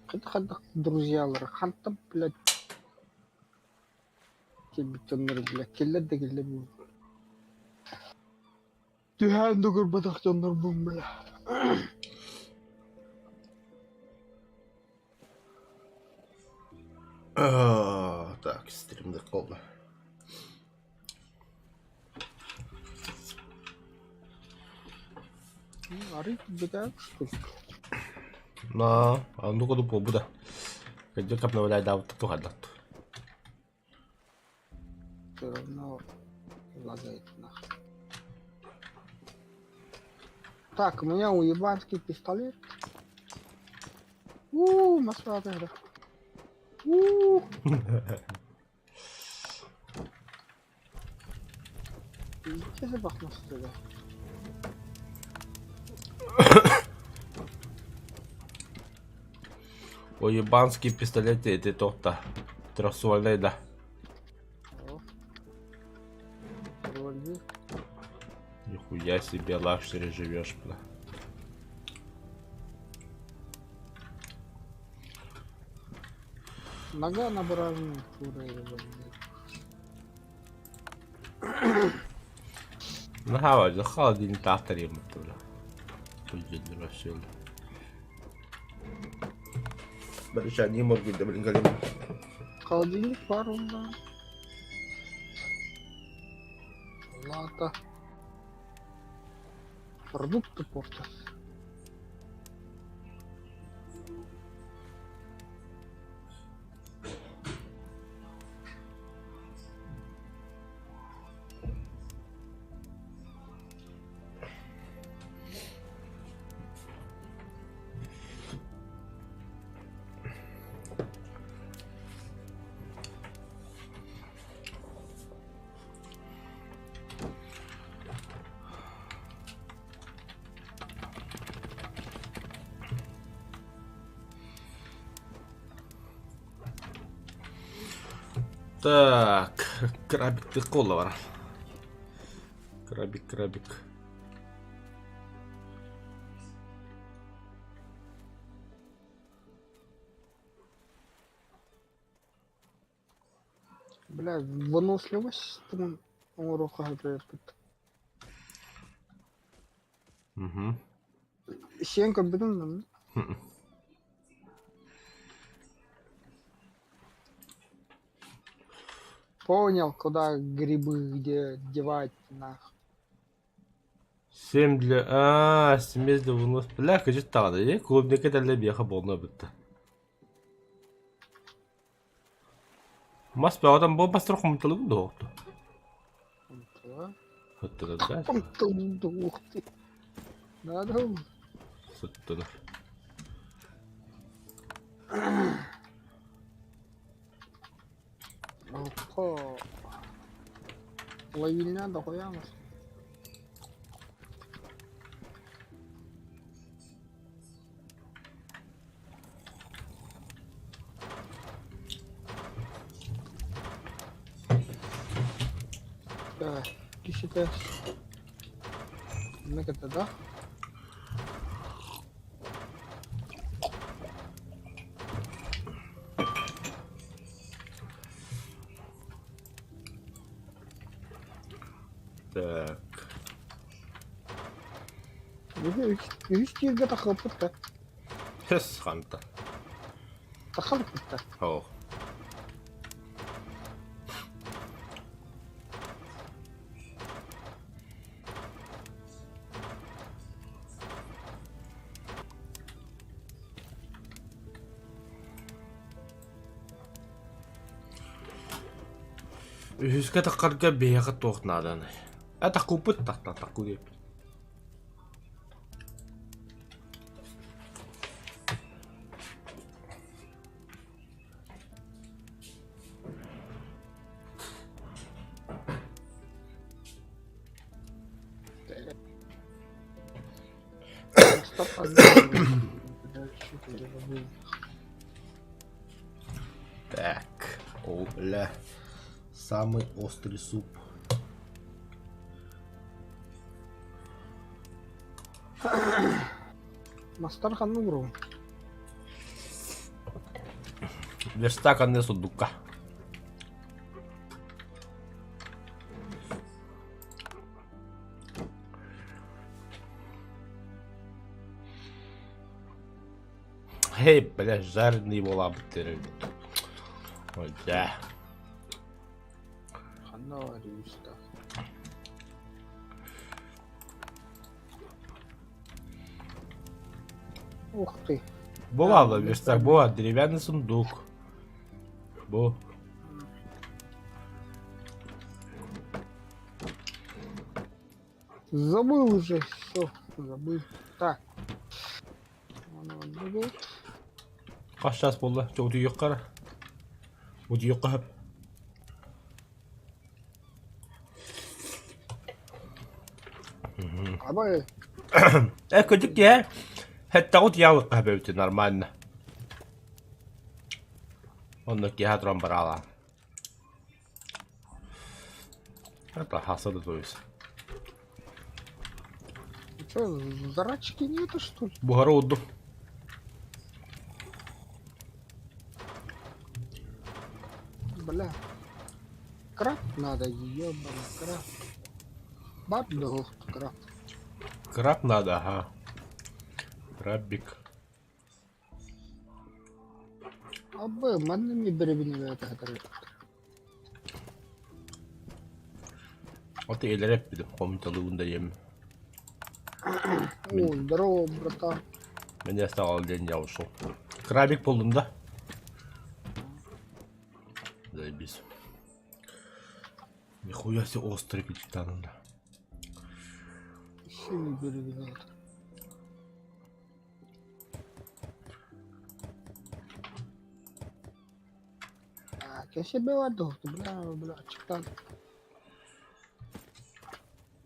Хадах друзьялар, хантап, блядь, кебитоннор, блядь, келлер да келлер бу. Тühän дугур батахтоннор бум, бля. Так, стримде колда. Арый бетак, что ли? А ну году побуда. Где кап наваляй да вот то хадат. Все равно лагает нахуй. Так, у меня уебанский пистолет. Москва тогда. Че запахнулся тогда? Уебанский пистолет это то-то. Трасуальный, да. Револьвер. Нихуя себе лакшери живешь, бля. Нога на баражне, фура револьвер. Нахавай, холодильник тахтарим, бля. Хуйня вообще. Барыша не мог быть, да, блин, галим. Холодильник пару, да. Лата. Продукты портят. Так, крабик ты коловар. Крабик. Бля, выносливость там урока гребет. Угу. Сенка, блин, понял, куда грибы где девать нахуй. 7 для... смесь для вынос... Бля, кажется, так, да? Клубника для беха болна бітті. Мас пәуадан бұл бастырық ұмытылы бұнды оқты. Хыттыны да? Умтылды, ух ты. Надо. Сыттыны. Опа. Ловильня да хуямыз. Да, кисите. Меката, да? Так. Вести где-то хлопотка. Хес ханта. Тахалпотка. О. Үске таққарға бейіға тоқтынаданы. Таққу бұт таққу деп. Так, о, бля. Самый острый суп. Мастар ханның бұру. верстак, а не сундука. Эй, бля, жареный бола бітері. Ой, да. Ханарюсь так. Ух ты. Бувало, верстак, була, дерев'яний сундук. Бо. Забыл уже, все, забыл. Так. Аны бүге. Kaç час болды? Çok yok kara. Bu yok hep. Абай, Kötük ya. Hatta o diyalog hep нормально. Ondaki hadron barala. Это хасады то есть. что, зрачки нету, что ли? Бугороду. Бля. Краб надо, ебаный краб. Баб дал краб. Краб надо, ага. Крабик. Абы, манными беребине это который. Вот и элереп bir de komutalığında yem. О, здорово, братан. Ben de sağ день я ушел. Крабик bulduğumda. Заебись. Нихуя себе острый капитан. Сильный беребине это. Так, я себе отдал, бля, читал.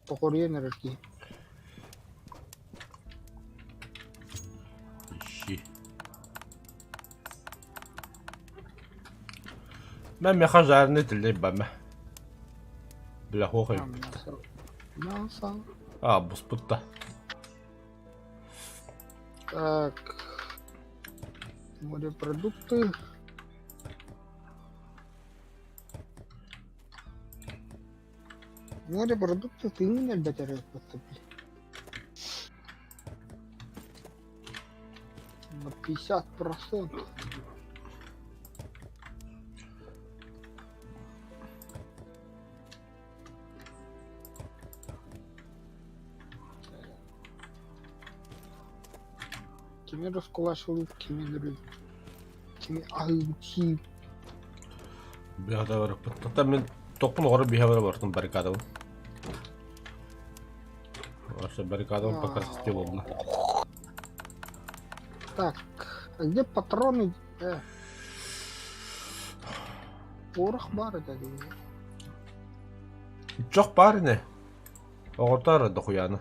Похуй на руки. Ищи. Ben meha жареный тілдей бәмі. Бля, хохай. Мясо. А, буспутта. Так. Морепродукты. Морепродукты ты не батарея поступили. На 50%. Kimi раскулачивают, kimi дурят. Kimi ahıcı. Bir hada var. Hatta ben topun oraya bir hava vardım barikada. Вообще баррикада пока сделал. Так, а где патроны? Порох бары да değil. Çok bari ne? Orta da хуяны.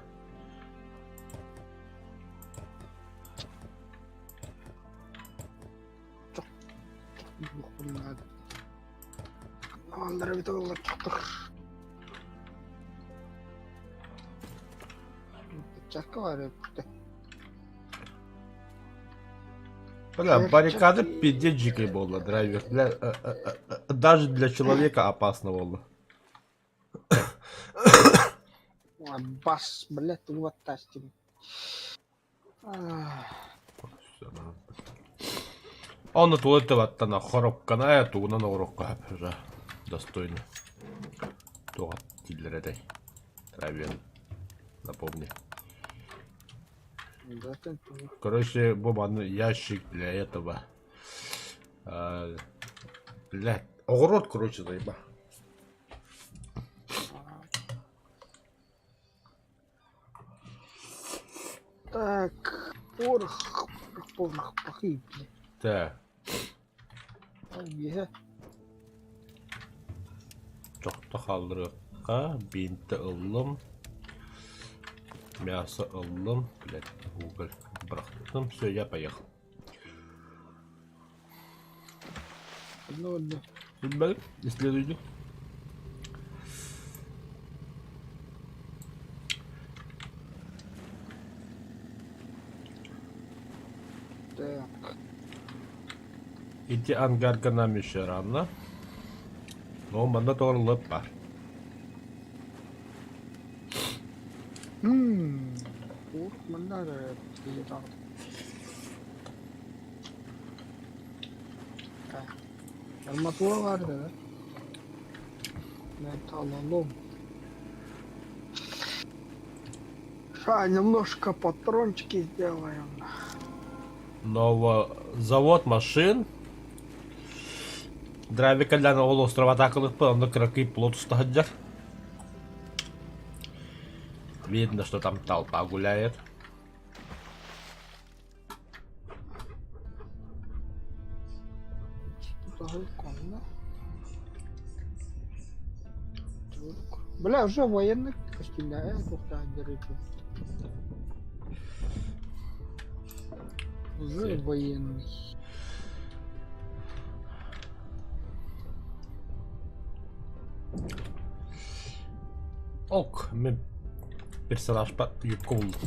Не надо. Андра витала чатыр. Чака var hep. Бля, баррикады пиздец дикой было, драйвер. Даже для человека опасно было. Бас, блядь, вот тастим. Он отводит на хоробкана, а тугна на урокка уже достойно. Тугат тиллередей. Драйвер. Напомни. Короче, бомбан ящик для этого. Блядь, огород, короче, заеба. Так, порох, похиб. Так, Ага. çok kaldırıkka, binti ылым. Мясо ылым. Блядь, уголь. Брахдым. Все, я поехал. Ну да. Ребят, исследуйте. Так. İti angargana müşeranla. Normanda doğrulup var. Uruk benda ada tiga tahun. Elma tua vardı. Металлолом. Немножко патрончики сделаем. Новый завод машин. Драйвикалдан ол острова такылып, онда кракы плот устаджар. Видно, что там толпа гуляет. Бля, уже военных стреляет, уже военный. Ok, men персонаж юбка buldum.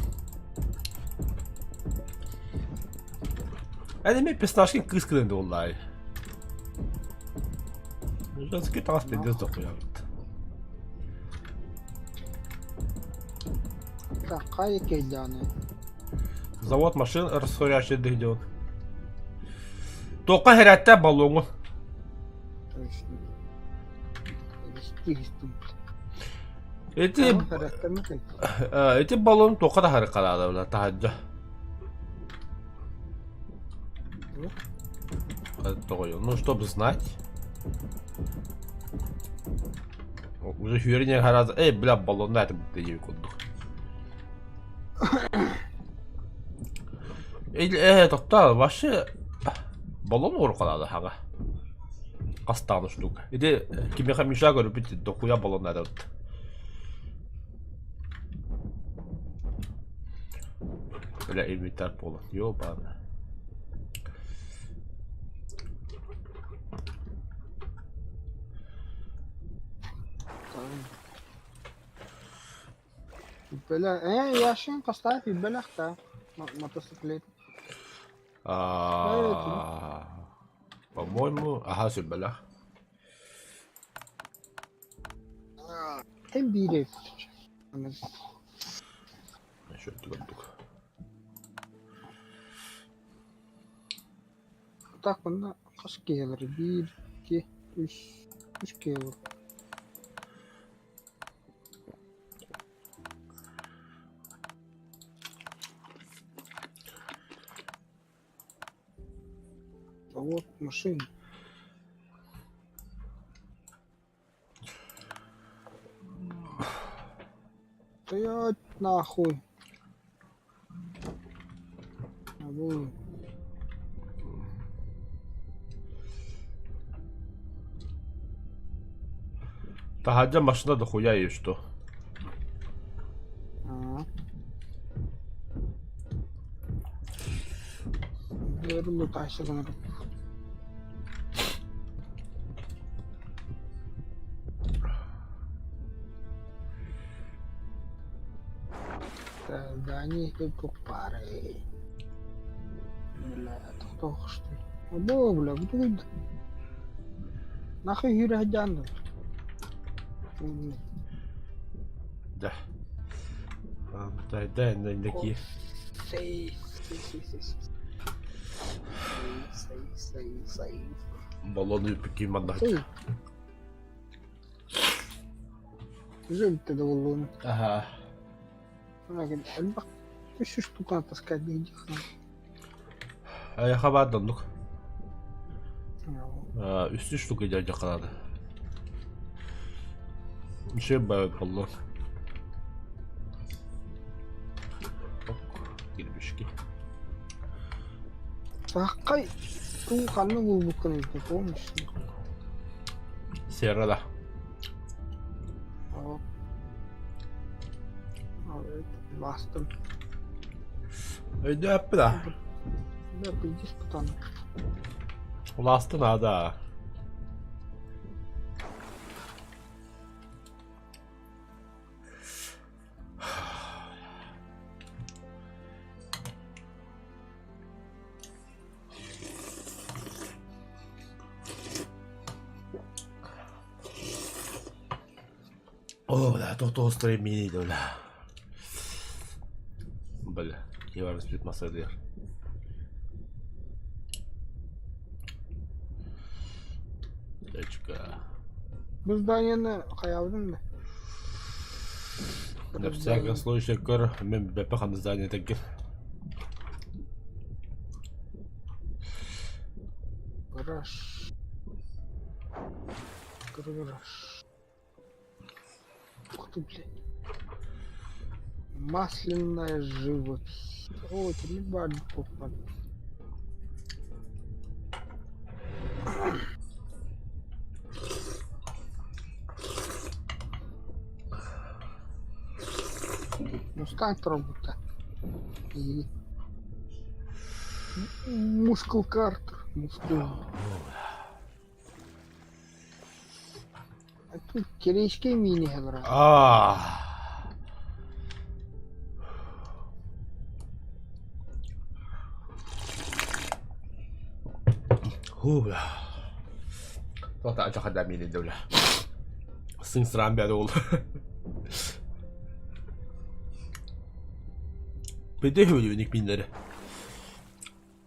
Anime personajın kız kılındı vallahi. Жазки таас бендээс зохгүй яваад. Так, какие данные? Завод машин расходящийся идет. Тока хэрэттэй болов. Точно. 400. Эти баллон тока да харакалаад таажа. Ну, чтобы знать. Уже хюрение гораздо... бля, баллон, да, это будет девик отдых. Тоқтал, вообще... Баллон орқалады, хаға. Қастағыны штука. Еде, кемеха миша көріп бітті, дохуя баллон әді отты. Бля, инвентарь полон, ёбаны. Бля, яшин поставь и беляхта. Мотоциклет. По-моему, ага, все белях. Эмбирек. Еще тигандук. Так, бunda kaç gelir? 1, 2, 3 gelir. Вот машина. Стоять нахуй. Абу. Тагаджа машина дохуя есть что. Верну тащи за. Да они покупары. Бля, это кто что? Абу, бля, будет. Нахуй юра хаджан. Да. Дай, такие. Сей. Баллоны пиким отдать. Сей. Жил ты доволен. Ага. Альбак. Ты что штука таскать не иди. Я хабардан дук. Üstü штука идет yakaladı. Bir şey bayat balon. Girmiş ki. Sakay. Tu kanlı bu kanı olmuş. Serrada. Evet, bastım. Öyle yaptı da. Ne bildiğiniz tutan. Ulastın ada. О, бля, то стремление, бля. Бля, я вам спит массадер. Дочка. Bu zdaniyeni kayavdın da. На всякий случай, кор, мен бепахан здание такие. Гараж. Гараж. Ух ты, блядь. Масляная живопись. О, телебад попал. Ну стань робота. И... Мускул Картер. Мускул. А тут керечки мини генерал. Бля. Тота ача хада мини бля. Сын срам бяды ол. Беде хөвлүүнийг миннэр.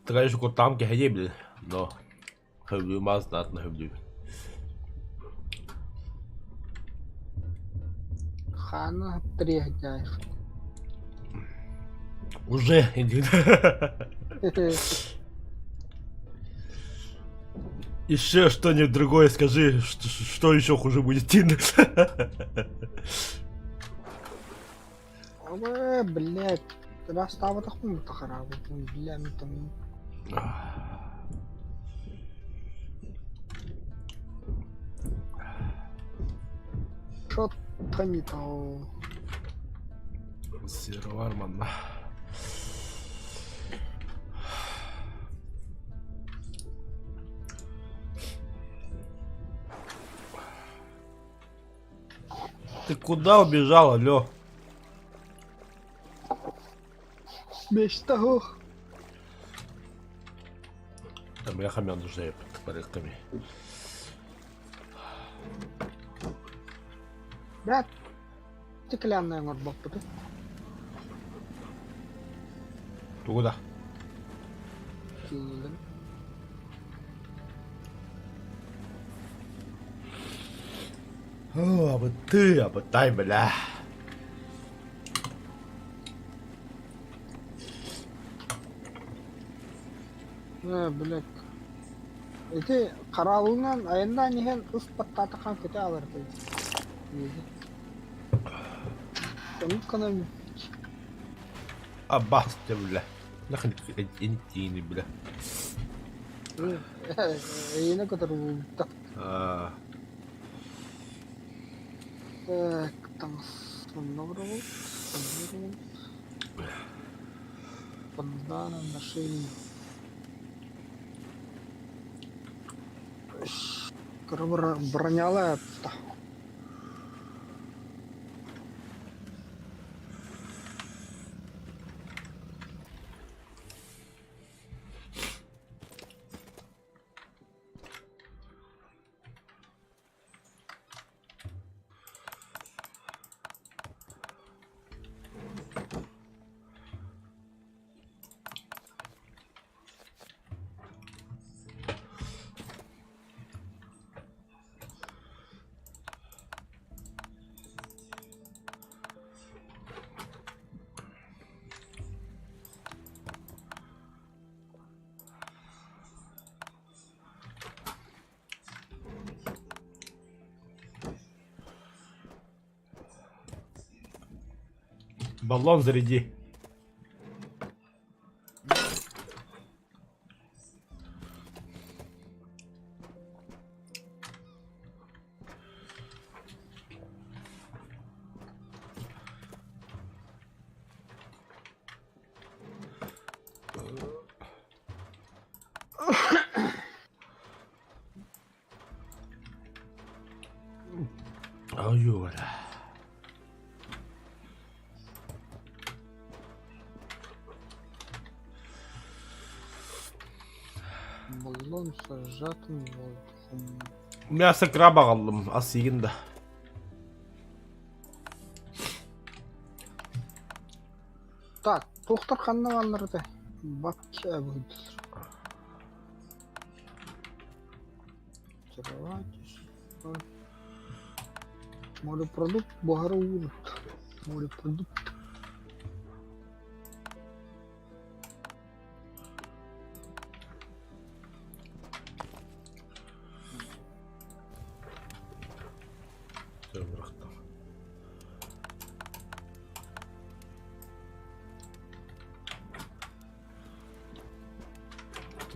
Тэгэж гоо там гэ хэйбэл. Но. Хөвлүү мас датна хөвлүү. Хана приезжаешь. Уже иди. Еще что-нибудь другое скажи, что еще хуже будет, Тин. Ой, блядь. Тебя стало такому тахарабу, бля, ну там. Что-то не то. Сервар, манна. Ты куда убежал, алё? Без того. Там я хамян уже под порядками. Брат, стеклянная нотбук, ты? Куда? О, вот ты, а вот тай, бля. Блядь. Эти каралынан айында неген ыс паттатақан кете алар ты. Кана Аббас, бля. Нахрен интини, бля. Yine kadar oldu. Так, там снова Бандана на шее. Бронялая. Баллон заряди. Ой, Баллон со сжатым воздухом. Мясо краба алdım, az yiyin de. Так, тоқтар қаннағанларды бабки обыдылыр. Морепродукт бары урут. Морепродукт.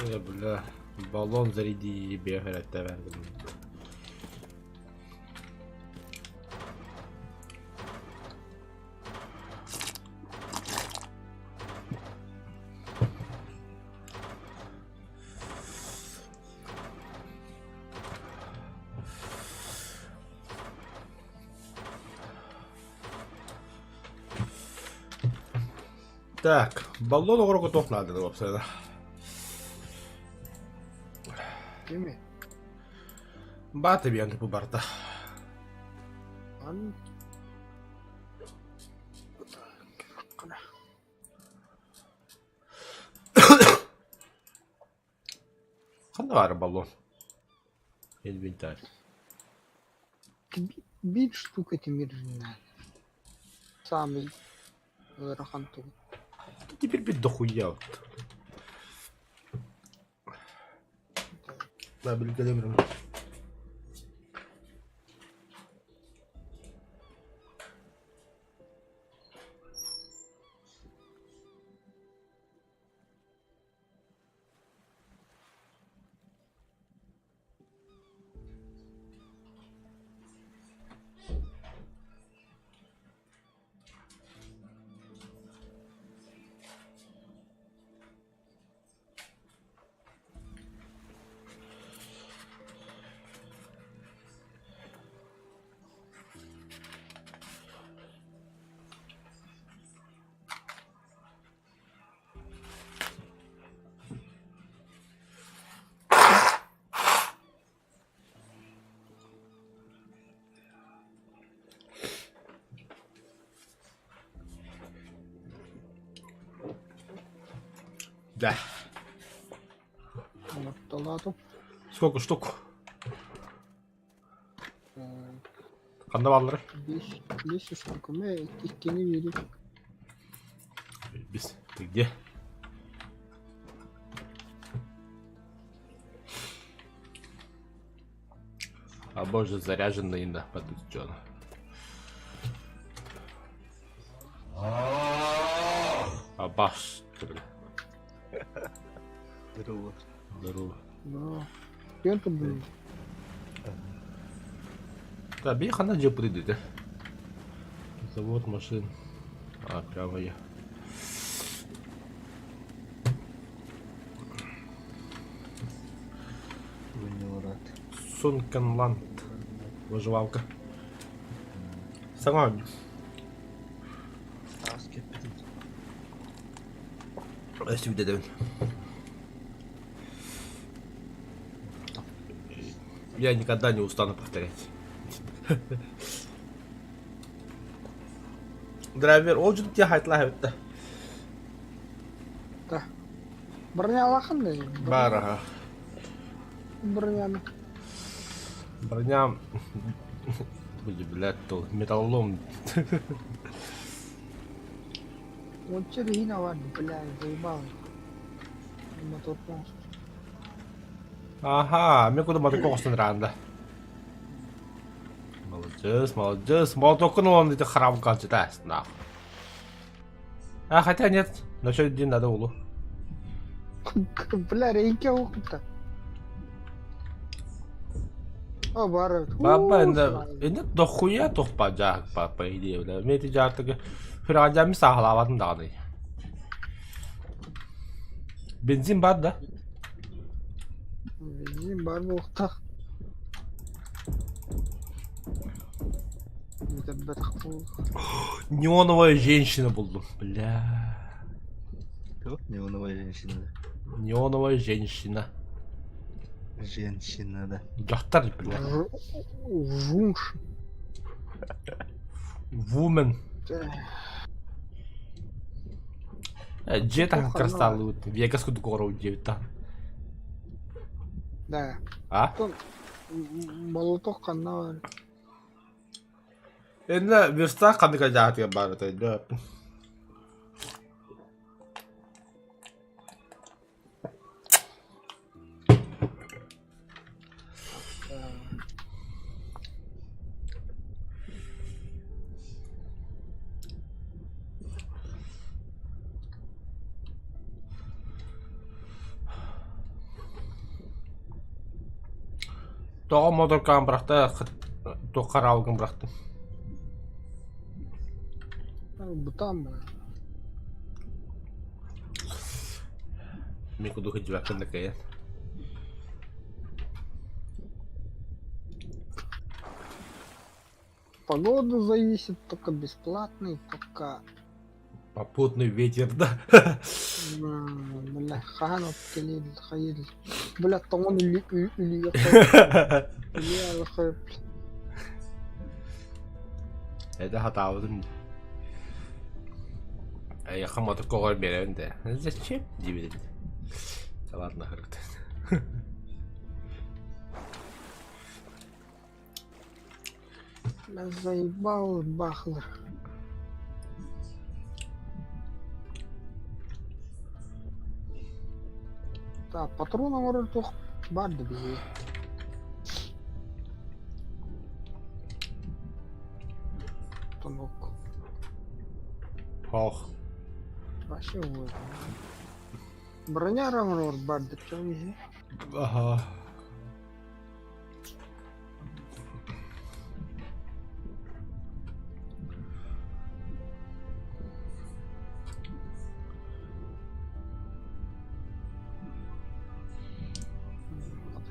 Бля, баллон заряди бегать вердім. Так, баллон уроку топлады вообще. Кеме? Баты бенді бұл барда. Қандай бар баллон? Инвентарь. Бит штука темиржинная. Самый раханту. Теперь бит дохуя. Да, белгілемірім. Да. Матталату. Сколько штук? Қандай баллары? 5 штука. Мен ikkini vereyim. Biz. Ты где? А боже, заряженный на подучён. А баш, бля. Здорово. Здорово. Да. Это блин. Да, бег она где придет, да? Завод машин. А, прямо я. Сункенланд. Выживалка. Сама. Сюда давай. Я никогда не устану повторять. Драйвер, ол жүн те қайтыла өтті. Да. Броня қандай? Бар, аға. Броняны. Броня... Блядь, то металлолом. Вот что виноват, блядь, заебал. Мотор полностью. Ага, мен куда мотор қоқсын ранда. Молодец, молодец. Молотокын он эти храм кажется, да, нахуй. А, хотя нет, на что день надо улу. Бля, рейки оқыпты. О, бары. Баба, енді дохуя тоқпа жақ, по идее, бля. Мен те жартығы фирғанжами сағылаватын дағыдай. Бензин бар да? Бензин бар болықта. Неоновая женщина буldum, бля. Кто? Неоновая женщина. Неоновая женщина. Женщина, да. Жақтар, бля. Жунш. Woman. Джета красталлы Вегас куду кору джета. Да. А? Тон молоток канал. Энэ верста кандыга жаатыга барыта да. Тоға моторкаан брахта тоқар алгын брахта. Бутам. Мен куду хыджвакын накая. Погода зависит, только бесплатный, только... Попутный ветер, да? Бля, ханут келил, хаил. Бля, томон или Это хатаудын. Я хамату когор берем, да. Зачем? Дивиденд. Да ладно, хрт. Бля, заебал бахлер. Так, патроны может toch барды бізге. Тонок. Ох. Вообще вот. Броня рамор барды, что вези? Ага.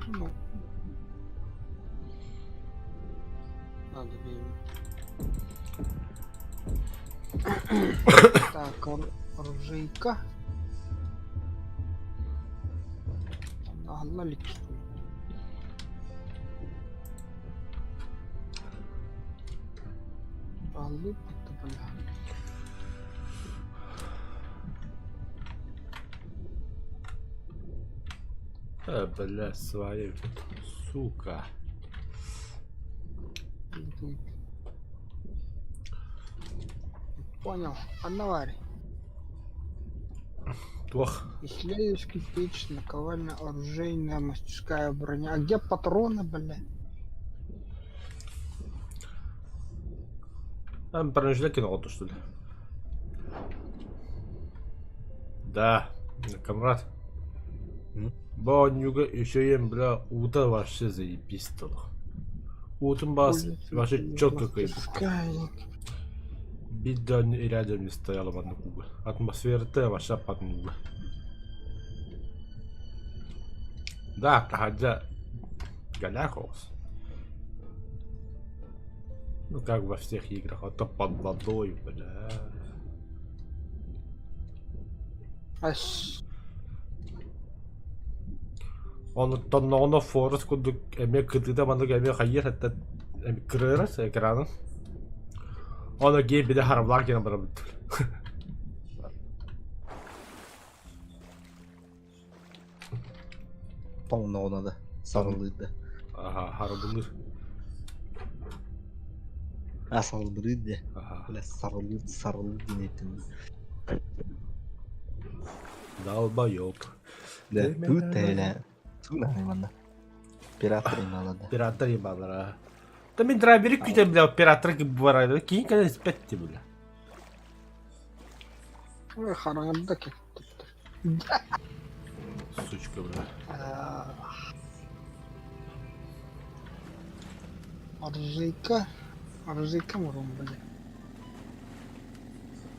Ну. Надо бить. Так, оружейка. Нагнали что ли? Полыпа-то, бля. Бля, свои. Сука. Понял. Одноварь. Плохо. Исследовательский печь, наковальня, оружейная, мастерская броня. А где патроны, бля? Бронежилетки на что ли? Да, комрад. Банюга еще ем, бля, ута вообще заебись было. Утым бас вообще четко кайф. Бидда рядом не стояла в одну кугу. Атмосфера-то вообще поднуга. Да, проходя Галяхос. Ну как во всех играх, а то под водой, бля. Аш. Он тонно форс куду эме кыдыда мандык эме хайер хатта эме кырырас экранын. Оны гейм биде харамлар гена бара бит. Полно надо. Sarılıydı. Aha harabılır. Sarılıydı. Aha. Böyle sarılı dinledim. Долбоёб. Да, тут elə. Туна именно. Оператор ималады. Пиратор ебалар. Да мен драйвери күйтем бля оператор gibi барады. Кейін кәден спетти бля. Ой, хараңырда кетті. Сучка бля. Оружейка. Оружейка муром, бля.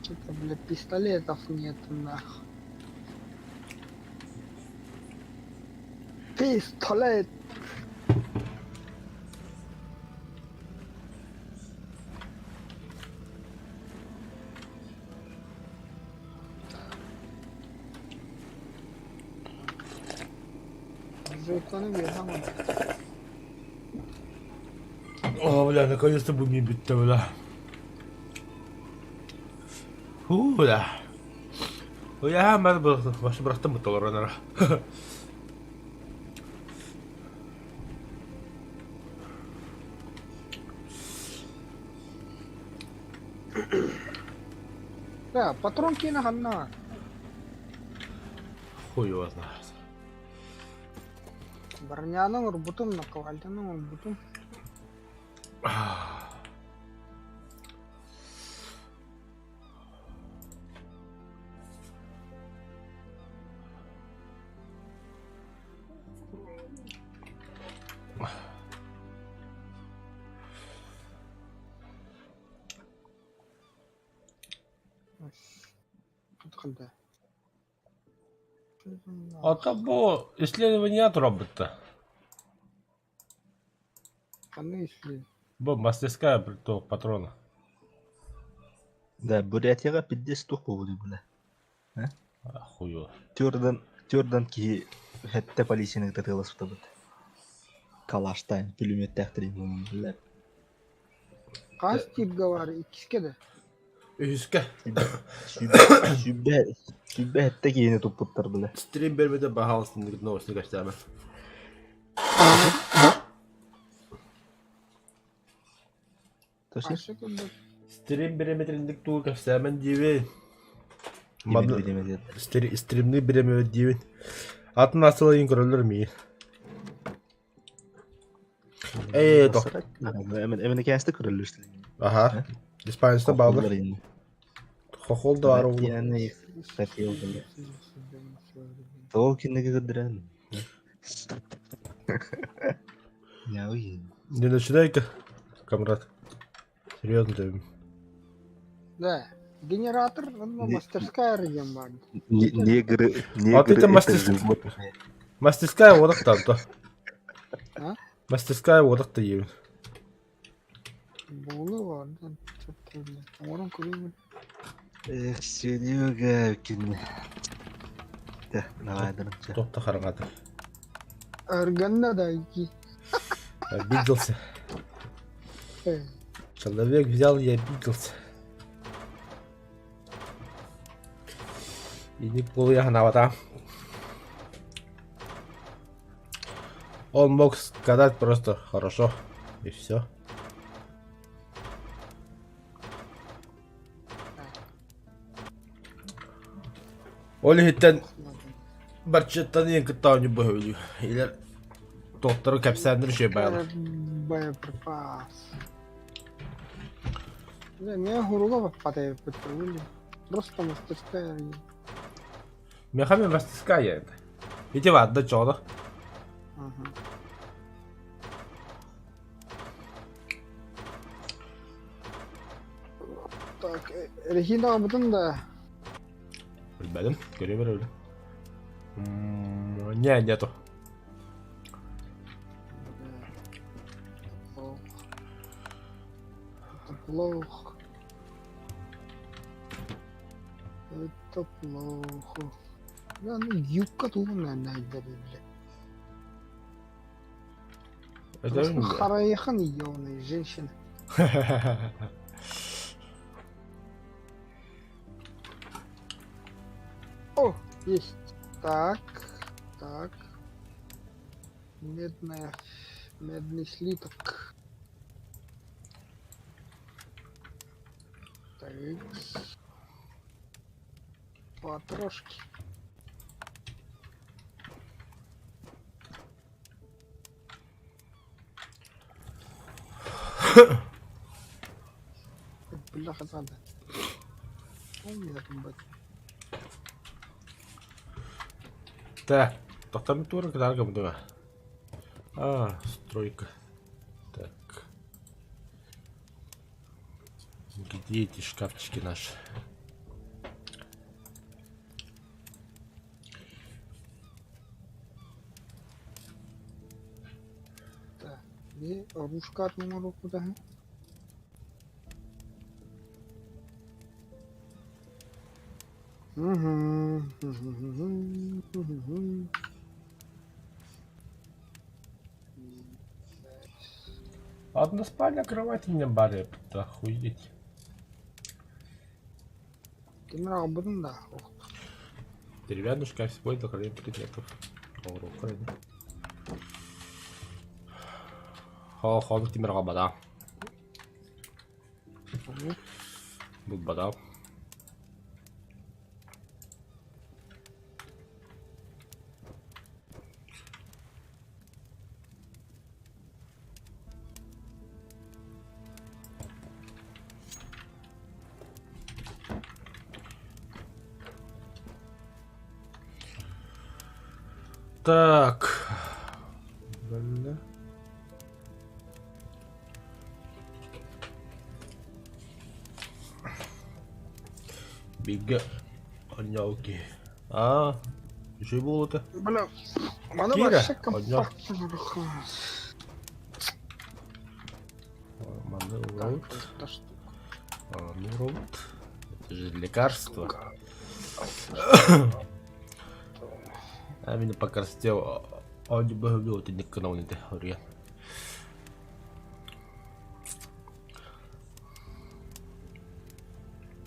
Что-то, бля, пистолетов нет, нахуй. Пистолет! Оружейканы берем. О, бля, наконец-то бумин битті бля. Фу, бля. Я мен башы бырақтым бұтталар анара. Да, патрон кейна ханна. Хуй его знает. Броняның урбутум, наковальтаның урбутум. Қандай? Ата бұл исследование робота. Қандай исследование? Бұл мастерская бір тоқ патрона. Да, Бурятияға пиддес туқ болуды бұны. Хуй. Тёрдан ки хәтта полицияның тәтілас бұта бұд. Калаштайн, пулемет тәқтірін бұлар. Қас типға бар, икіске де. Үске. Sübbe hette кейіні тұп бұттар бұлар. Стрим бермеде бағалысын новосты көштермен. Тошы? Қашы күнді. Стрим береметріндік туы көштермен дейбен. Стримні беремет дейбен. Атын асылы ең көрілер мейін. Доктор. Әміне кәністі көрілер істелеген. Аха. Диспайнысты бағылыр. Хохол да бар оғылы. Яны сәтел бұлар. Ол кенеге күдірән. Я уйын. Не начинай-ка, камрад. Серьезно тебе. Да, генератор, мастерская реген бар. Негры... А ты там мастерская одақ там-то. А? Мастерская одақ-то ебін. Болы бар, да. Орын көреймін. Эх, Серега, кені. Да, навайдырымша. Тоқта қараңады. Өргенді да ики. Обиделся. Человек взял и обиделся. И не плывя гнавата. Он мог сказать просто хорошо. И все. Олигиттен барчеттан ең кыттауыны бөхөлі. Илер тоқтары кәпсәндір жей байлы. Боеприпас. Да, меня хуруга попадает под пулю. Просто мастерская реген. Мехами мастерская енді. Иди вадда чода. Так, рехида бұтын да. Білбәдім, көре бер өлі. Не, нету. Это плохо. Это плохо. Да, ну юбка тут найдали, блядь. Это Хараехан ебаные женщины. О, есть. Так. Медный слиток. Так. Потрошки. Бляха надо. Не так. Так, тоқтамын туыры кідарғы мұдыға. Стройка. Так. Где эти шкафчики наши? Так, и оружка от номеру куда? Одна спальня, кровать у меня баре, охуеть. Ты мне работаешь, да? Деревянный шкаф с собой для хранения предметов. Хонг тимер бада. Бұл бада. Так. Бля. Бига. Онялки. Еще было-то. Бля, мана Кира, вообще одна. компактно. Манурот. Это что? Манурот. Это же лекарство. А меня пока сделал. Он не был, ты не канал не дохорен.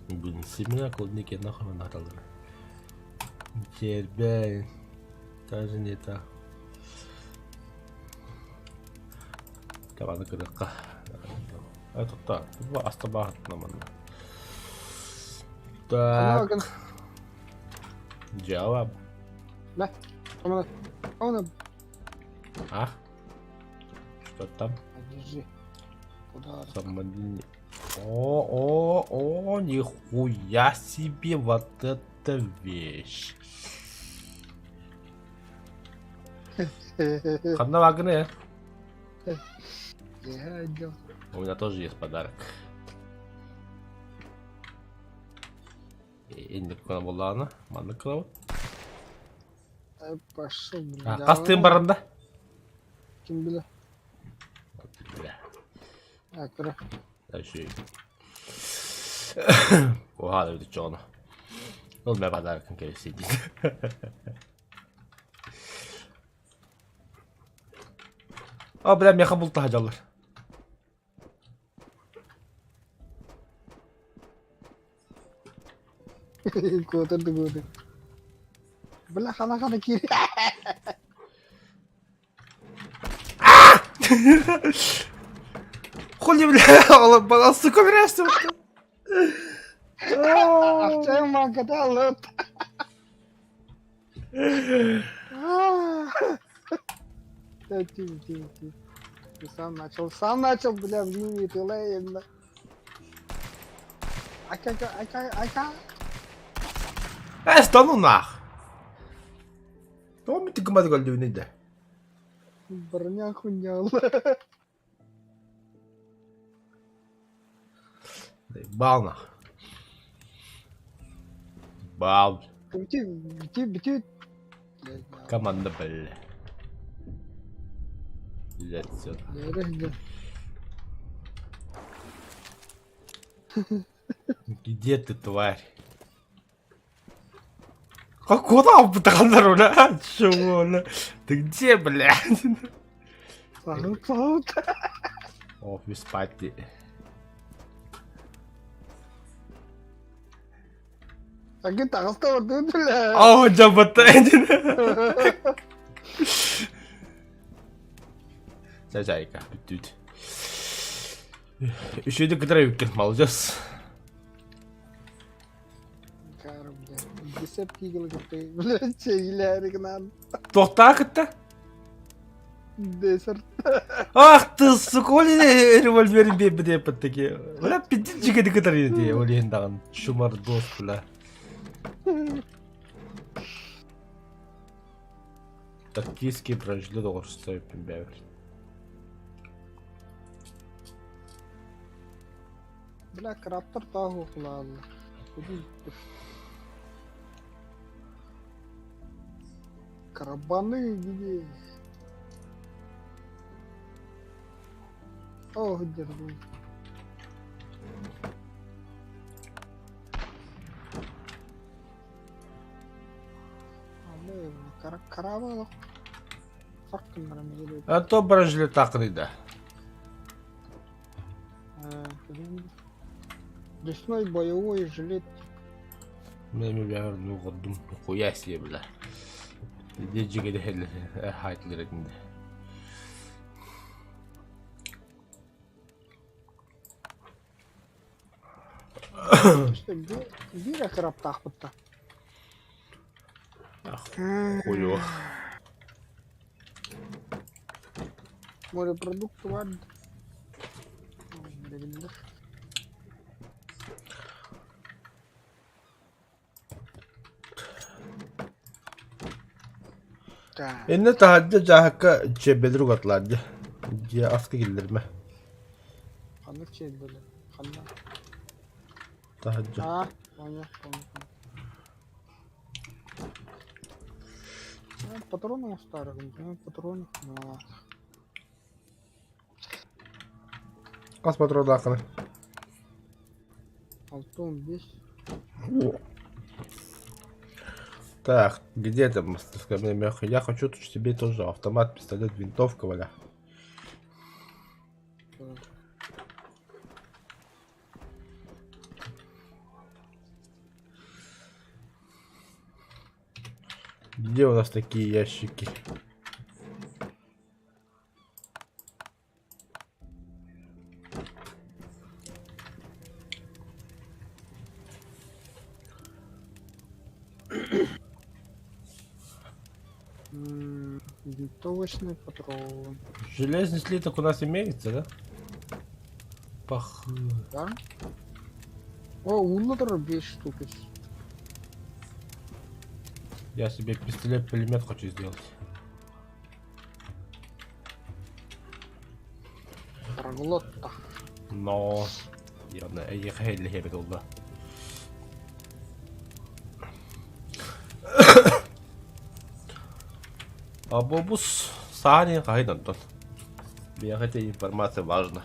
Блин, семена клубники нахуй надо. Тербей. Даже не так. Давай кырыкка. Это так. Два остабагат наман. Так. Жауап. Да. Он А? Что там? держи. Куда? Самодельный. О, нихуя себе вот эта вещь. Ханавагне. Я идёт. У меня тоже есть подарок. Индикона булана, маныкла. Пошел, Кастым барында. Ким биле? Бля. Акра. Дальше. Угадывай, ты чё она. Ну, у меня подарок, конечно, сидит. Бля, меха булта хажалар. Котырды көдү. Бля, хана кири. Хули, бля, баласы көбірәсті. Акчай манкада алып. Тихо. Ты сам начал, бля, в линии ты лаем. Ака. Стану нах. Том ты команду гол не да. Броня хуйня. Бал нах. Бал. Бити. Команда, бля. Блять, всё. Где ты, тварь? Куда бутагандар, бля? Чего, бля? Ты где, блядь? Паут. О, без спать. А где-то осталось, бля. О, джабатайдин. Зайка, битють. Еще один кадровик, молодец. Десятки гилготы, блядь, чейлярик надо. Кто так это? Десерт. Ах ты, сука, револьверин бебеде подтаки. Бля, пидички кадровик, олен даган. Шумар дос, бля. Тактический прожили доллар стоит бебер. Бля, краптор тагу ладно. Карабаны где? О, держу. Каравелов. Фактом нормально. А то прожили так, да. Лесной боевой жилет. Мен бәгәр нугдым куя сие белә. Диҗиге дә хәл хайтлар инде. İşte bir akırap takpıtta. Кую. Морепродукты vardı. Bilir. Так. Энне тахадда жаһакка чебедир угатларdı. Дия аскы килдерме. Kanık şey böyle. Kanık. Тахадда. Ha, kanık. Патроны старые, патроны. Кас патрон акыны. 6-15. Так, где там мастерская? Я хочу тут себе тоже автомат, пистолет, винтовка, валя. Где у нас такие ящики? Винтовочный патрон. Железный слиток у нас имеется, да? Пах. Да? О, улутер 5 штук. Я себе пистолет-пулемет хочу сделать. Проглотта. Но я на ехали хебет oldu. Абобус сани кайдан тот. Мне хотя информация важна.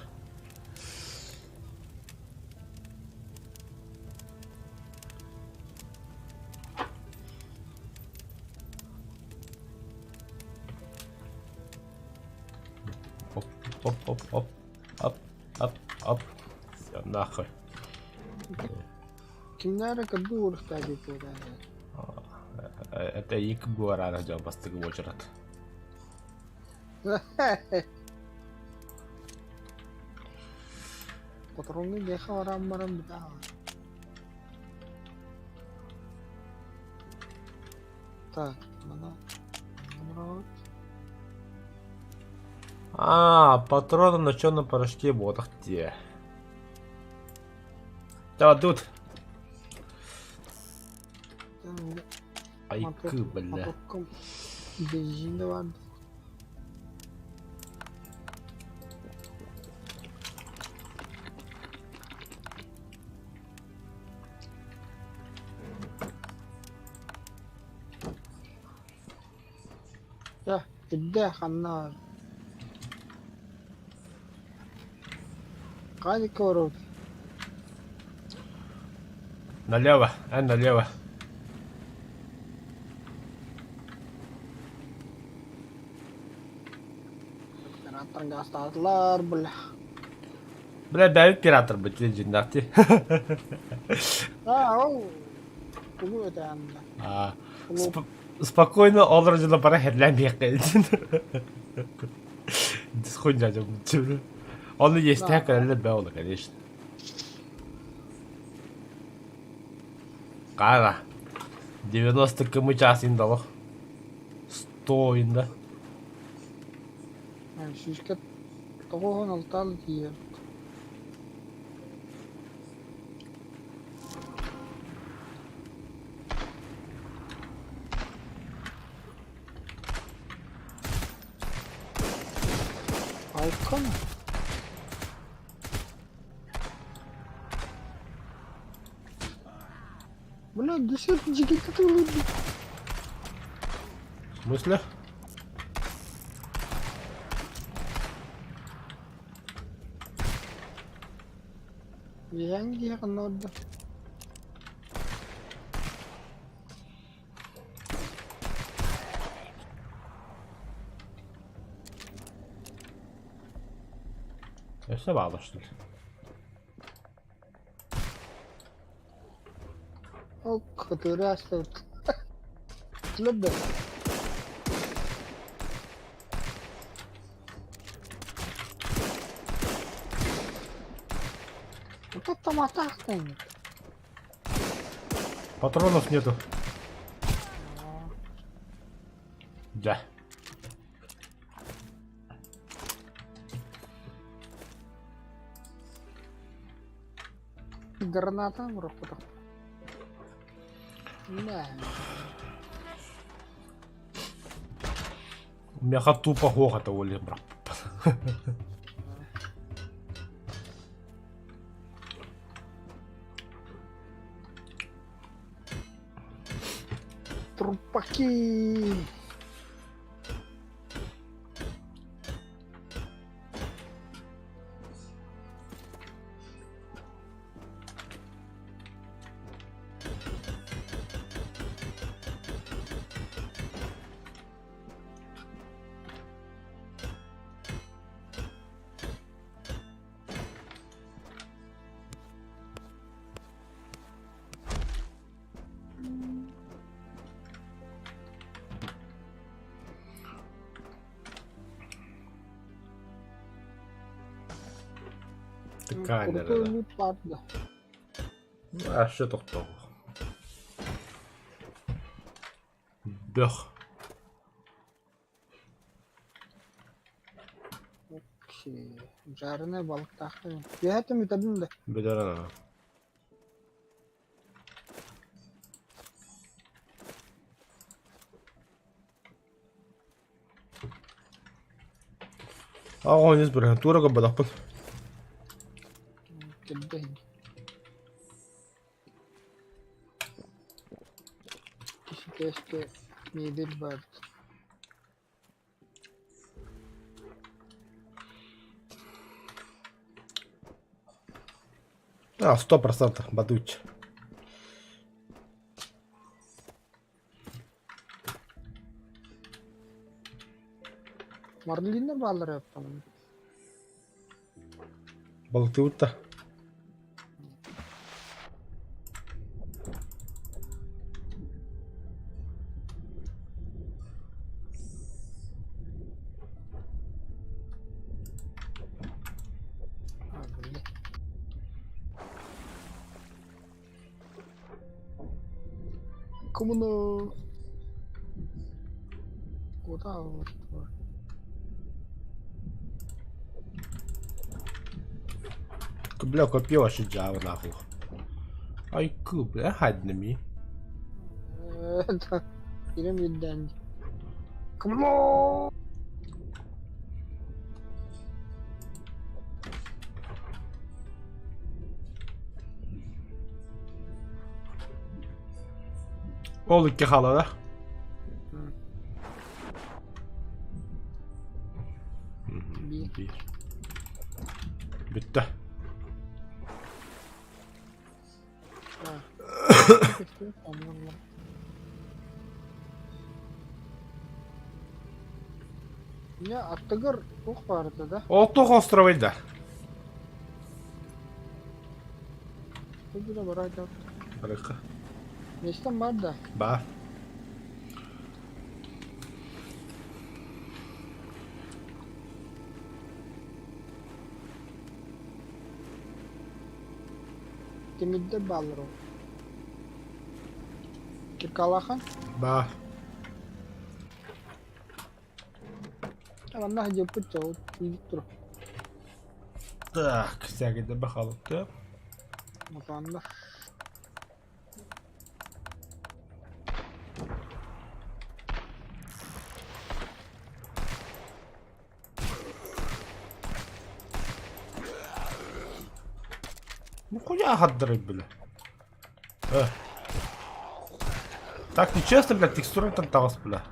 Оп. Оп. Все, нахуй. Kimlere kadar uğraştı burada? Это ик буара радио бастык очерат. Patronun deha oranmaran bir daha. Так, mana. Патроны на черном порошке вот где. Да, тут. Айкы, бля. Benzin de vardı. Ya, gede kanlar. Кади корот. Налево, налево. Оператор гастаdılar бля. Бля, давид пиратор быть легендарти. Оу. Кому это anda? Спокойно олоржуна пара херләмәй калдын. Дисхуня жабын. Он есть такая лебеула, конечно. Кара. 90 км час индало. 100 инда. Şirket toğun altal diye. Alkan. Бля, десятнички которые... В смысле? Hangi yakın orada? Все bağlı что ли? Ok. который оставит. Слабо. Вот это там атака. Патронов нету. Да. Граната в руку. Да. Мяха тупо гохота волі, брат. Трупаки. Така не Крутой да. лут, ладно. А що то хто? Бех. Окей. Жареная балык тахтын. Я это методын да. Бедерана. Ағониз бір турага бадақпын. Кедден. Кişi keşke nedir vardı. А, 100% бадуч. Mardin'de bağlar yapalım. Балықты утта. Abi. Коммуна. Куда вот? Бля, копила ще джава нахуй. Ай, бля, хаднеми. Это пирамиддан. Коммуна. Ол икки халada. Bir. Bitti. Ha. Tamam. Ya Attagır ok vardı da. Олтух островыйда. Bu da var ayda. Барыка. Neşten var da. Ба. Temizde bağlar o. Kalahan. Ба. Ama nah jemput cowok. Ini tuh. Так, всякий добахалықты. Mutanda. Ну хуя отдрать, бля. Так нечестно, блядь, текстура танталась, бля.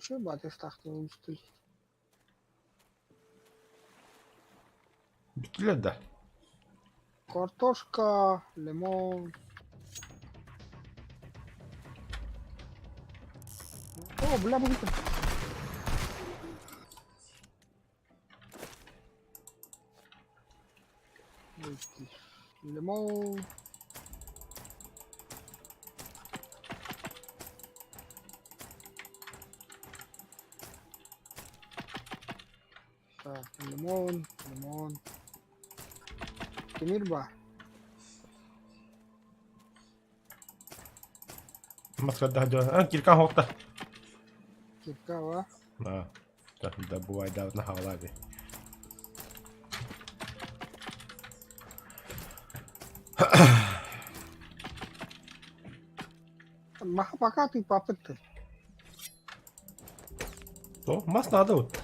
Şu batı tahtını üstü. Бля, да. Картошка, лимон. О, бля, будет. Лимон. Так, лимон, лимон. Темир бар. Маскада да. Кирка хокта. Кирка бар. Да бывает да на халабе. Маха пока ты папа-то. То, мас надо вот.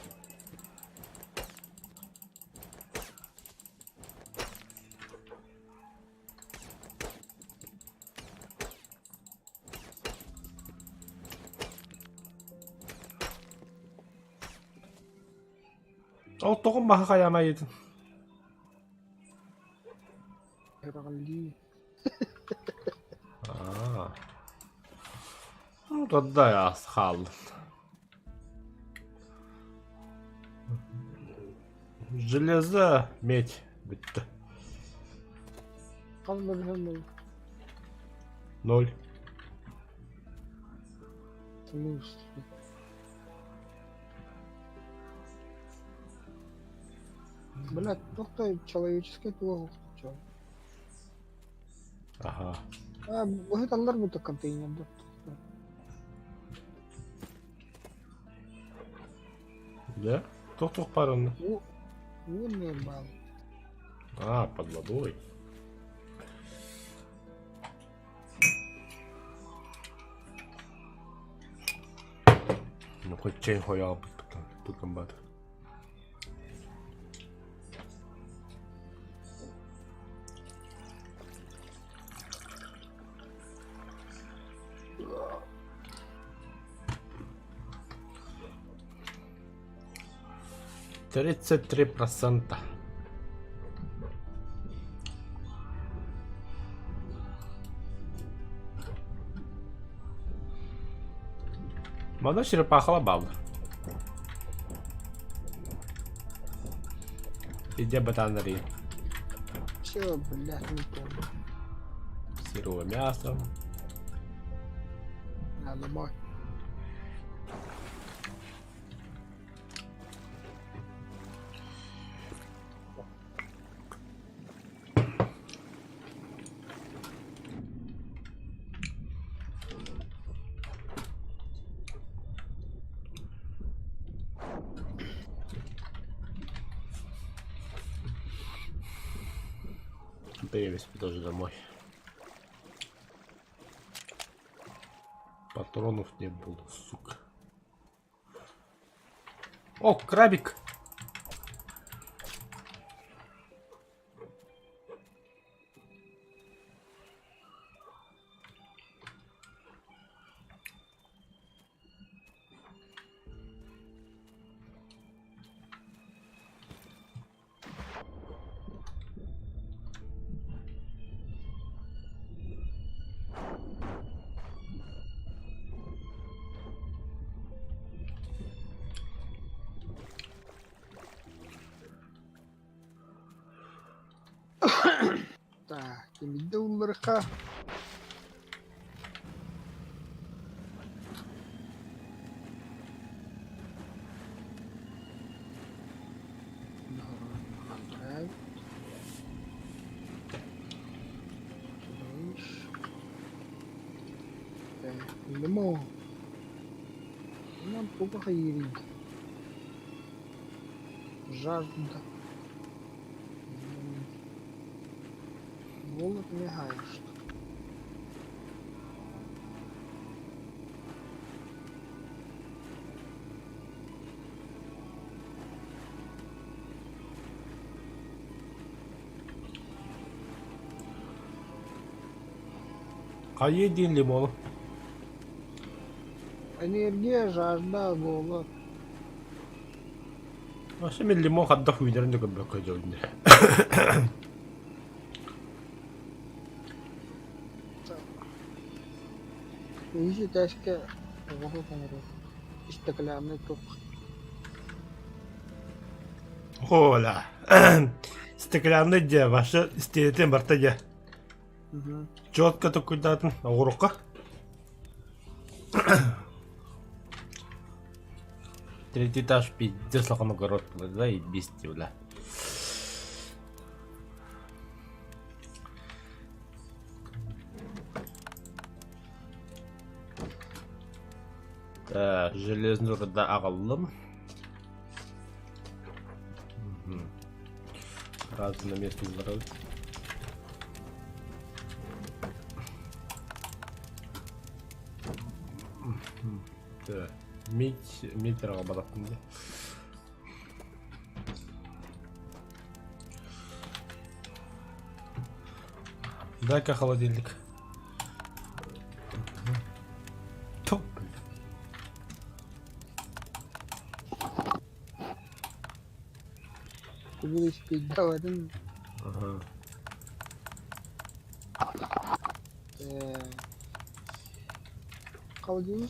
Тоғын маха қаяма етін. Ирали. Туда я схал. Железо, медь. Бітті. Қалды бір 0. плюс. Блядь, только человеческий плохо. Ага. Бұғыт алар бұты контейнерді. Да? Тук бар оны. Не бал. Под водой. Ну хоть чей хоял тут комбат. Тридцать 3%. Мана черепахала бабла. Иди батареи. Все, блядь, не помню. Сырое мясо. Надо бой. Появись тоже домой. Патронов не было, сука. О, крабик! Так, кемидde улларыка. Лимон. Лимон тупо хаирин. Жажда. Голод не гаешь. А един лимон. Энергия, жажда, голод. А что мен лимон хадда хуйдерин де көбөк көжөлдү. Изи ташка. Вот он. Истеклянный топ. Оля. стеклянный де, ваша стейтен бартаге. Угу. Четко такой датын, аурука. Третий этаж пиздец лакан огород, да, и бести, бля. Так, железный руда агалым. Сразу на месте здоровья. Так, медь работает. Дай-ка холодильник. Топ. Ты будешь пить, да, один? Ага. Холодильник.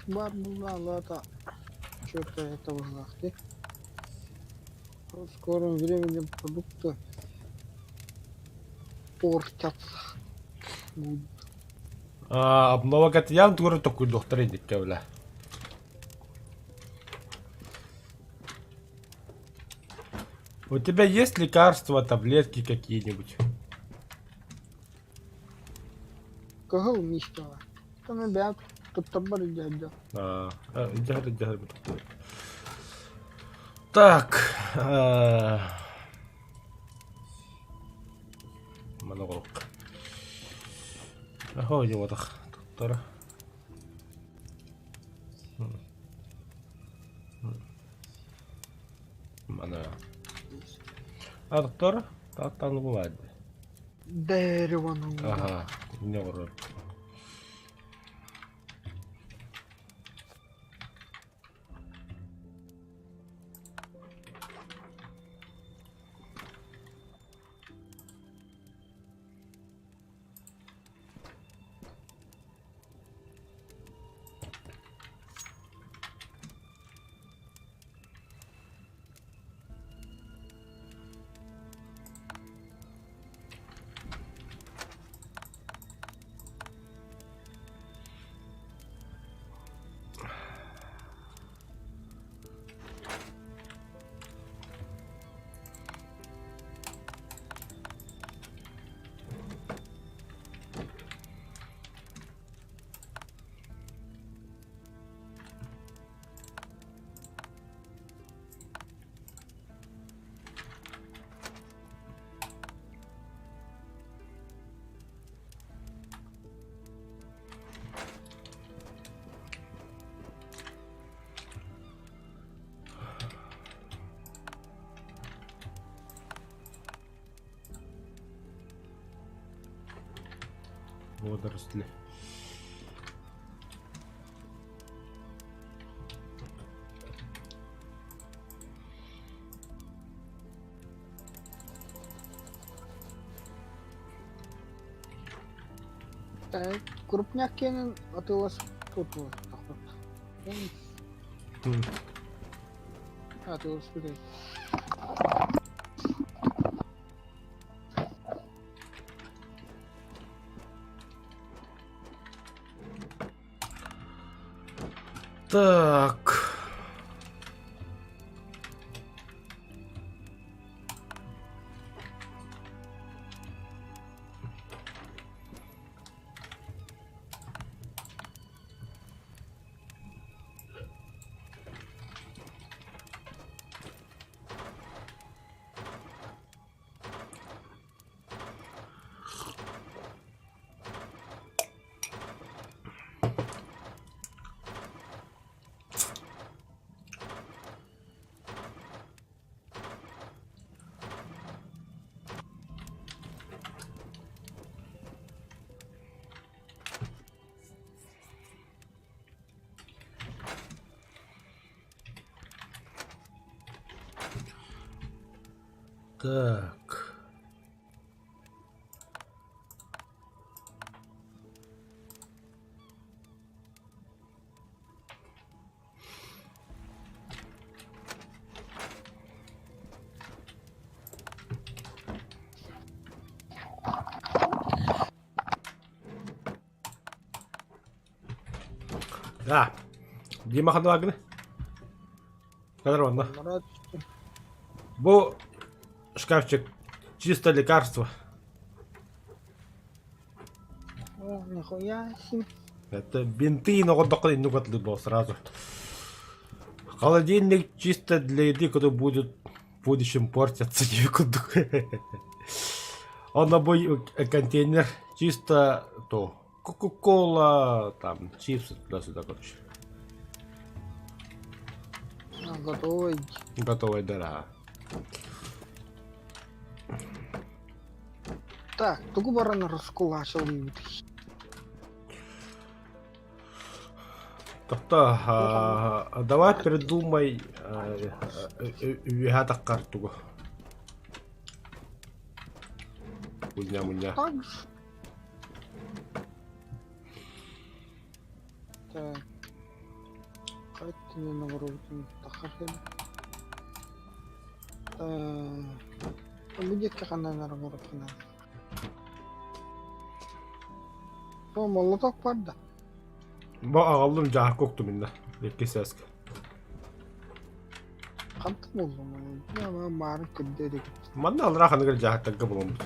Бар была лата. Что-то это ужасно. В скором времени продукты портятся. Будут. Обнова като явно тук такой докторин бля. У тебя есть лекарства, таблетки какие-нибудь? Кого уместила? Там ребят, тут табор дядя. Иди. Так. Монолог. Ого, его так. Доктора. Мана. Доктора? Там не бывает. Дерево, ну. Ага, не урод. Водоросли. Так, крупняк Кенен, а ты у вас тут вот. А ты вот смотри. Так. Так. Дима ханагны. Кадр ванна. Марат түсті. Бу шкафчик чисто лекарство. О, нихуя себе. Это бинты, но вот такой ну был сразу. Холодильник чисто для еды, который будет в будущем портиться некуда. Он обой контейнер чисто то кока-кола, там чипсы туда-сюда, короче. Готовий. Готовая дыра. Так, тугу баран розкулачив мені. Давай придумай вигата карту. Муня. Так ж. Так. Хай ти не наворотим. Тахарин. Так. Будь-яка хана на наворотина. О, молоток падда. Ба ağalım cahil koktu minna. Kesesk. Қантым болдым. Я бары күнде де. Манна алыра ханагыр cahil tagga bulun.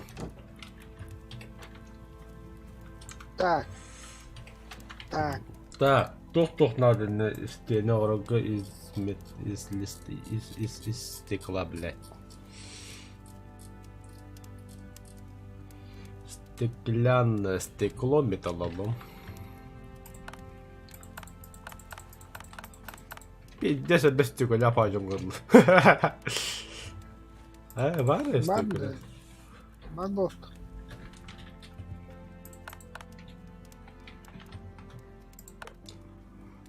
Так. Так. Да, toch надо на стене орога из стекла, блядь. Стеклянное стекло металлолом. Пиздец, без стекла пойдем году. Var ya стекла. Бар доступ.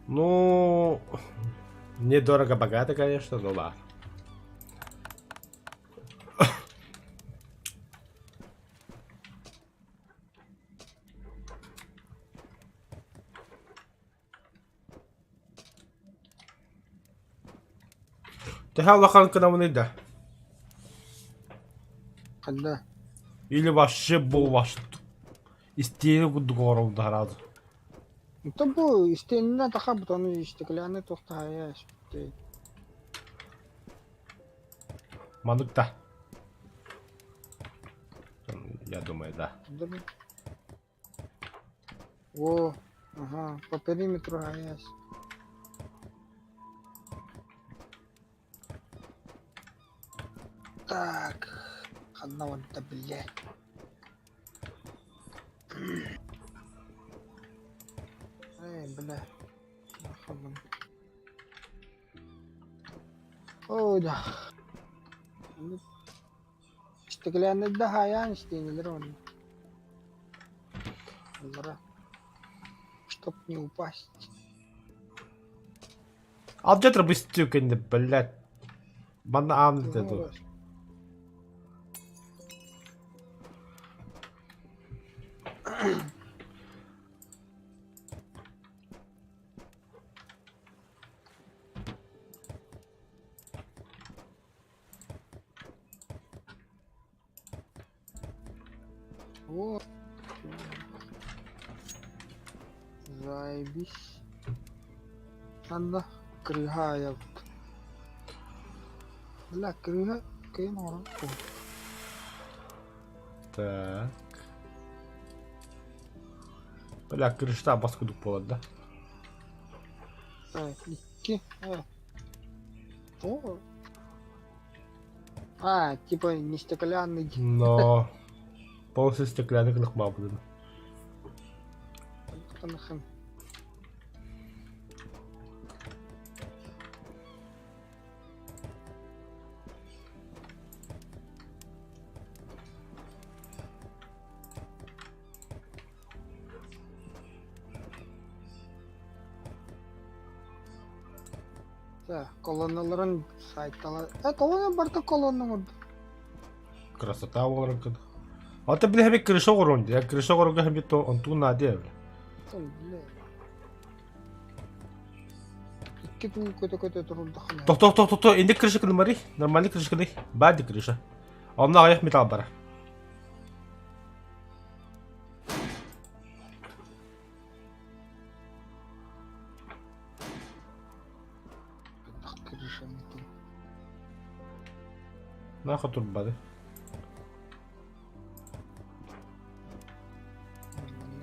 Ну, недорого-богато, конечно, но ладно. Ты халахан канавны да? Когда? Или вообще был ваш истерик договоров да разу. Это был истинно таха бутоны стеклянный тухтая. Манук-то. Я думаю, да. О, ага, по периметру гаясь. Так, одного да блядь. Эй, бля. Нахабан. О, да. Стеклянный да гаян стенелер он. Чтоб не упасть. Al get er stuk in de ballet. Man aan het doen. Вот. Заебись. Надо крыгая. Бля, крыга. Кинора. Так. Бля, крышта баску повод, да? Ики. О. А, типа не стеклянный. Но полностью стеклянных лохма будет. Так, колонналарын сайттала. Колонна барда колонна var. Красота olarak. А ты, бля, хебек крыша горон. Я крыша горон хебек то он ту надел. İki tane kötü duruldu hala. То, инди крыша кылмари. Нормальный крыша кылый. Бади крыша. Онна аяк металл бара. крышами тут. Нахуй турбады.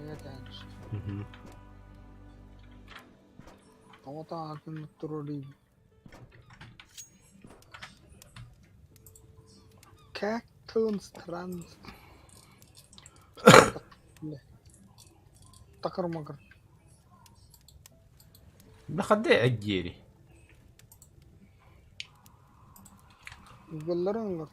Не дальше. Угу. Вот акын турори. Как он странно. Такар-макар. Да ходи агери. Голларын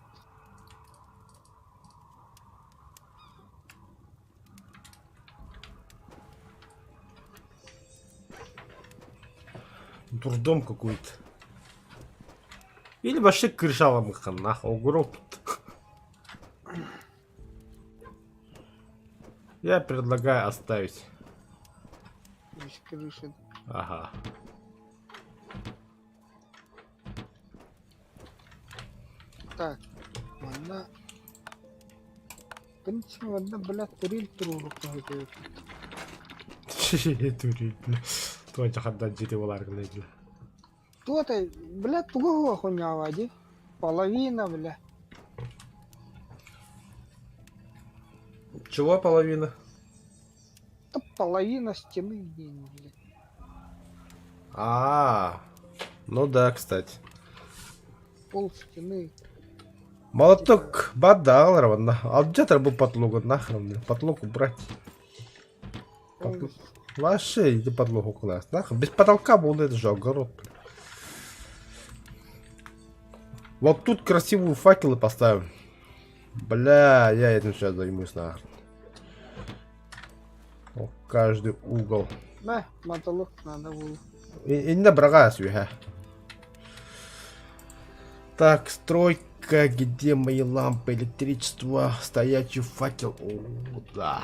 Дурдом какой-то. Или вообще крышалом их нахуй угроб. Я предлагаю оставить. без крыши. Ага. Так, ладно. В принципе, ладно, блядь, турель туру какой-то. Турель, бля. Туанча хаддан жити болар глэдил. Кто-то, блядь, тугого хуйня вади. Половина, бля. Чего половина? Да половина стены, блядь. Ну да, кстати. Пол стены. Молоток бадал равно. А где был подлог нахрен? Подлог убрать. Вообще иди подлог у нас. Нахрен. Без потолка был это же огород. Вот тут красивые факелы поставим. Бля, я этим сейчас займусь нахрен. О, каждый угол. Да, мотолок надо было. И не брага свиха. Так, стройка, где мои лампы, электричество, стоячий факел. О, да.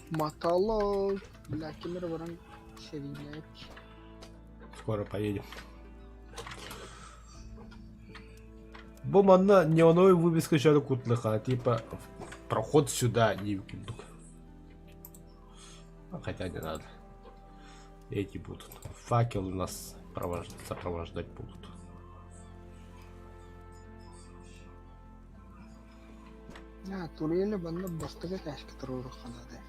Мотолок. Бля, кемер варан сериять. Скоро поедем. Бомана неоновая вывеска еще кутлыха, типа проход сюда не викундук. Хотя не надо. Эти будут. Факел у нас сопровождать будут. Турели банда бастыга кашка туруру ханада.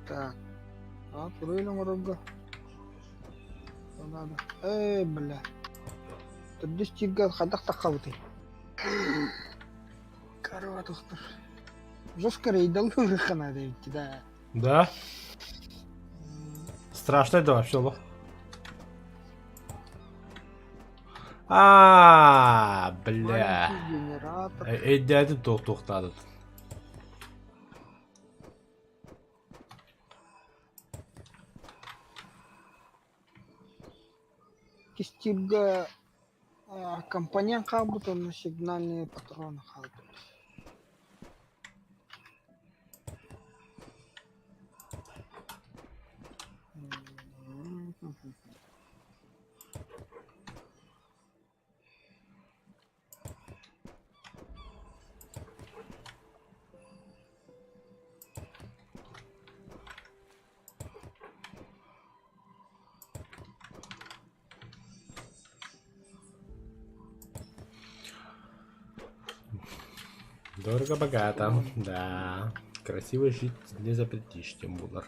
Так. Турели морога. Надо. Бля. Тут достигал хадах такавты. Корова тухтар. Жестко рейдал ханада ведь, да. Да? Страшно это вообще лох. Бля. Маленький генератор. Эдди тоқтады. Кистига компонент хабут, он сигнальные патроны хабут. Дорого-богато. Да. Красиво жить не запретишь, тем более.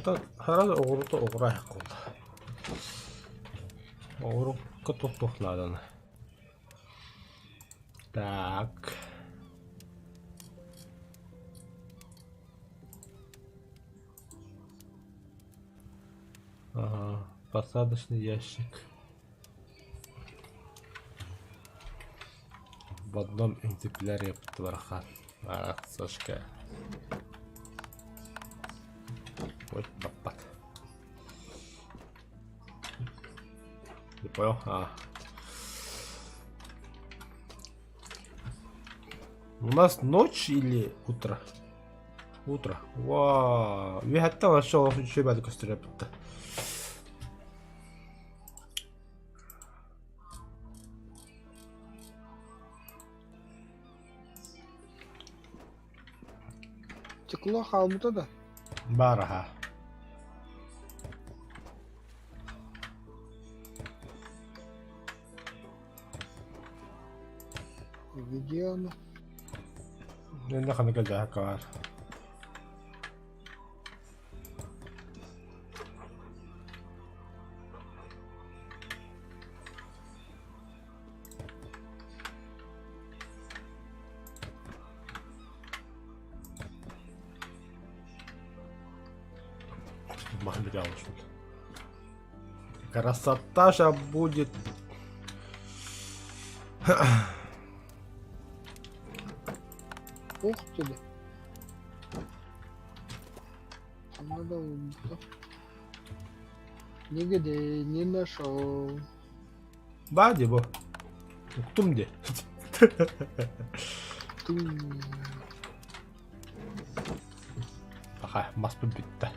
Так, herhalde oğurda oğura yak oldu. Oğurukka tohladın. Так. Ага, посадочный ящик. В одном экземпляре птварха. Сашка. Ой, папат. понял? А. У нас ночь или утро? Утро. Вау. Вихатта нашел чебят костряпта. Текло халбута да. Бараха. Видео. Нenda kan kerja kawan. Материал что-то. Красота сейчас будет. Ух ты да. Там надо убить. Нигде не нашел. Бади бо. Кто где? Ага, мас побита.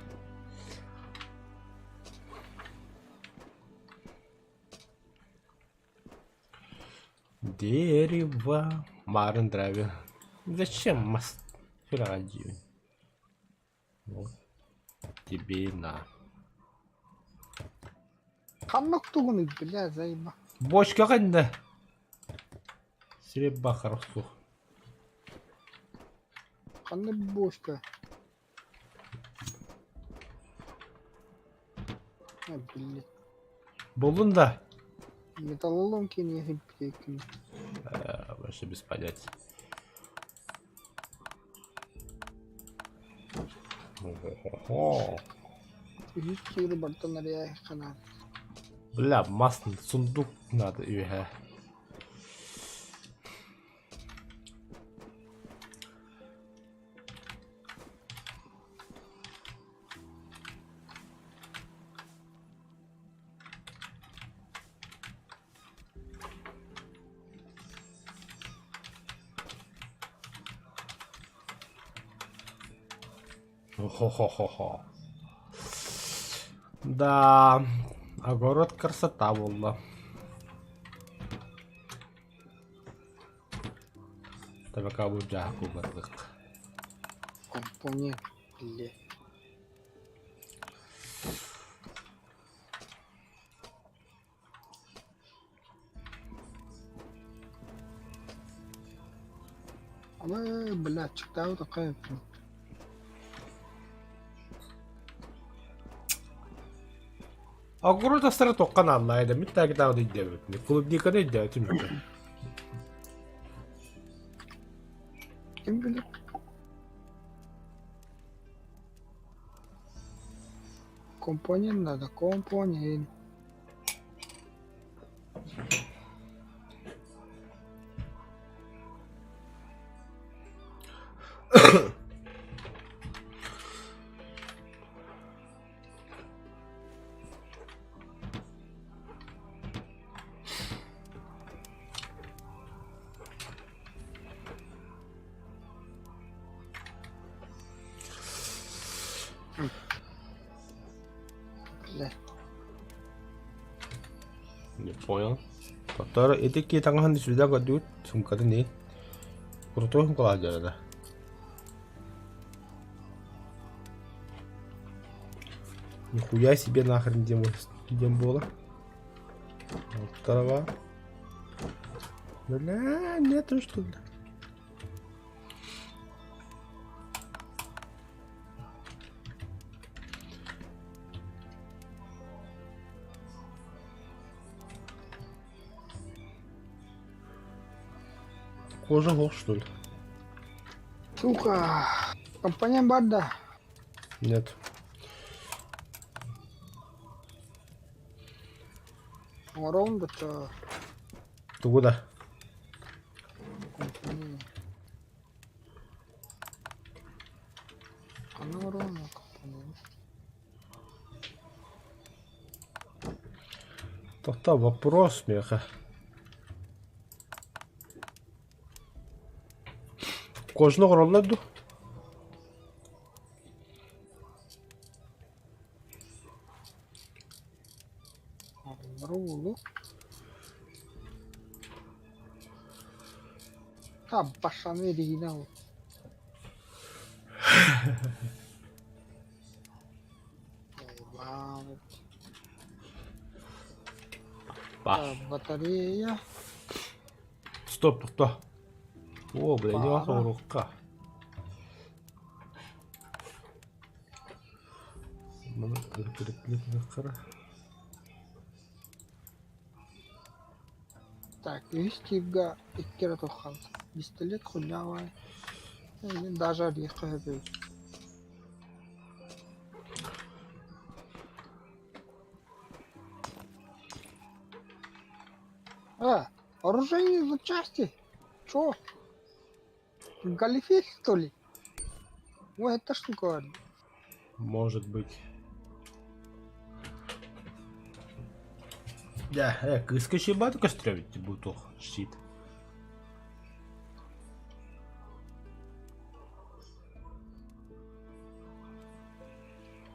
Дерево. Марин драйвер. Зачем мост? Ради. Вот. Тебе на. Хамнок тугуны, бля, заеба. Бочка канда. Среба хорошо. Ханны бошка. Блин. Болун да. Металлоломки не гибкие. Вообще без понятия. Ого. Yüz бартан ария канал. Бля, масный сундук надо ее. Хо-хо-хо-хо. Да, огород красота была. Табака буджа кубарлык. Компонент, бля. Ама, бля, читаю такая. Огород астра токкан алла айда миттаги дагы дейдебит. Клубника дейдебит митте. Kim bilir? Компонент надо, компонент. Бля. Не понял. Потом эти какие-то 한 сюда гадут, сумка не. Крутой сумка ладно, да. Нихуя себе нахрен где было. Второго. Бля, нету что ли? Кожа гол, что ли? Сука. Компонент бада. Нет. Ровно-то. Ты куда? Компонент. Оно ровно компонент. Тогда вопрос, меха. Кожного ролледу. Рулу. Та пашаны ригинал. Вау. Ба. Батарея. Стоп, тоқта. О, бля, не вас Пара. урокқа. Мұны кіріп қара. Так, юстига иккера тохан. Пистолет хулявай. Даже орехи бей. Оружейные запчасти. Чё? Галифель, что ли? Ой, это штука. Может быть. Да, кыскачи бату кострявить бутох щит.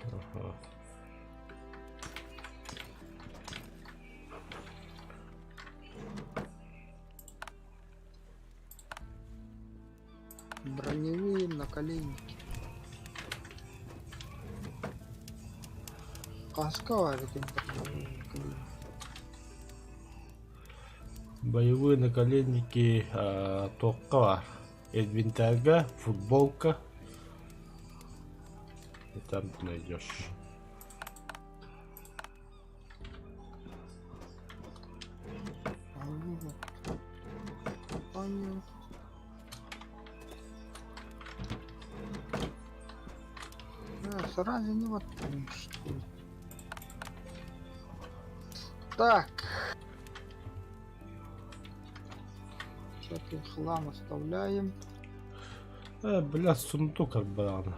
Ага. Броневые наколенники. Каска этим наколенники. Боевые наколенники тоққа бар. Инвентарьга, футболка. И там ты найдешь. Понятно. Сразу не вот что ли. Так. Всякий хлам оставляем. Бля, сундук как банана.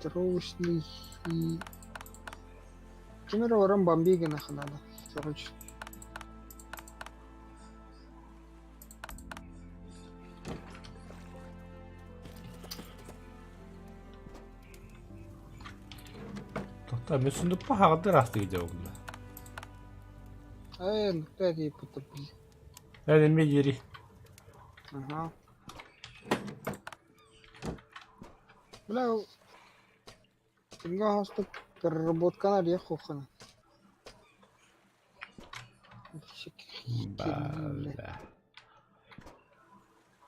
Трусный и... Примеру, рамбамбигинах надо. Короче. Тоқта, мен сундукқа хағыды расты кеде оғында. Ну это и потопи. Әне ери. Ага. Бля, тинга хостук переработка на рехухана. Бля.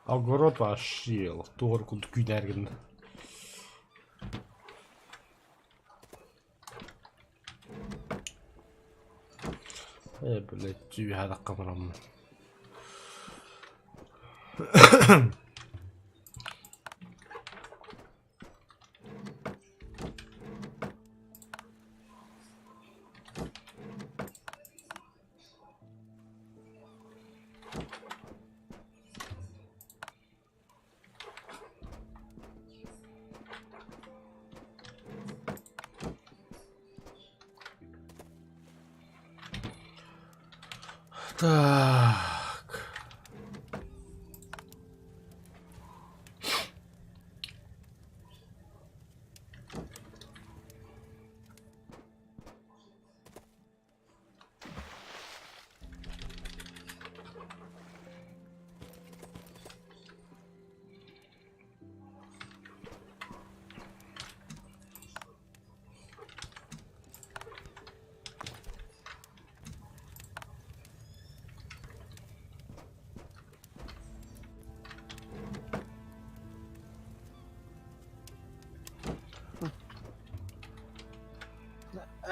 Огород вообще, туғыр күлді күйнәргін. Блядь, түйі хадақ қамырамын. Так.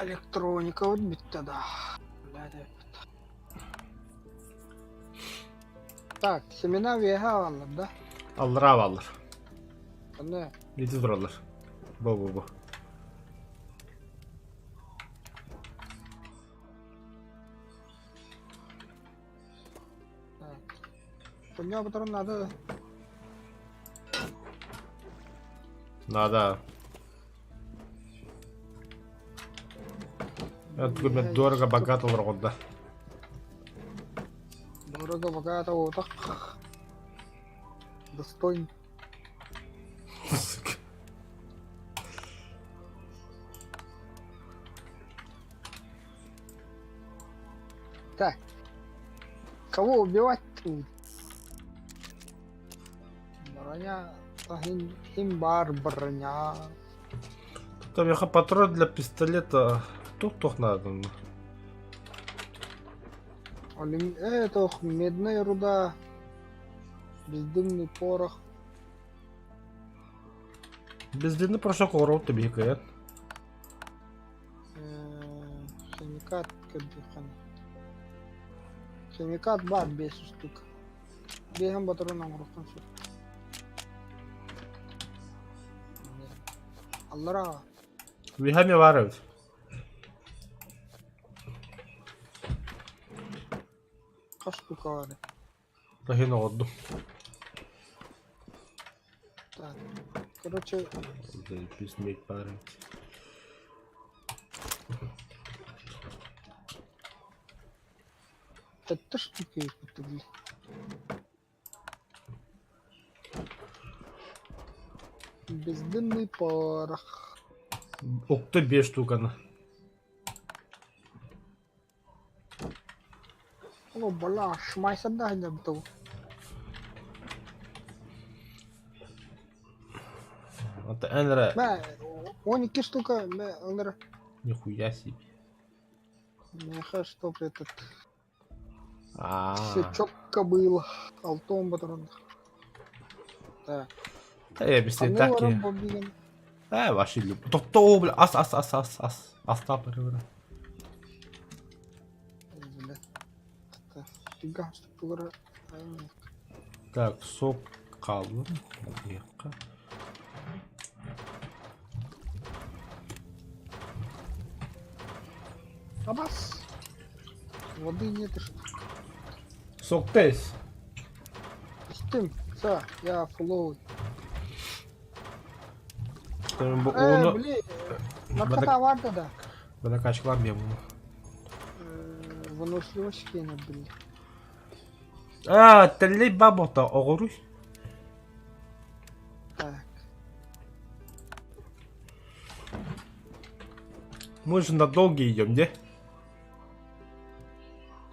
Электроника вот бит-то да. Так, семена вега алар, да? Аллар алар. Не. Нетиз буралар. Бо. Мне потом надо. Надо. Я только мне дорого, богато вроде. Дорого, богато, вот так. Достойно. Так. Кого убивать тут? Броня. Химбар броня. Там я патрон для пистолета. Тух надо. Это медная руда. Бездымный порох. Без длины прошел урод тебе гикает. Химикат кадыхан. Химикат бар 5 штук. Бегем патроном рухтан şu. Allah'a. Vi har med varvet. Kaç штука var? Да хина отду. Так. Короче, Писмет парень. это штуки купили. Бездымный порох. Ух ты, 5 штук она. О, бля, шмай сюда не был. Это Энра. Он iki штука, Энра. Нихуя себе. Меха, чтоб этот А. все четко было. Алтон патрон. Так. Да я без таки. Ваши любы. То, бля, ас, тапер, Фига, что Так, сок калын. Абас. Воды нет и что. Сок тейс. Стим, все, я фуловый. Блин. Наркота варда, да. Бана качкалар мен bunu. Выносливость не были. Телей бабота оғыруй. Так, Мы же на долги идем, где?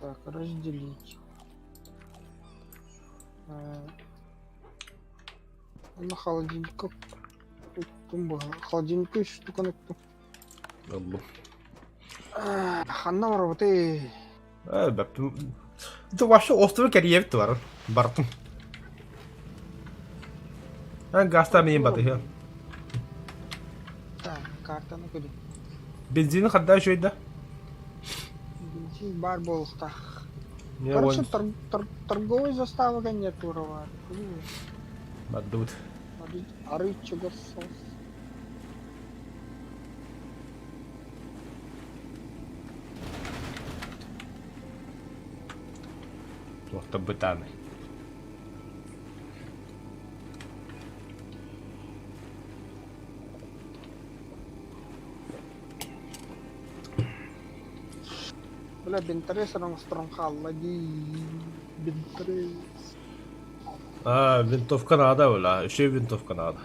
так, разделить. На холодильник. Холодильник еще штука на кто. Ханна работы. Это вообще острый карьер твар. Бартон. Гаста мен баты. Так, карта на куда? Бензин хадда шойда. Бензин бар был так. Короче, торговой заставы нет урова. Бадут. Арычего сос. Плохо бытаны. Бля, бинтерес рангстрон халлади. Бинтерес. Винтовка надо, бля. Еще винтовка надо.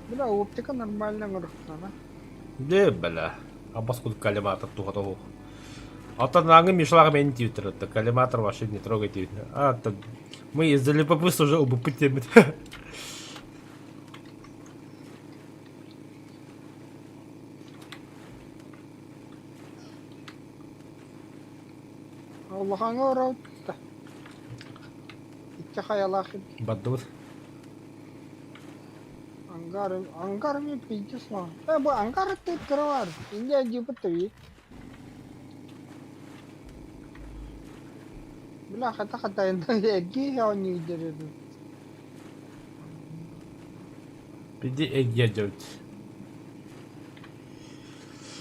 Бля, оптика нормальная морфна, да? Де, бля. Абас куд коллиматор тухату. Наңы мишлаг мен тьютер. Коллиматор вообще не трогайте. Мы ездили по быстро уже оба путем. Allah'ın orada. İki hayalakı. Бадут. Ангар мне пиздец на. Bu ангар ты открываешь. Иди один потри. Бля, хата я гея не видели. Иди эгья делать.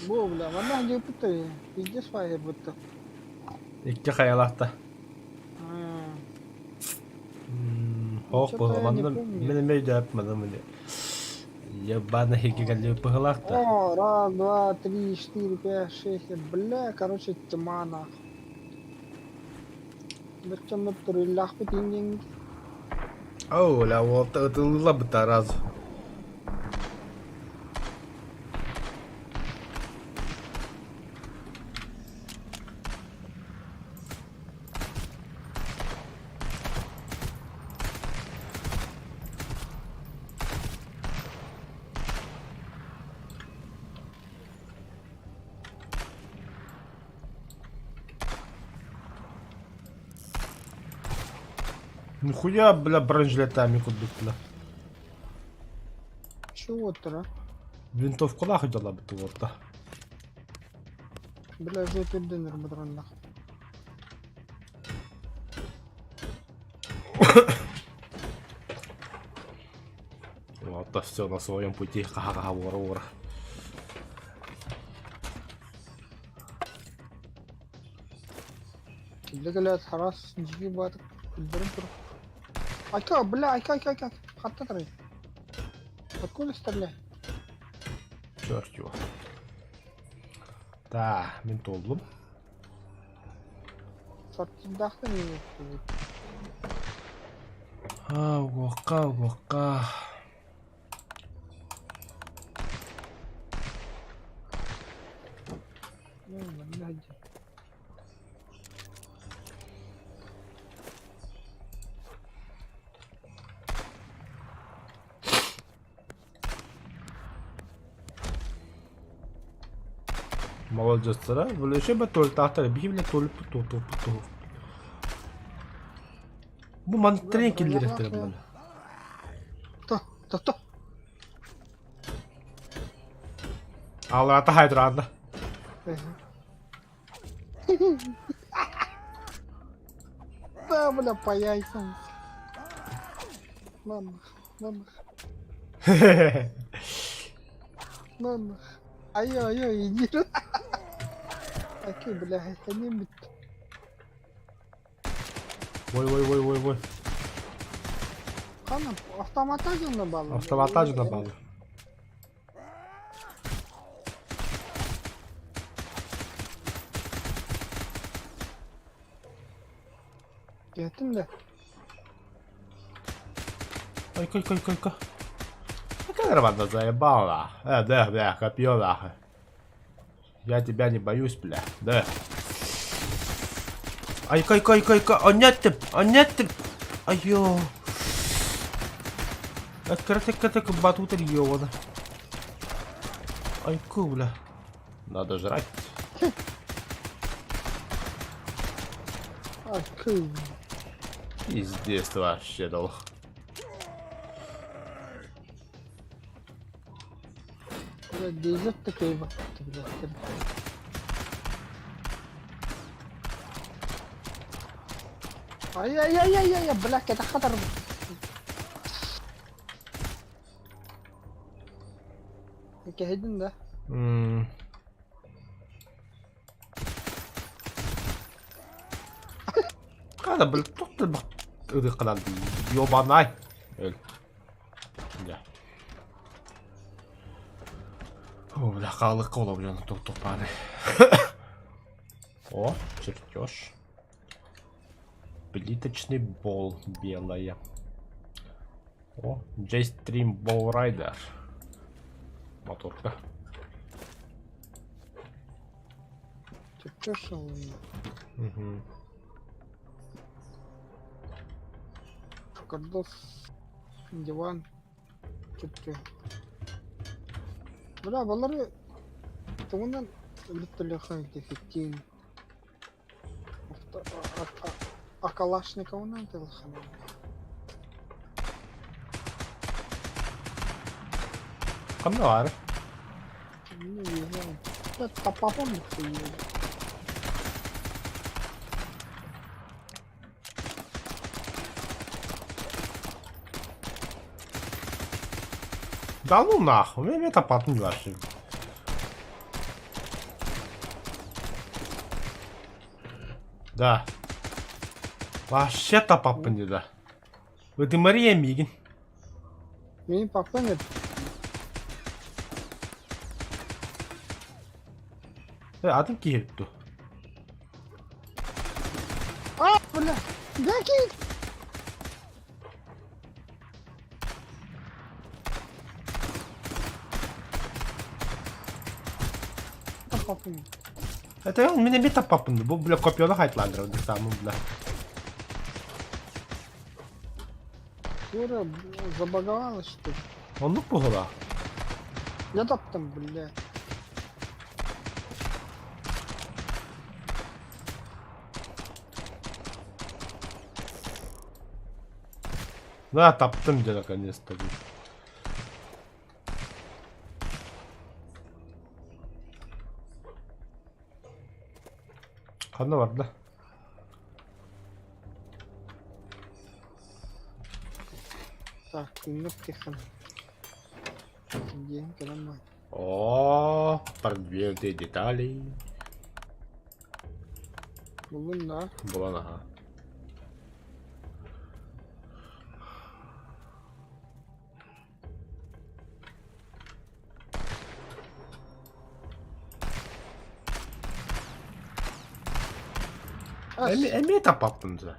Bu bля, вона один потри. Пиздец фаер будто. Икки хаялахта. Хоқ Что-то я не болғанды помню. мен емей деп мені. Ебаный гигалю пыгалак-то. О, раз, два, три, четыре, пять, шесть. Бля, короче, тьма нахуй. Зачем это рылях потинген? Оу, ля, вот это лабта раз. Нихуя, бля, бронежилетами куда, бля. Чего-то, а? Винтовку нахуй дала бы ты вот-то. Бля, же это дынер мадрон нахуй. Вот-то все на своем пути. Ха-ха-ха, вора-вора. Бля, говорят, раз, ничего бат. Айка, бля, айка. Хатта трей. Откуда стреляй? Черт его. Да, ментол. Сорти дахта не будет. Вока. Ну, блядь. Молодец, да? Влече бы толь тахтар, бігівля толь путу. Bu mantıklı killer ettiler bunları. То. Allah ata haydrarında. Да, бля, по яйцам. Ладно. Ай-ой, иди. Окей, бля, это не бит. Vay. Хана, автоматажен на балу. Автоматажно bağlı. Gittim de. Ай, кай. Какая нормально заебала. Да, копье нахуй. Я тебя не боюсь, бля. Да. Ай, кай. А нет ты. Айо. Так батута ёвана. Ай, бля. Надо жрать. Окей. Пиздец вообще дал. Бля, дезет такой вот. Ай, бля, это хатар. Кехидин да. Kada bel тут ты канал ёбаный. Да. О, бля, халык кола, блин, тупаны. О, чертеж. Плиточный бол белая. О, J-Stream Ball Rider. Моторка. Чё шел? Угу. Кардос. Диван. Чё. Бля, балары. Туман литтеле ханки фиктин. А Калашников на телефоне. Камнар. Не знаю. Это попомнит ты. Да ну нахуй, мне топат не вообще. Да. Вообще топат не да. Вы ты Мария Мигин. Мне попомнит. Атын киһипту. А, бля! Гаки! Папин. Это он меня бит таппапынды. Бу бля копьёны хайтландырды самым бля. Юра, забаговалась, что ли? Он ну пугала. Я там, бля. Да, таптым де наконец-то. Қаны бар да. Так, кино тихо. День, нормально. О, продвинутые детали. Бүгін да. Булан аха. Эми таппаптым да.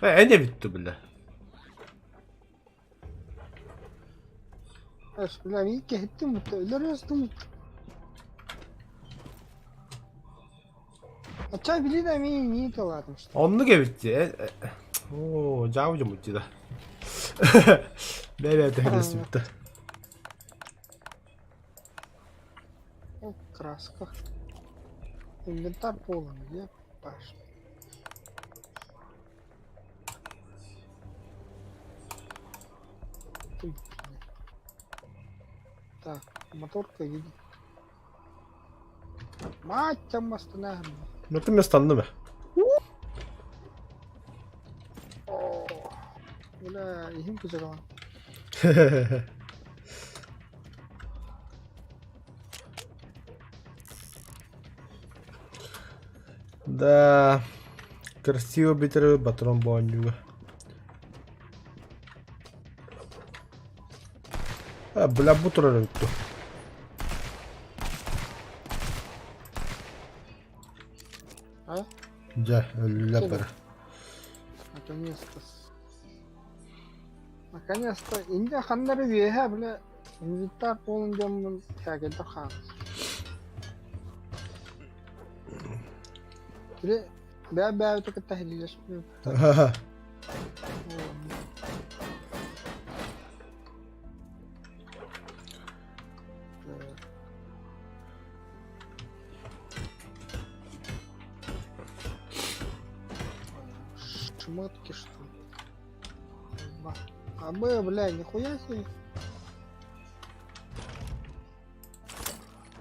Эне битту бля. Аш, бля, iyi ki ettim mutlu. Öyle yazdım. Açay bile de iyi kalardım işte. Onlu gebitти. Oo, жабы мутти да. Бебе тегрес битти. О, краска. Инвентарь полон, я паш. Так, моторка едет. Мать там останавливай. Ну ты местанды мı? Бля, ihim kucağıma. Да. Красиво битер батрон бонюга. Бля, бутра битту. А? Жа, өлләпер. Наконец-то. Наконец-то. Инде ханнары веха, бля. Инвентарь полон демон. Тягелдер хан. Бля, бә өтөк тахилилешмей. Шмотки что ли? А бы, бля, нихуя себе.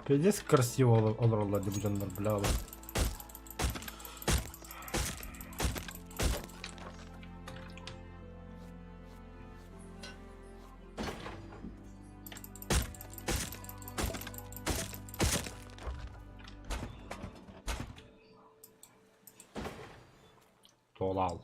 Пиздец красиво олороллар деп жандар, бля. Толал.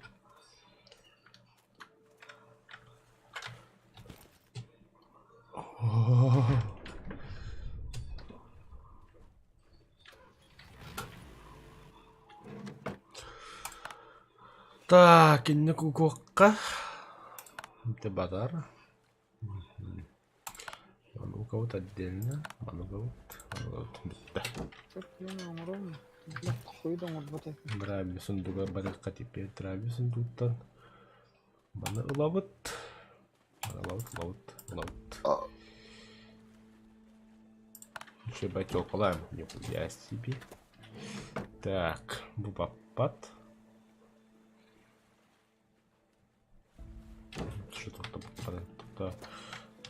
Так, ini kukuhkah? Itu batar. Манукаут отдельно. Манукаут. Бля, хуйдың вот вот это. Браби сундуга баракка типе. Браби сундуктан. Мана улабыт. Улабыт. Еще батё колаем. Нихуя себе. Так, бубапат. Что тут попадает?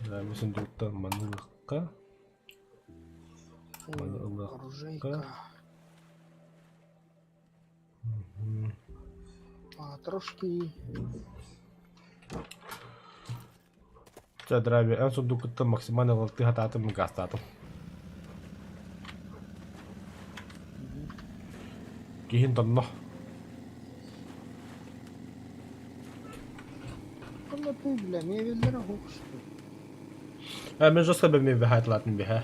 Браби сундуктан манукка. Оружейка. Трошки. Це драйві, я сундук максимально лати гататим гастатим. Кихін тонно. Коли ти, бля, мені віддерегук, що ли? Мен жостка бе мен вихайт латын бихе.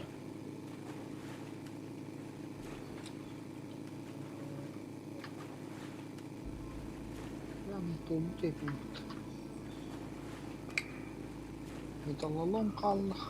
текін. Металлолом қалдық.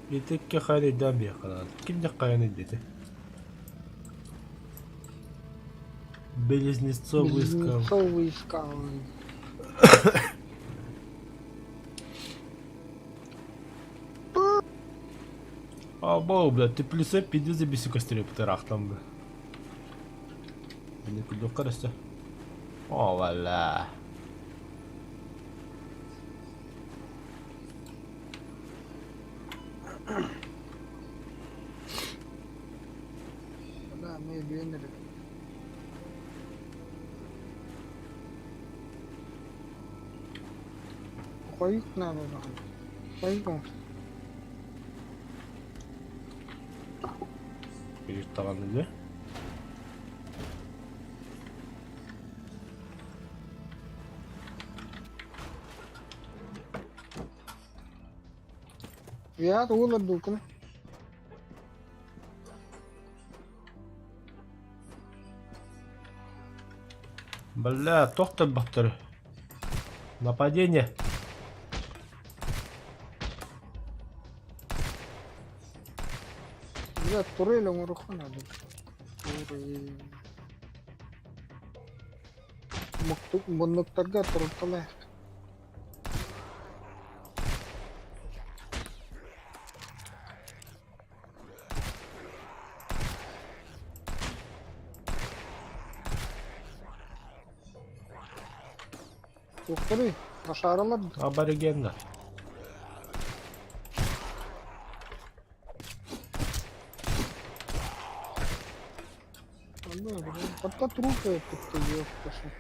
Етекке қайдан бе қалады. Кімде қайаны деді? Белезнецовый скал. Белезнецовый скалы. Абау, блядь, ты плюсы піди за бісі кострі птирах там, бля. Мені куди вкарасться? О, валя. Да, мы генеры. Қойық надо бағым. Қойық он. Беріп таған өлі. Я олар дұлқын. Бля, тоқтар бақтыр. Нападение. Я турель он рухана надо. Турель. Мұндықтарға тұрып қалайық. Тоқтыры, ашаралады. Аборигенler. Подта трупы тут есть, пошли.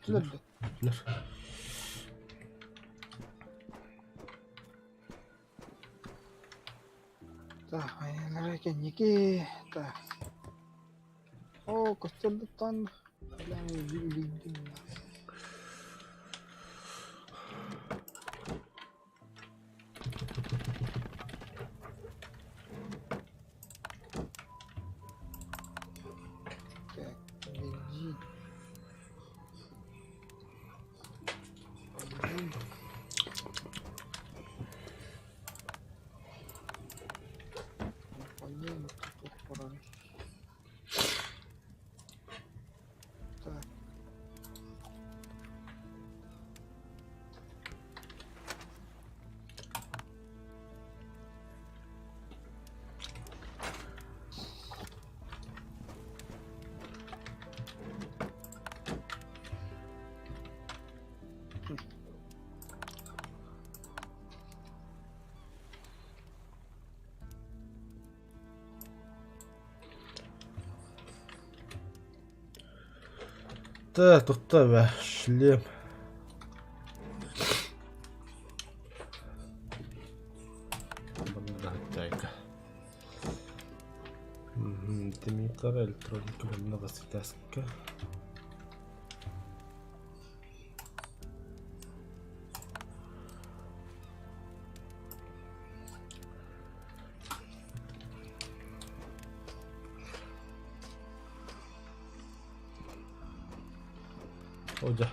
Лёд. Bittiler. Так, aynalar ekan так. О, костюмдықтан. Так, бензин. Понятно, тут пора. Так. Так, тоқта шлем. Так. Демитар электроника много связка. Оля.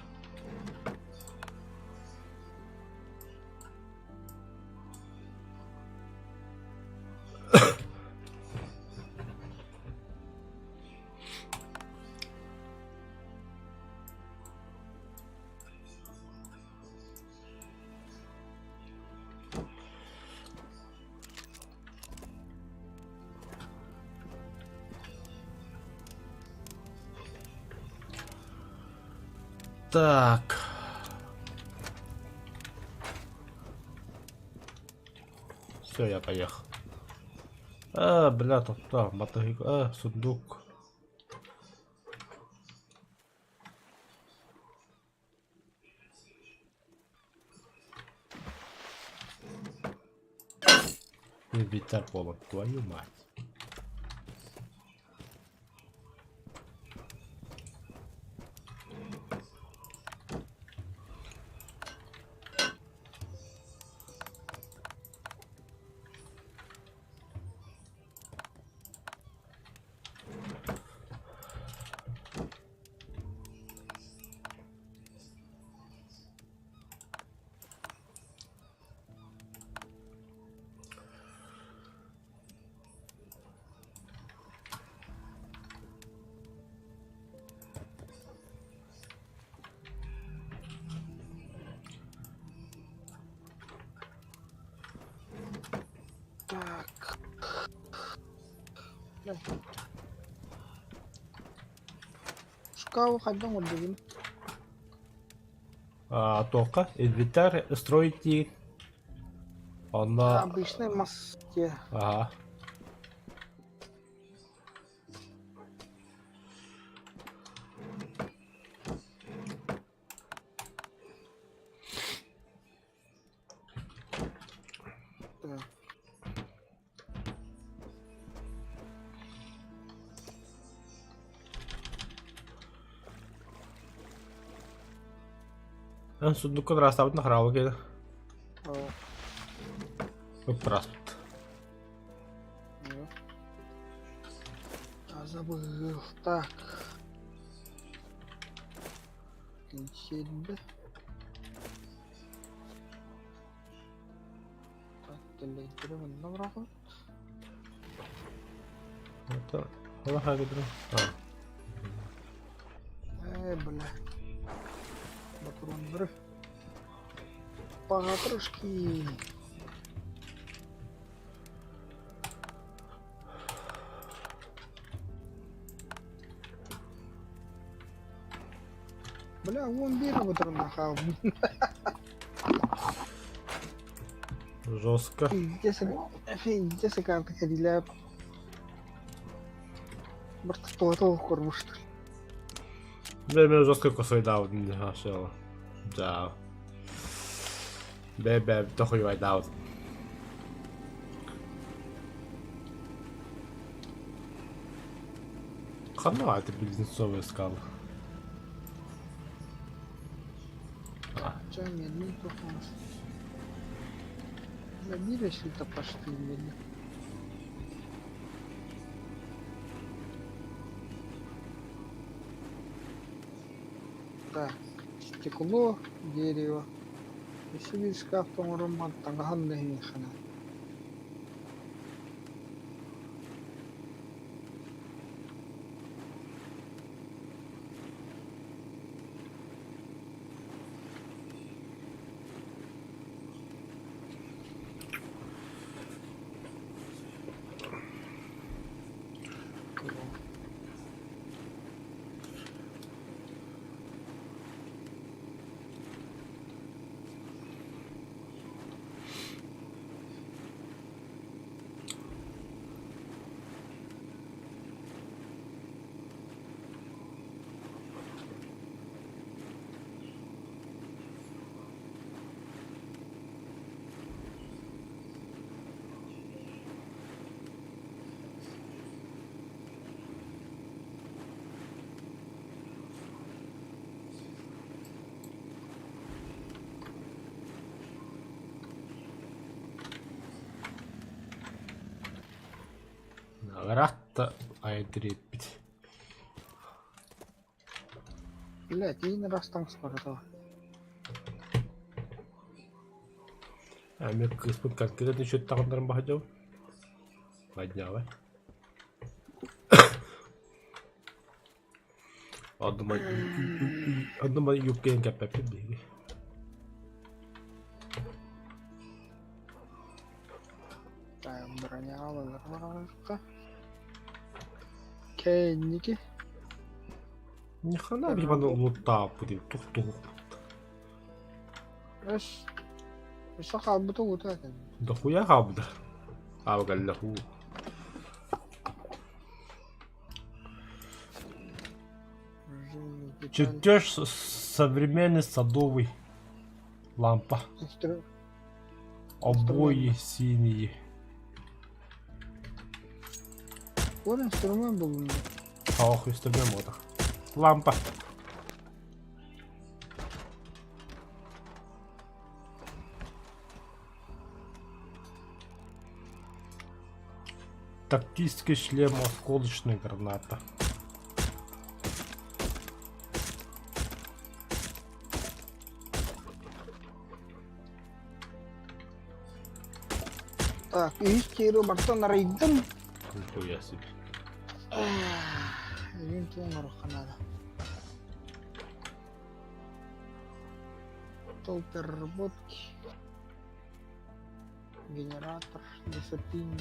Так. Все, я поехал. Бля, тут да, батарейка. Сундук. Инвентарь полон, твою мать. Так. Блядь. Шкаф ходил вот блин. Только инвентарь строите. Она... Обычной маске. Ага. Так. Сундук раз ставить на хралке. А, Вот раз. да. А забыл. Так. Кинчельда. Так, телеграмм набрал. Это... Ага, говорю. Бля. Батрундры. Патрушки. Бля, вон бери батрун нахал. Жестко. Пиздец, карты ходили. Бартотого корму, что ли? Да, меня жестко косой дал. Нашел. Да. Бебе, дохуй вайдаут. Хана, это близнецовые скалы. Че, медный тухнул. Набились ли-то пошли медный? Так, стекло, дерево. Если вид шкаф, то роман танганный механа. Ратта, айдрепить. Блять, и на раз там спортал. Мен кыспыт конкретно что-то тағындырым бахадjau. Подняла. Одному юбкейн кәпәпі беги. Так, броня алалар. Кейники. Ни хрена биваны лута будет. Тух-тух. Эш. Эш хаббыту ута. Да хуя хабда. Абгаллаху. Чертеж современный садовый. Лампа. Обои синие. Вот инструмент был. Ох, инструмент мотор. Лампа. Тактический шлем, осколочная граната. Так, и стиру бартон рейдом. Нихуя себе. Винту надо. Стол переработки. Генератор, десятин.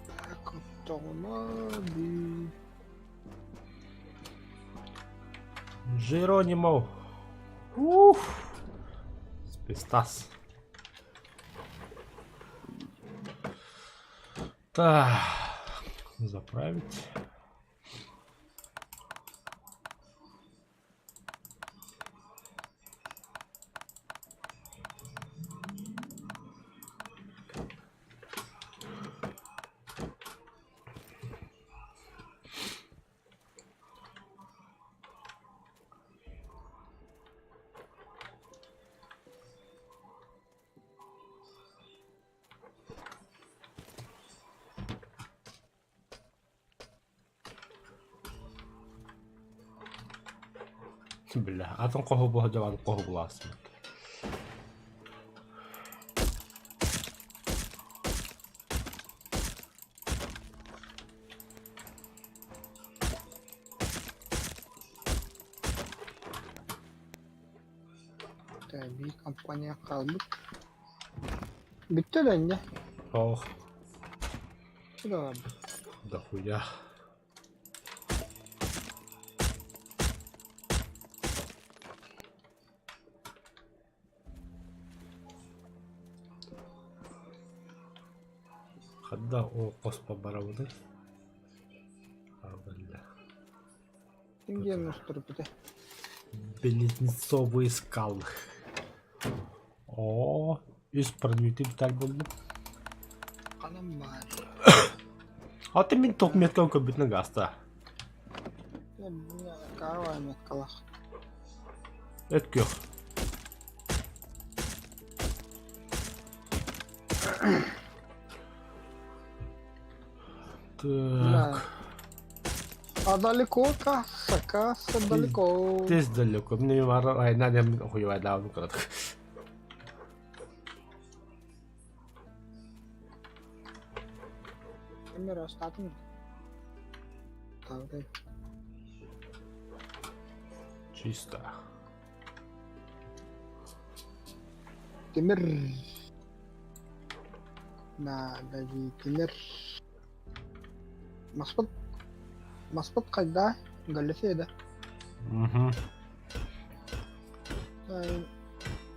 Так, автомобиль. Джеронимов. Уф. Спистас. Так. Заправить. Бля, атом кого богодував, кого власне. Tabii kampanya kaldık. Bitti bence. Ох, Şu da vardı. дохуя. Хадда окос побаравды. Бля. Şimdi yanlıştır bir de. Близнецовые скалы. О, исправитель так болды. Kanım var. А ты мен тоқ меткау көбітні ғаста. Ya bu kahve yemek kalak. Өткө. Так. А далеко касса далеко. Тез далеко. Мне мара айна дем хуйва давно кратко. Камера остатın. Tabii. Чисто. Demir. Lagi demir. Masput kayda. Galesi ده. Угу.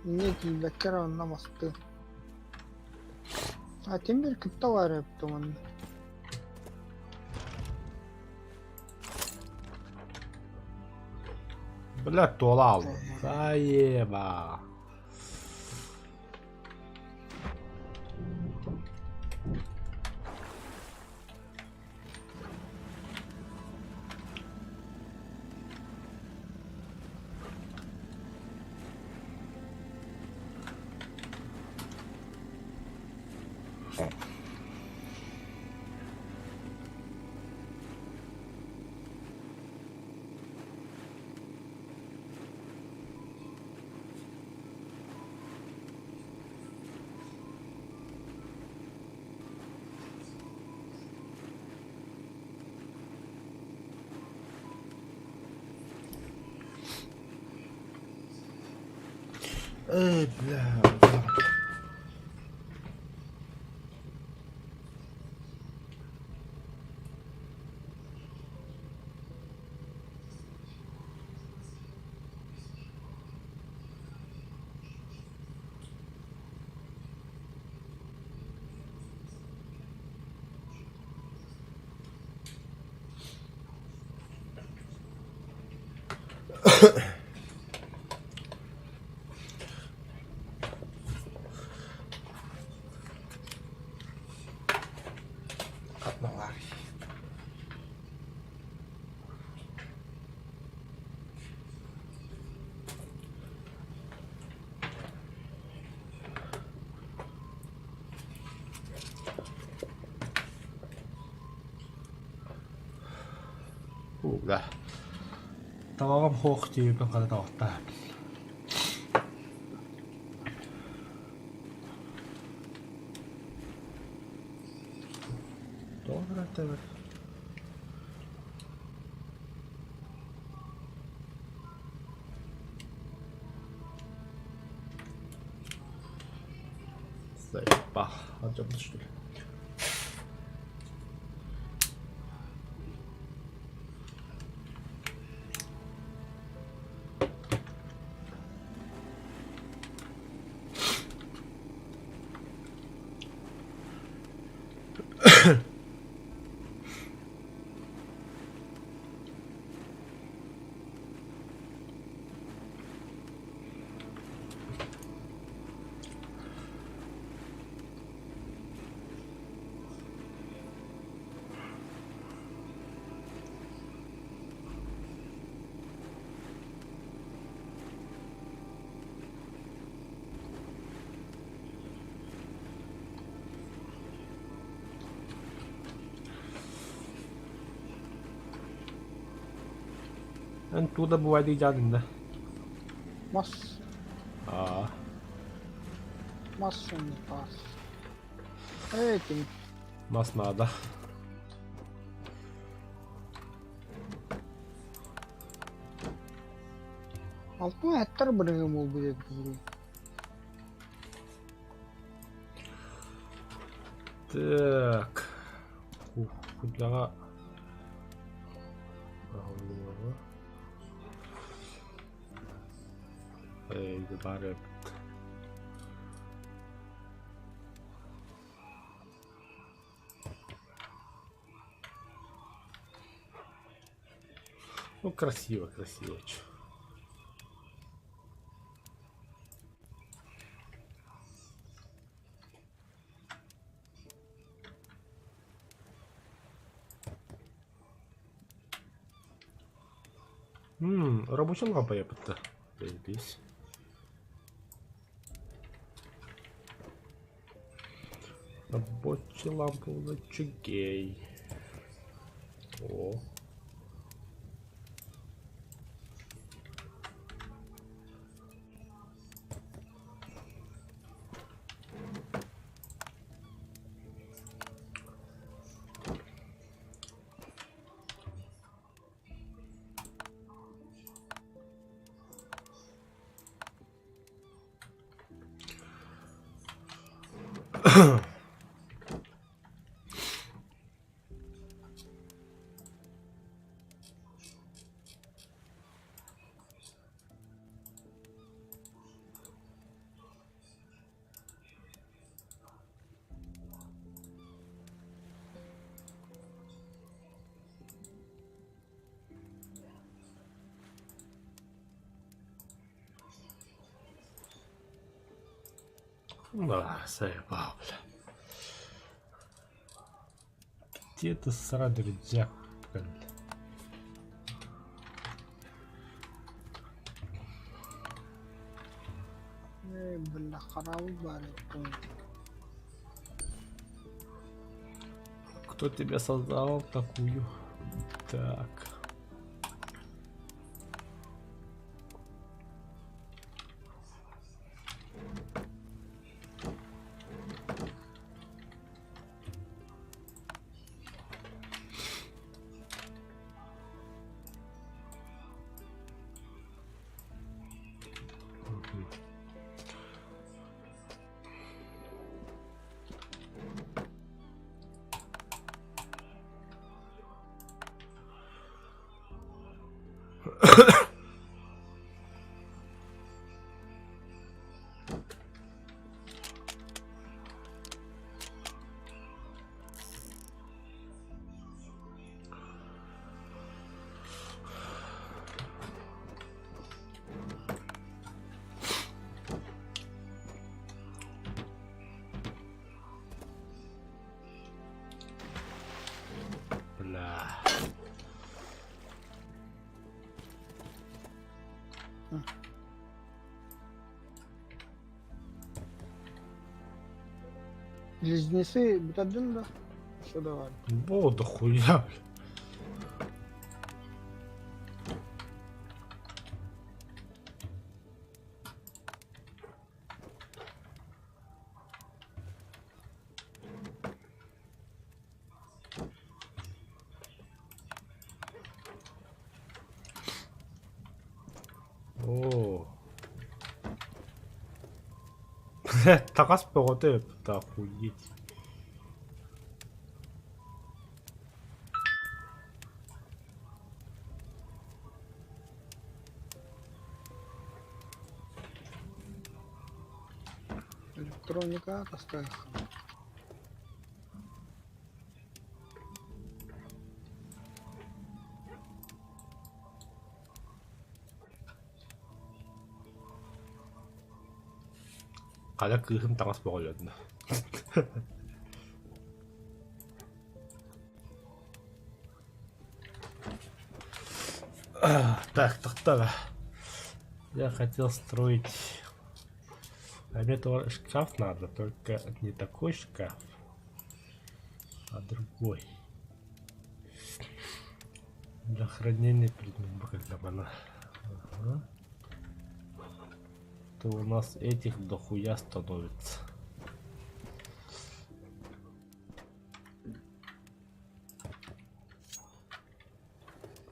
نيجي نذكرها انها مسطين. تمر كنت وارب تمن. Бля, туалал. Заеба. Эй, бля. Давай. Да. Tavallaan hohtii, joka katsotaan täällä. Tuolla näyttää. Säipä, acaba. Tuo buat di jalan dah. Mas. Ah. Mas on taas. Eikin. Mas nada. Altına hatter bırakım oldu dedi. Так. Куда? Эй, добавим. Ну, красиво, красиво. Чё. Рабочая лампа я будто. Заебись. Рабочая лампа на чугей. О. Да, заебал, бля. Где ты сраный рюкзак, блин? Бля, харал барит. Кто тебя создал такую? Так. Близнецы бетадин, да? Что давали? О, да хуя. О. Такас погоды, да охуеть. Электроника оставь. 가장 그 흠 당해서 먹으려나. Так. Я хотел строить... А мне тоже шкаф надо, только не такой шкаф, а другой. Для хранения предметов, как там она. Ага. То у нас этих дохуя становится.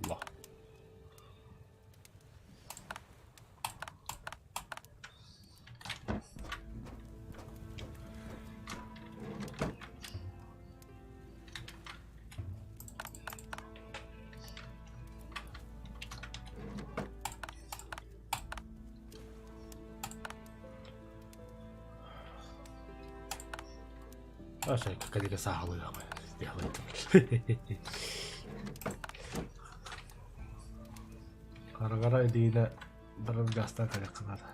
Ла. Слушай, какая сахалая сделает. Gara-gara hindi na gasta kaya kanara.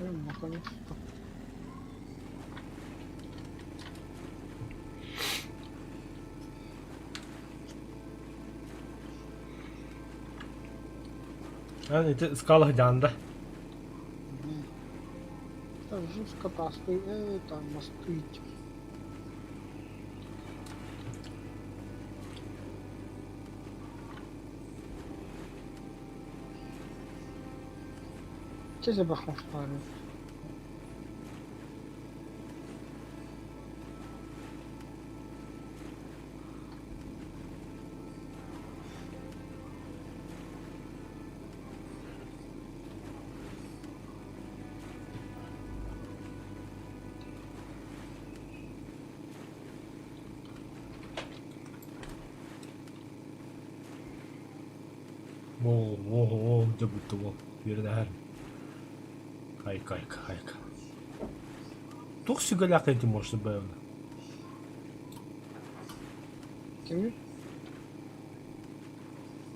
Наконец-то. Это скала гянда. Так, жестко таской, там мосты. Че за бахом шпарит? О, где будто вот вердер. Хайка. Тух сигаляк эти может быть. Kimi?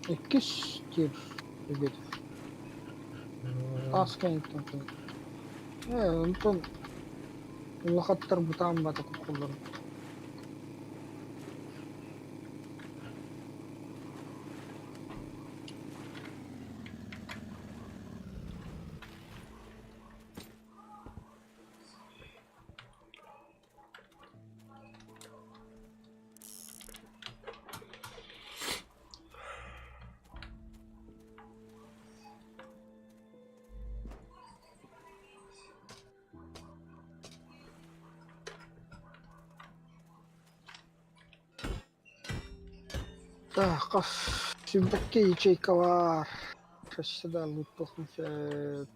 İkiz tür gibi. Тасканиктан. Антон лохаттар бутан бата куллар. Так, şimdi такие ячейка var. Сейчас сюда лут посмотрят.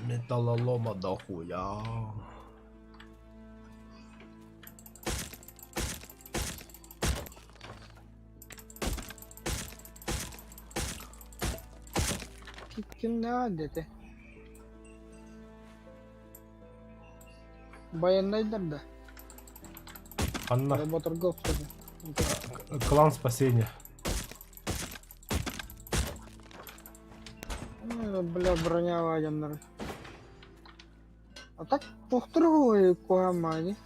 Металлолома дохуя. Kim ne adeti? Баяндайдар да. Анна, Работоргов тоже. клан спасения. Бля, броня вадяндар. А так похтруй куамади.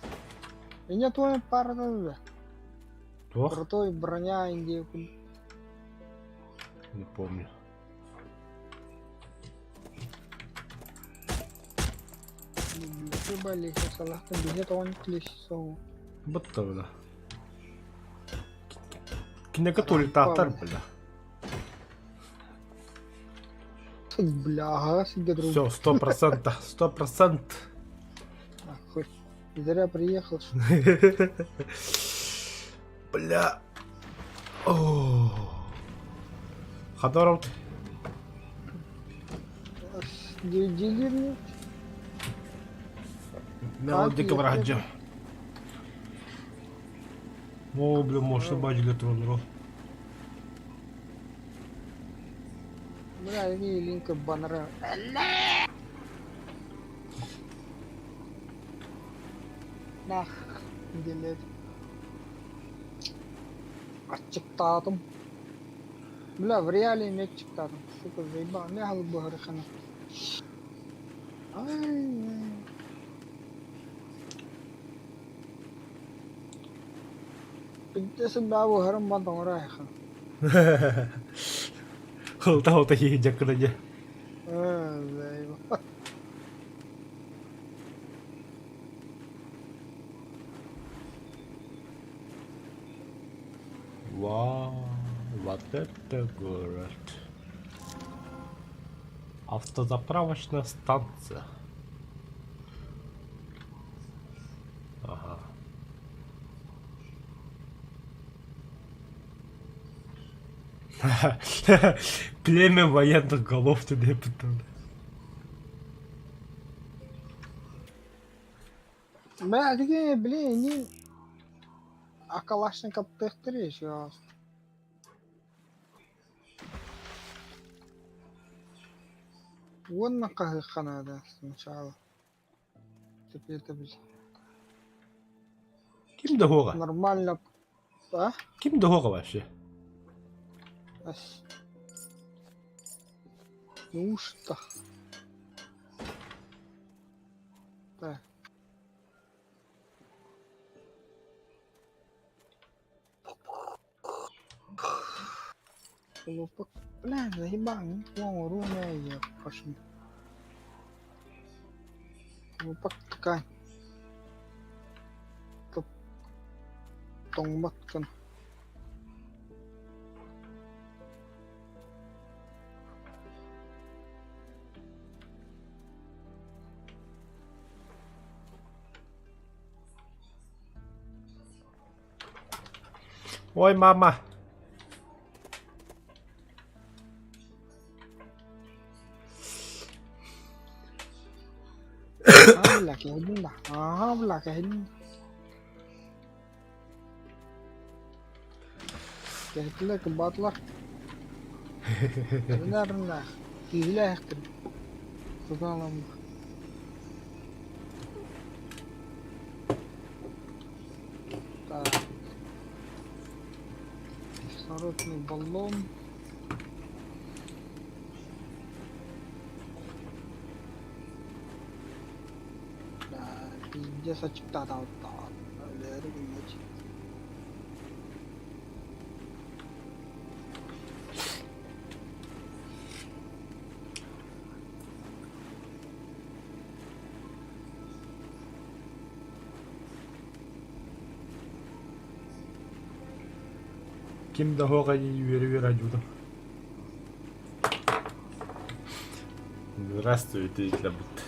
И нет твоей пара да. Ох, Крутой броня индейку. не помню. Бля, бали, салах, ты бежит он клещу. Будто бля. Кинекатури тахтар, бля. Бля, ага, себе друг. Все, 100%, 100%. Хоть зря приехал. Бля. О. Ходоров. Дилерни. Мелодика враджа. О, бля, може бачили трудно. Бля, ini link ke banner. Nah, delete. Ачыктадым. Бля, в реале не чыктадым. Сука, заебал. Не алып бахархана. Ай. Пиддесин бабу харам бантан райхан. Tahu teh hijak aja. Заебал. Вау, вот это город. Автозаправочная станция. Ага. Племя военных голов тебе питали. Бля, такие, блин, не... А Калашников тыхтыришь, я. Вон на кахана, да, сначала. Теперь это, блин, Kim дорога? нормально. А? Kim дорога вообще? Ась. Неужто? Так. Лупок. Бля, заебал, не помню, руна я пошли. Лупок такая. Тонгбаткан. Ой, мама. Bla cái hình đó. Bla cái hình. Kehitler ke batlar. Benar. Gila kan. Subhanallah. Так. Кислородный баллон. Пиздец, очептата вот так. Kim дорога и радио. Здравствуйте, Клабут.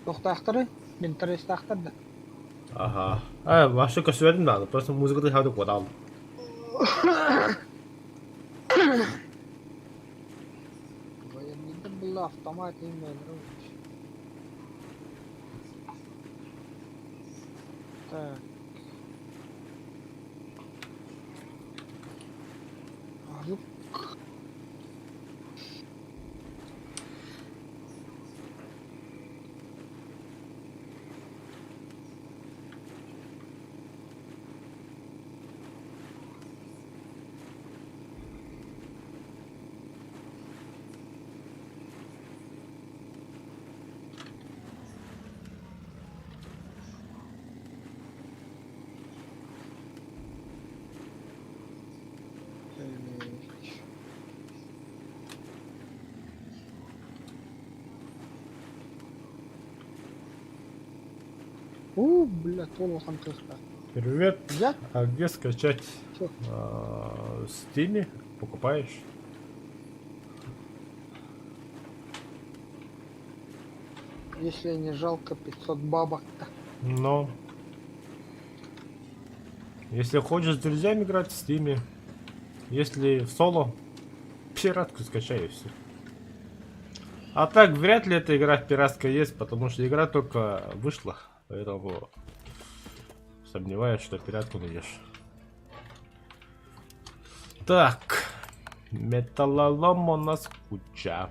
Тоқтақтыры, мен тұрыс тақтырды. Ага. Вообще косвет надо, просто музыку ты хаду подал. Военный был автомат именно. Так. Азук. Бля, толохан кыска. Привет. Я? А где скачать? Чё? В Steam покупаешь? Если не жалко 500 бабок-то. Но если хочешь с друзьями играть в Steam, если в соло, пиратку скачай и все. А так вряд ли эта игра пиратская есть, потому что игра только вышла, поэтому сомневаюсь, что пиратку найдешь. Так, металлолом у нас куча.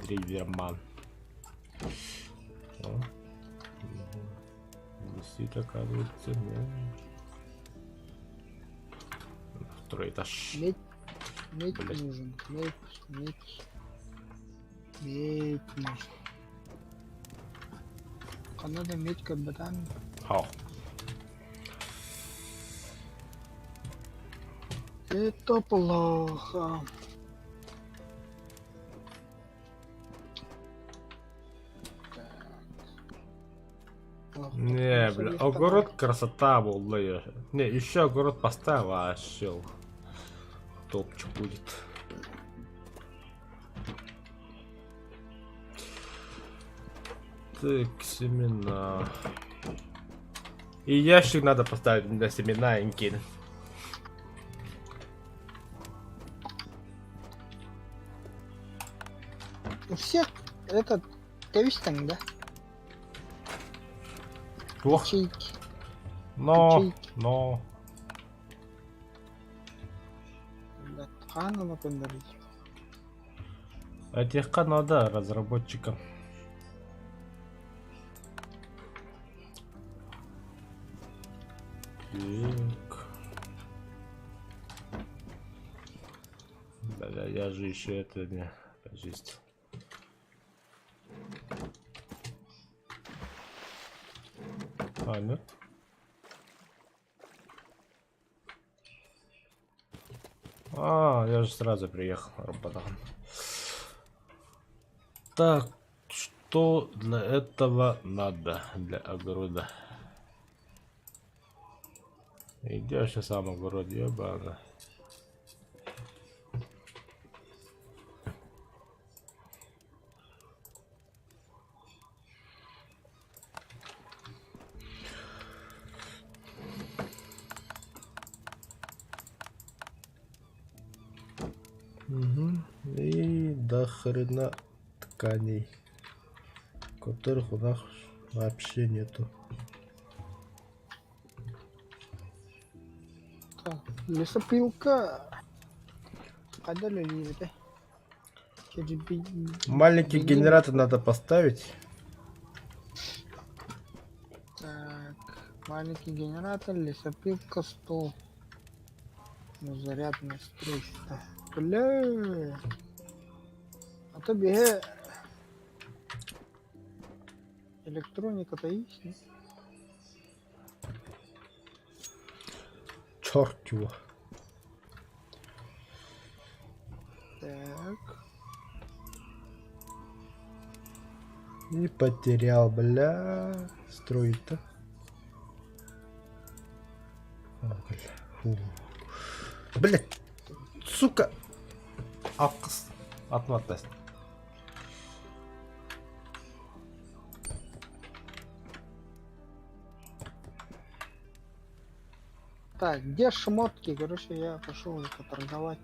Дрейверман. Висит, оказывается, нет. Второй этаж. Медь Блядь. нужен. Медь нужен. Канада медь кабатан. Хау. Это плохо. Не, бля, огород красота была. Не, еще огород поставил, а все. Топчик будет. Так, семена. И ящик надо поставить для семена, инкин. У всех этот кавистан, да? Плохо. Ячейки. Но. Да, хана например. Этих надо разработчикам. Так. Бля, я же еще это не жизнь. А, нет? А, я же сразу приехал, работал. Так, что для этого надо, для огорода? И где же сам огород, ебано? И до хрена тканей, которых у нас вообще нету. Так, лесопилка. Отдали ли это? Маленький генератор надо поставить. Так, маленький генератор, лесопилка, стол. Ну, зарядное устройство. Бля. А то беге. Электроника-то есть, нет? Черт его. Так. И потерял, бля. Строить-то. Блять, сука. Отмотать. Так, где шмотки? Короче, я пошел их поторговать.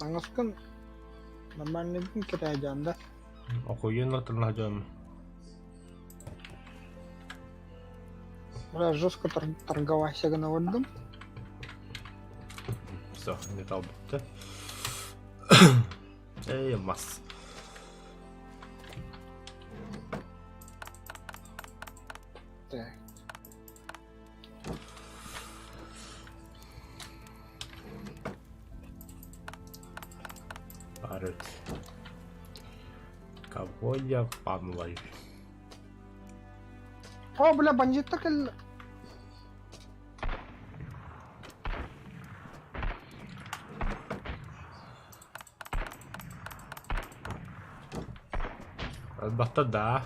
Таңғысқын нормальныйдың кіре жанда. Охуенно торнадем. Бля, жестко торговать гана вырдым. Все, металл бутты. Эй, масс. Так. делать? Кого я обманываю? О, бля, бандит так и... Albatta да.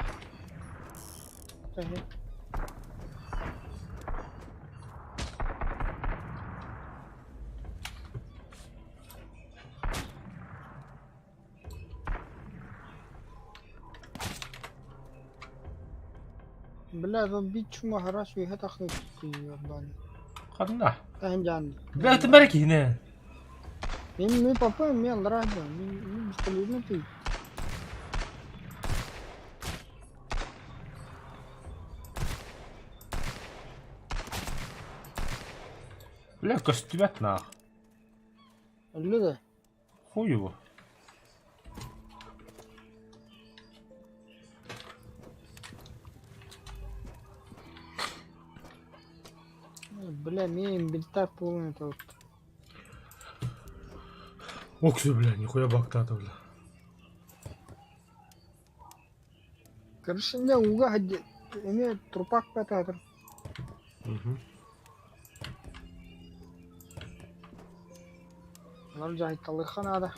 Бля, тут бить чума гараж виха тахны ебаный. Ханна. Тахин жан. Бля, ты барки не. Ми папа, ми алрада, ми бистолюбный ты. Бля, костюмят нах. Ölü de. Хуй его. Бля, ми инвентарь полный тут. Ох ты, бля, нихуя бактата, бля. Короче, не уга хади. Эми трупак пататыр. Угу. نرجع يطلقنا هذا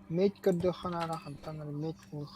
ميت كده خنا راح نتمر ميت فوق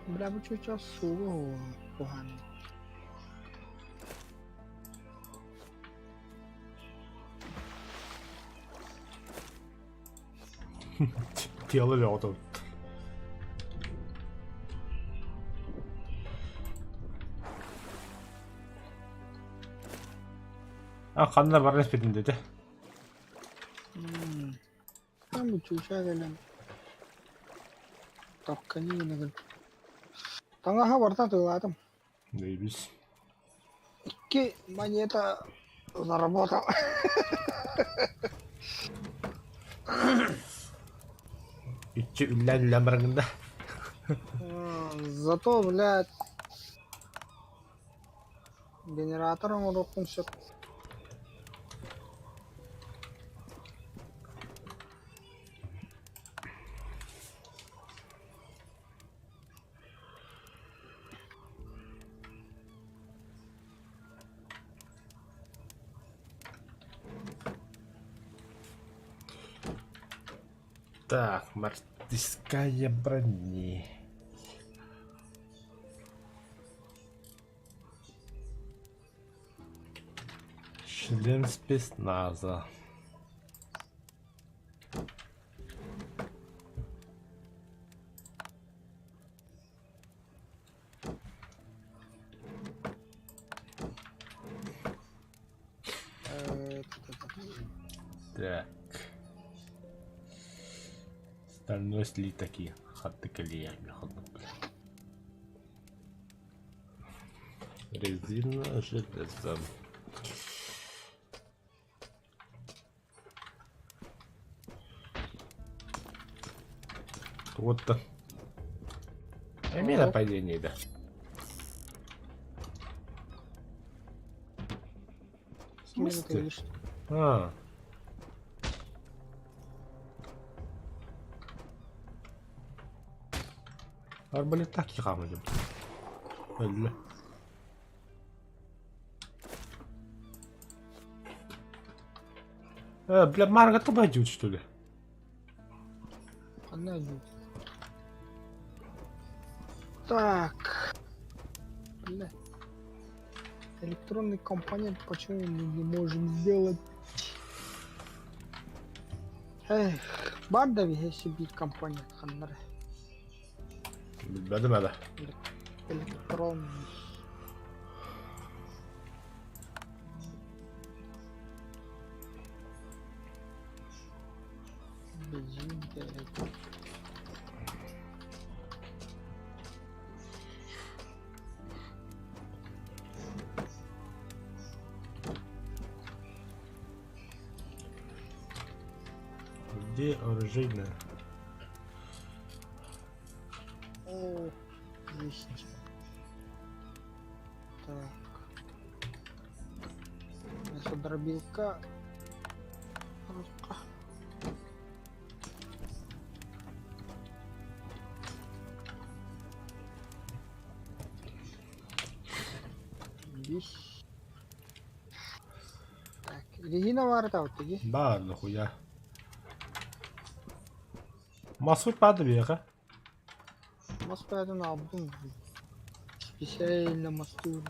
Бля, вы чё суго поганий. Тело лётом. А, ханна барнес бетинде де. Там bu çuşa gelen. Tapkani yine gel. Tanga varta тылатым. Нейбис. Ки монета заработал. Ичи үллән барганда. Зато, блядь, генератором урокун все. Так, мартышская брони. Член спецназа. Так. Стальной слитаки. Хаты колеями ходят. Резина железо. Вот-то. Имеет нападение, да. смысле? А. Арбалет так ямадым. Әлі. Бля, Марга обойдет, что ли? Она идет. Так. Бля. Электронный компонент почему мы не можем сделать? Эх, бардави если бит компонент ханнар. Bilmedim hele. Электронный. Бензин, электронный. Где оружейная? О, есть. Так. Мясодробилка. Рука. Здесь. Так, резина варта вот таки. Да, нахуя. Масуд падали, яка? Москвадан алдым. Специально мастуру.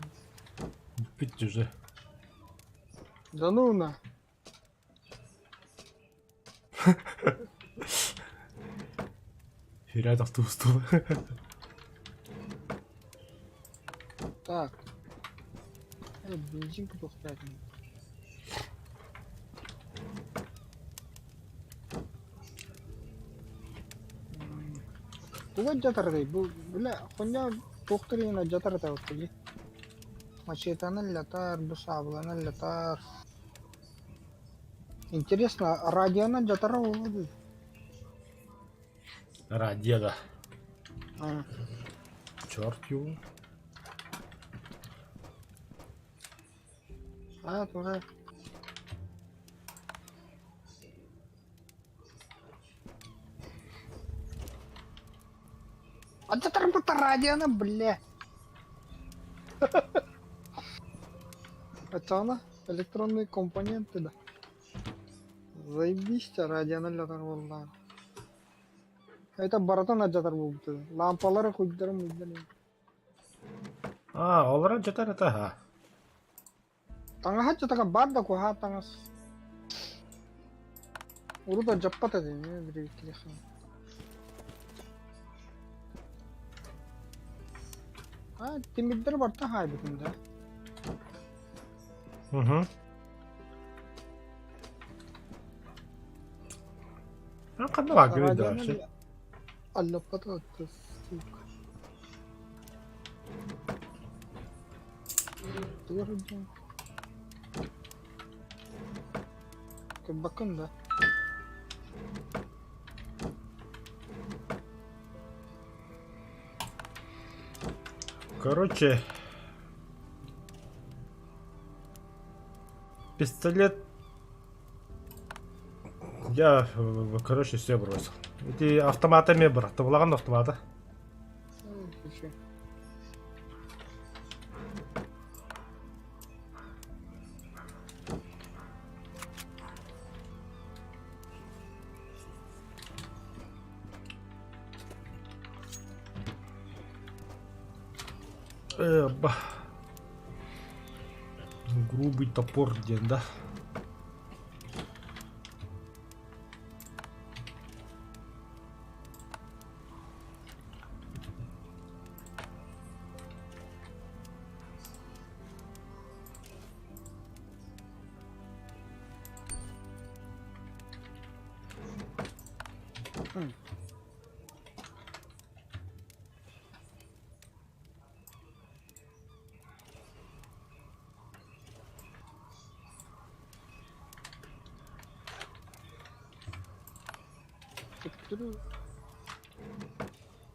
Пить уже. Да ну на. Рядом в ту сторону. Так. Бензинку тоқтатın. Бүгін жатыр дей. Бля, хоня тоқтырына жатыр да вот таки. Мачетаны лятар, бусабланы лятар. Интересно, радиона жатыр олды. Радио. А, Черт его. тоже. А жатыр бұта радиона, бля. Пацана, электронные компоненты, да. Заебись, радиона лятар волна. Это баратан жатыр болды. Лампалары көздерім өздерім. А, олар жатар это ха. Таңа жатаға бар да көға таңас. Уруда жаппата дейін, бір телефон. А, темиддер бар та хай бүтінде. Угу. А қандай var gibi de вообще. Аллапата отты, сука. Твердо. Bakın da. Короче, пистолет я, короче, все бросил. Эти автоматами брат, ты влаган автомата. Грубый топор день, да? Тектürü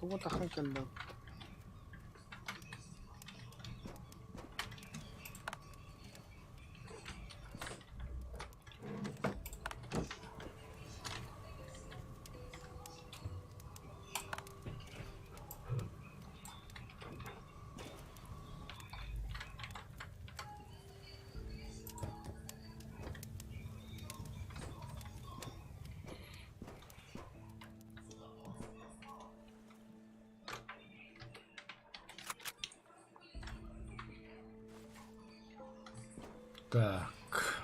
bu tahan keldi. Так.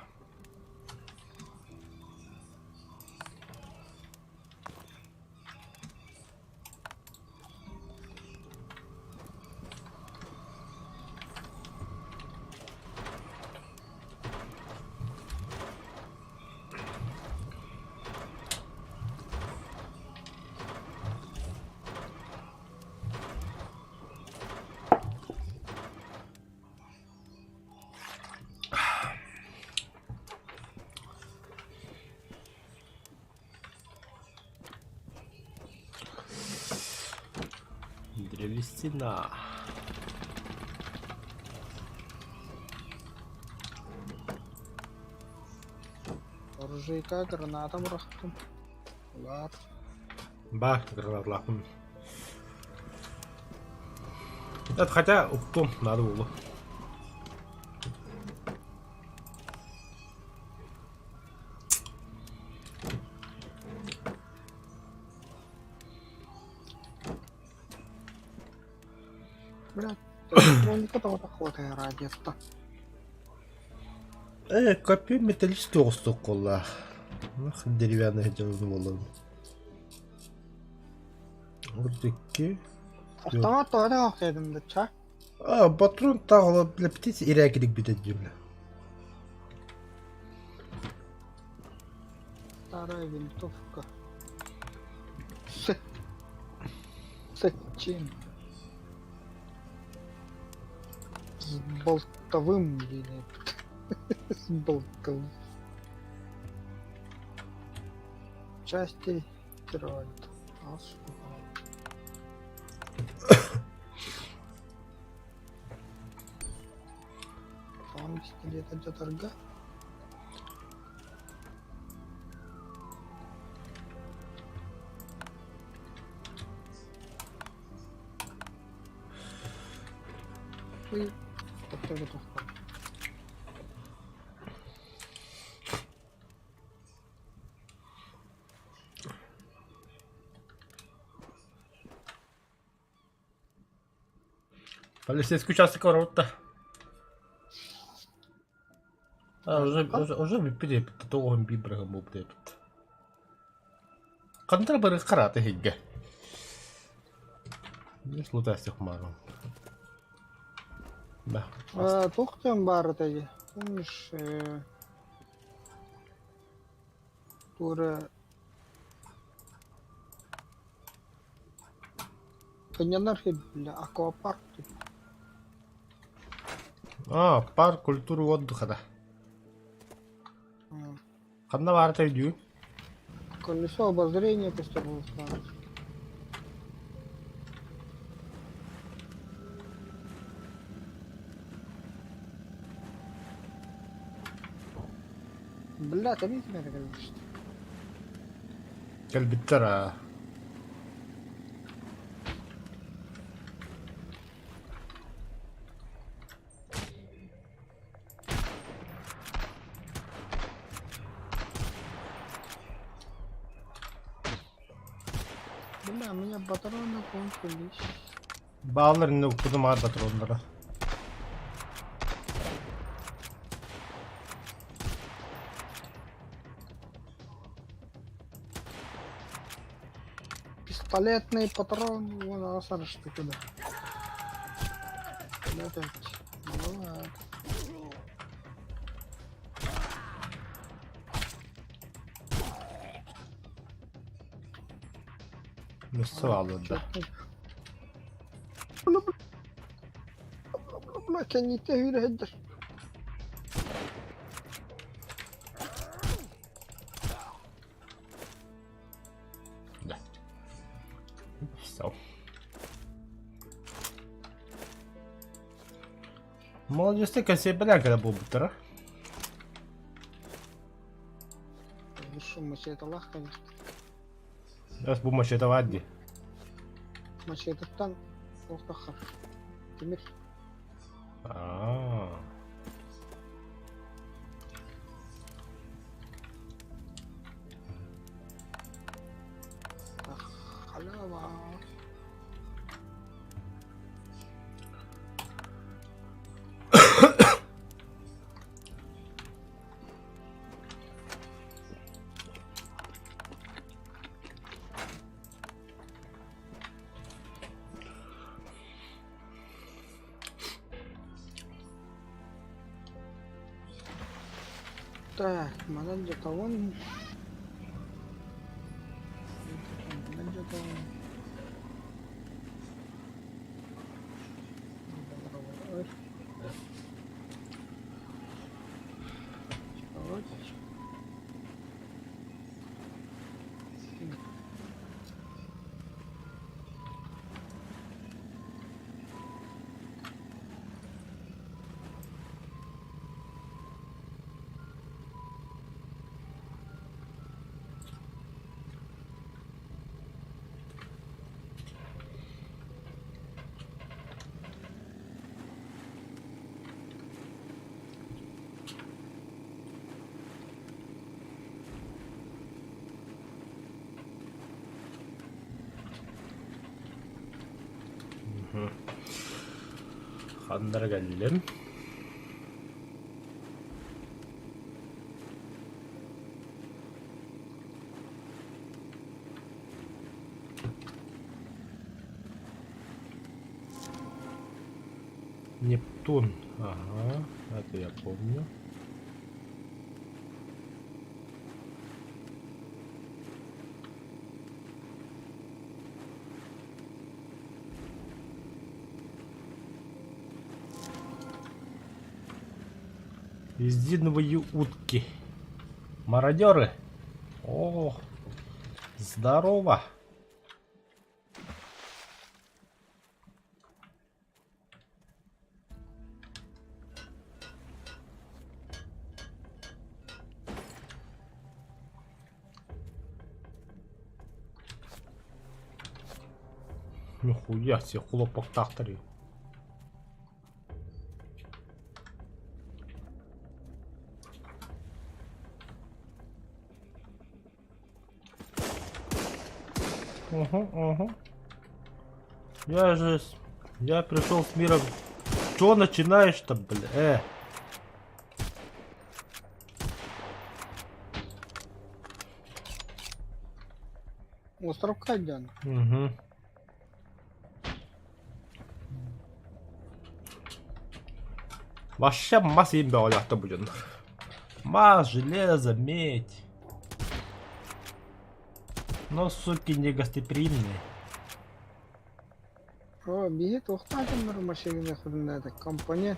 Древесина. Оружейка, граната бұрақтым. Олар. Бар, гранаталахын. Это хотя уктум надо было. Блядь, электроника-то вот охота ради это. Копию металлического стекла. Ах, деревянных делал. Вот такие. Автомат var ya elimde çay. Патрон тағылып для птицы и рякелик бітет демлі. Старая винтовка. Зачем? С болтовым или с болтовым. Части героид. Там пистолет от торга. И такой готов. Полицейский участок ворот-то. Уже биппиде тоғын бибрагам болып депті. Қандыр бірі қараты хегге. Не слутастық мағым. Да. Тоқтен бар таги. Помнишь, тура коньянархи для аквапарк. Парк культуры отдыха да. Қанда барыта үйдеу? Колесо обозрения просто было ставить. Бля, ты видишь меня, конечно. Кәлбіттер. Бля, у меня патроны кончились. Bağlarını okudum abi patronlara. Пистолетный патрон, вон асар что куда. Опять. Ну ладно. Nasıl alındı? Bla كان ينتهي لهدر. Да. Все. Молодец, ты себе бля, когда был бутера. Что мачете лах, конечно. Я с помощью этого Адди. Мачете там. Ох, тахар. Тимир. Халява. Так, манан жатауын. Манан жатауын. Хандар geldim. Нептун. Ага, это я помню. Резиновые утки. Мародеры. О, здорово. Нихуя себе, хлопок тахтари. Угу. Я пришел с миром. Что начинаешь-то, бля? Остров Кайдан. Угу. Вообще масса им бяля-то будет. Масс, железо, медь. Но, суки, не гостеприимные. О, бегит, ухтатым бір машине хурында это компания.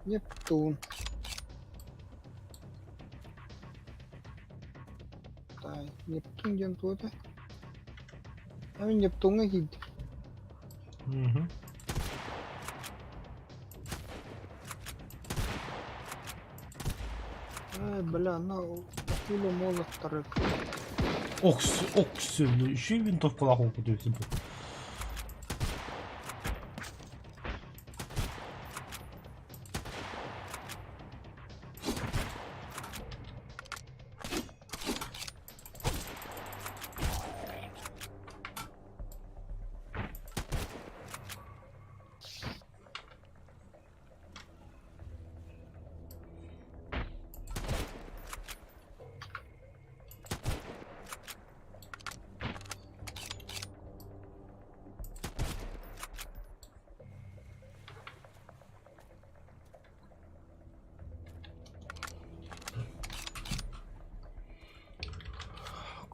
Нептун. Так, Нептун ден туыта. Ами Нептунга гид. Угу. Бля, ну, акулу молот тарык. Оксы, ну еще и винтовку нахуй куда-то.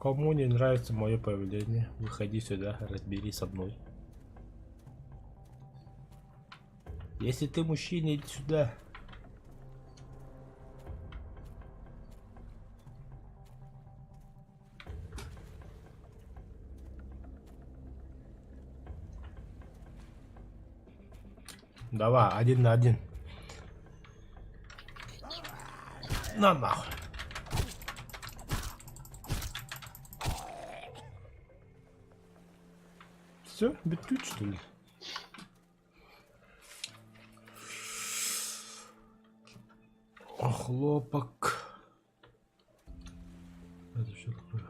Кому не нравится мое появление, выходи сюда, разберись со мной. Если ты мужчина, иди сюда. Давай, 1 на 1. На нахуй. Все, битуть что ли? Хлопок. Это что такое?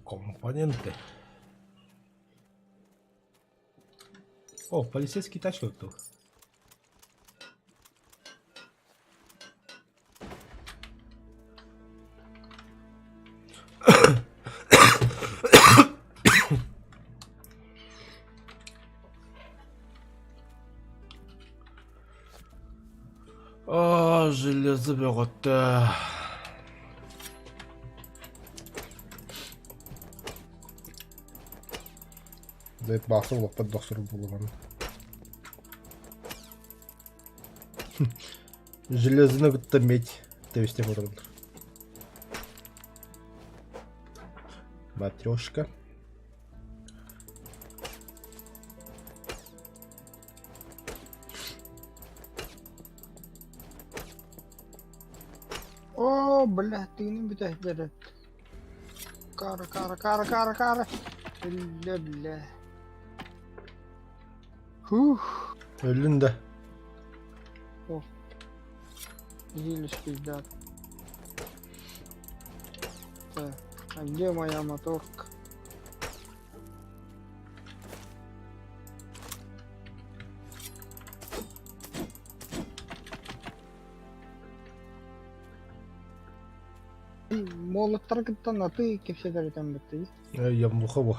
Компоненты. О, полицейский тачка кто? О, железо бөгөттө. Зайт басы улап под доксор булган. Железно гытта медь. Тевесте бурын. Матрёшка. О, бля, тыйны битэх берет. Кара. Бля. Фух. Өлүн да. Еле пиздат. Так, а где моя моторка? Молоттар кыттан аты кепседер этем битти. Ямнуха бу.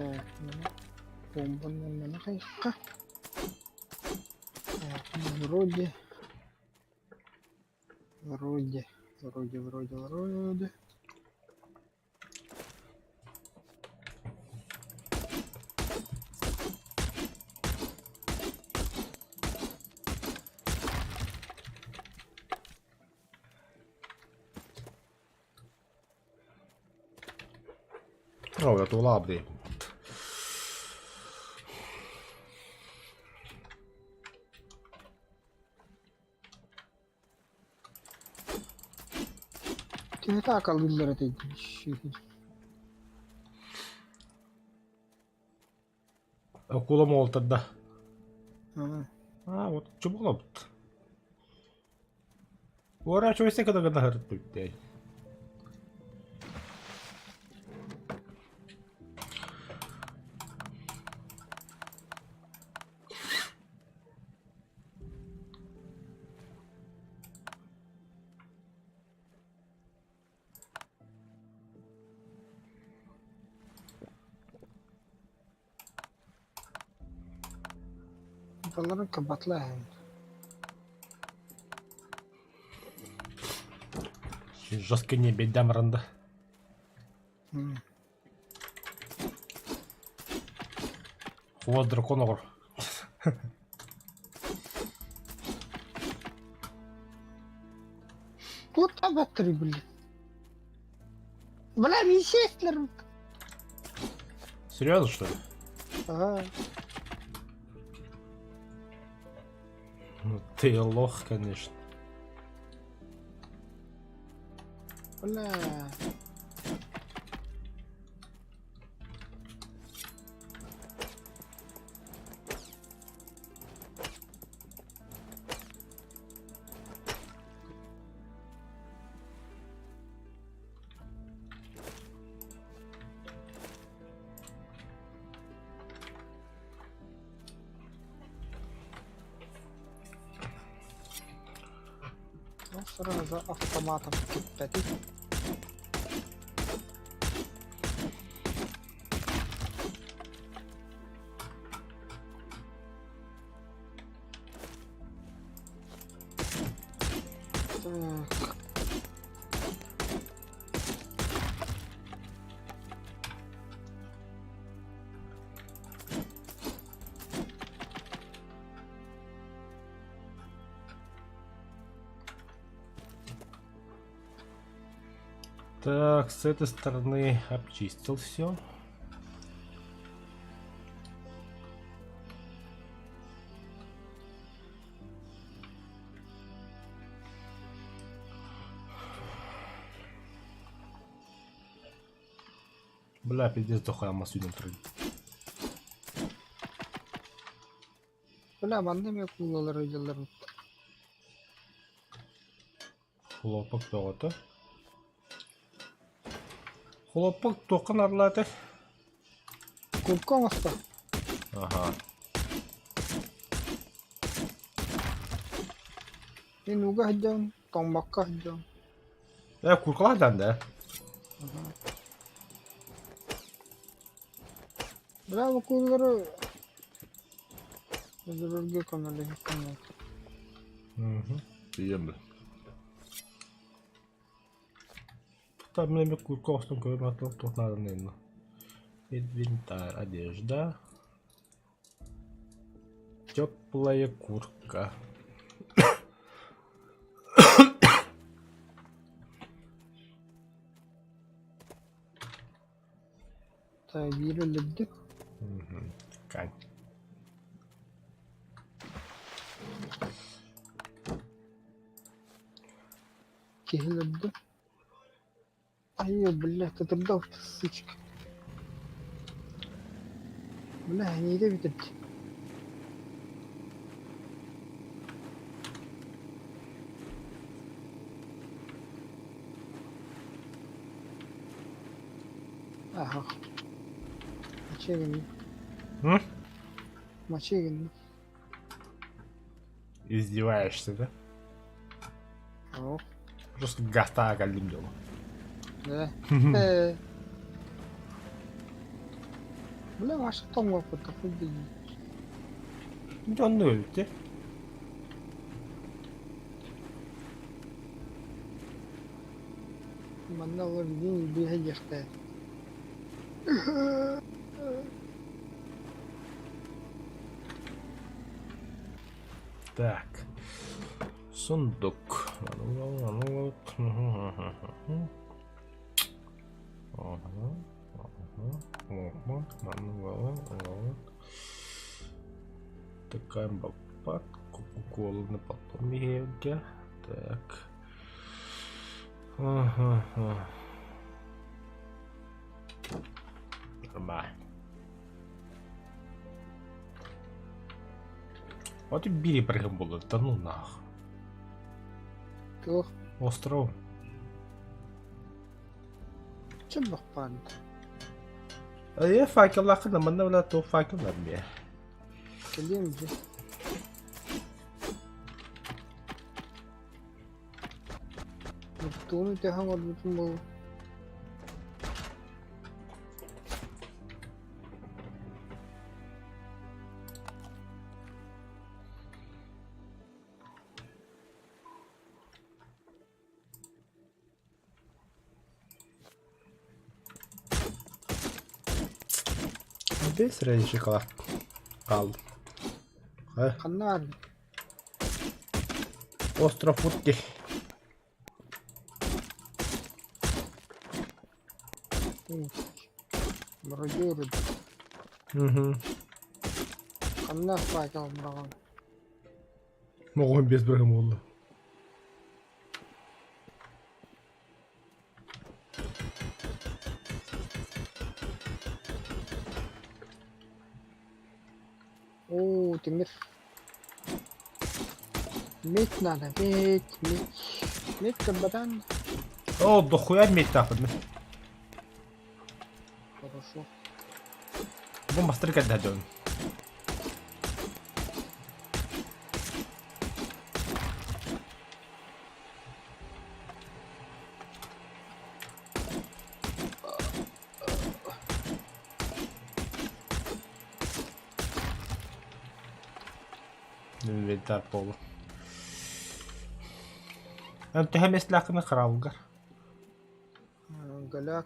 Так, бомбаның мені қайыққа. Так, вроде. О, я тула абдей. Тебе так алгылар этейди. Акула молотада. Ага. Вот чубула бут. Уворачивайся, когда нахарит будет. Баларын кабатлаем. Жестко не бей дамранда. Хвост дракона гор. Вот абаттыры, блин. Бля, естественно. Серьезно, что ли? Ага. Ну ты лох, конечно. Бля. Ну, сразу автоматом кипятить. Так. Так, с этой стороны обчистил все. Бля, пиздец, дохуя масюден трын. Бля, банда мен кулалар өйделер. Хлопок тоғыты. Хлопок тоқын арлады. Курком аста. Ага. Мен уга хыджам, томбакка хыджам. Kurkalardan da. Bravo kulları. Öldürürge konuları hükümler. Diyeyim. Там мне курков только готов, тут надо, наверное. Инвентарь, одежда. Теплая куртка. Табирилди. Ткань. Кихилди. Айо, блядь, ты трудал, сучка. Бля, не иди видеть. Ага. Мачегин. Мачегин. Издеваешься, да? О, Просто гаста geldim diyor. да. Бля, ваша там опыта хуй. Canlı öldü. Манналар день бегеште. Так. Сундук. Такая бабак. Кока-колу на потом євге. Так. Ага. Нормально. Вот и бери прыгом было, да ну нах. Кто? Остров. Чем бахпан? А я факел лакна, манна вла то факел на мне. Келем же. Туну тяхан вот бутумбу. Здесь ради шоколад. Кал. Канар. Остров утки. Мародеры. Угу. Канар факел брал. Могу без прыгом было. О, Тимир. Медь надо, медь. Медь кабатан. О, дохуя медь тапать. Хорошо. Бомба стрикать даден. Инвентарь полу. انت هم يسلاكنا خراوغر. Галяк.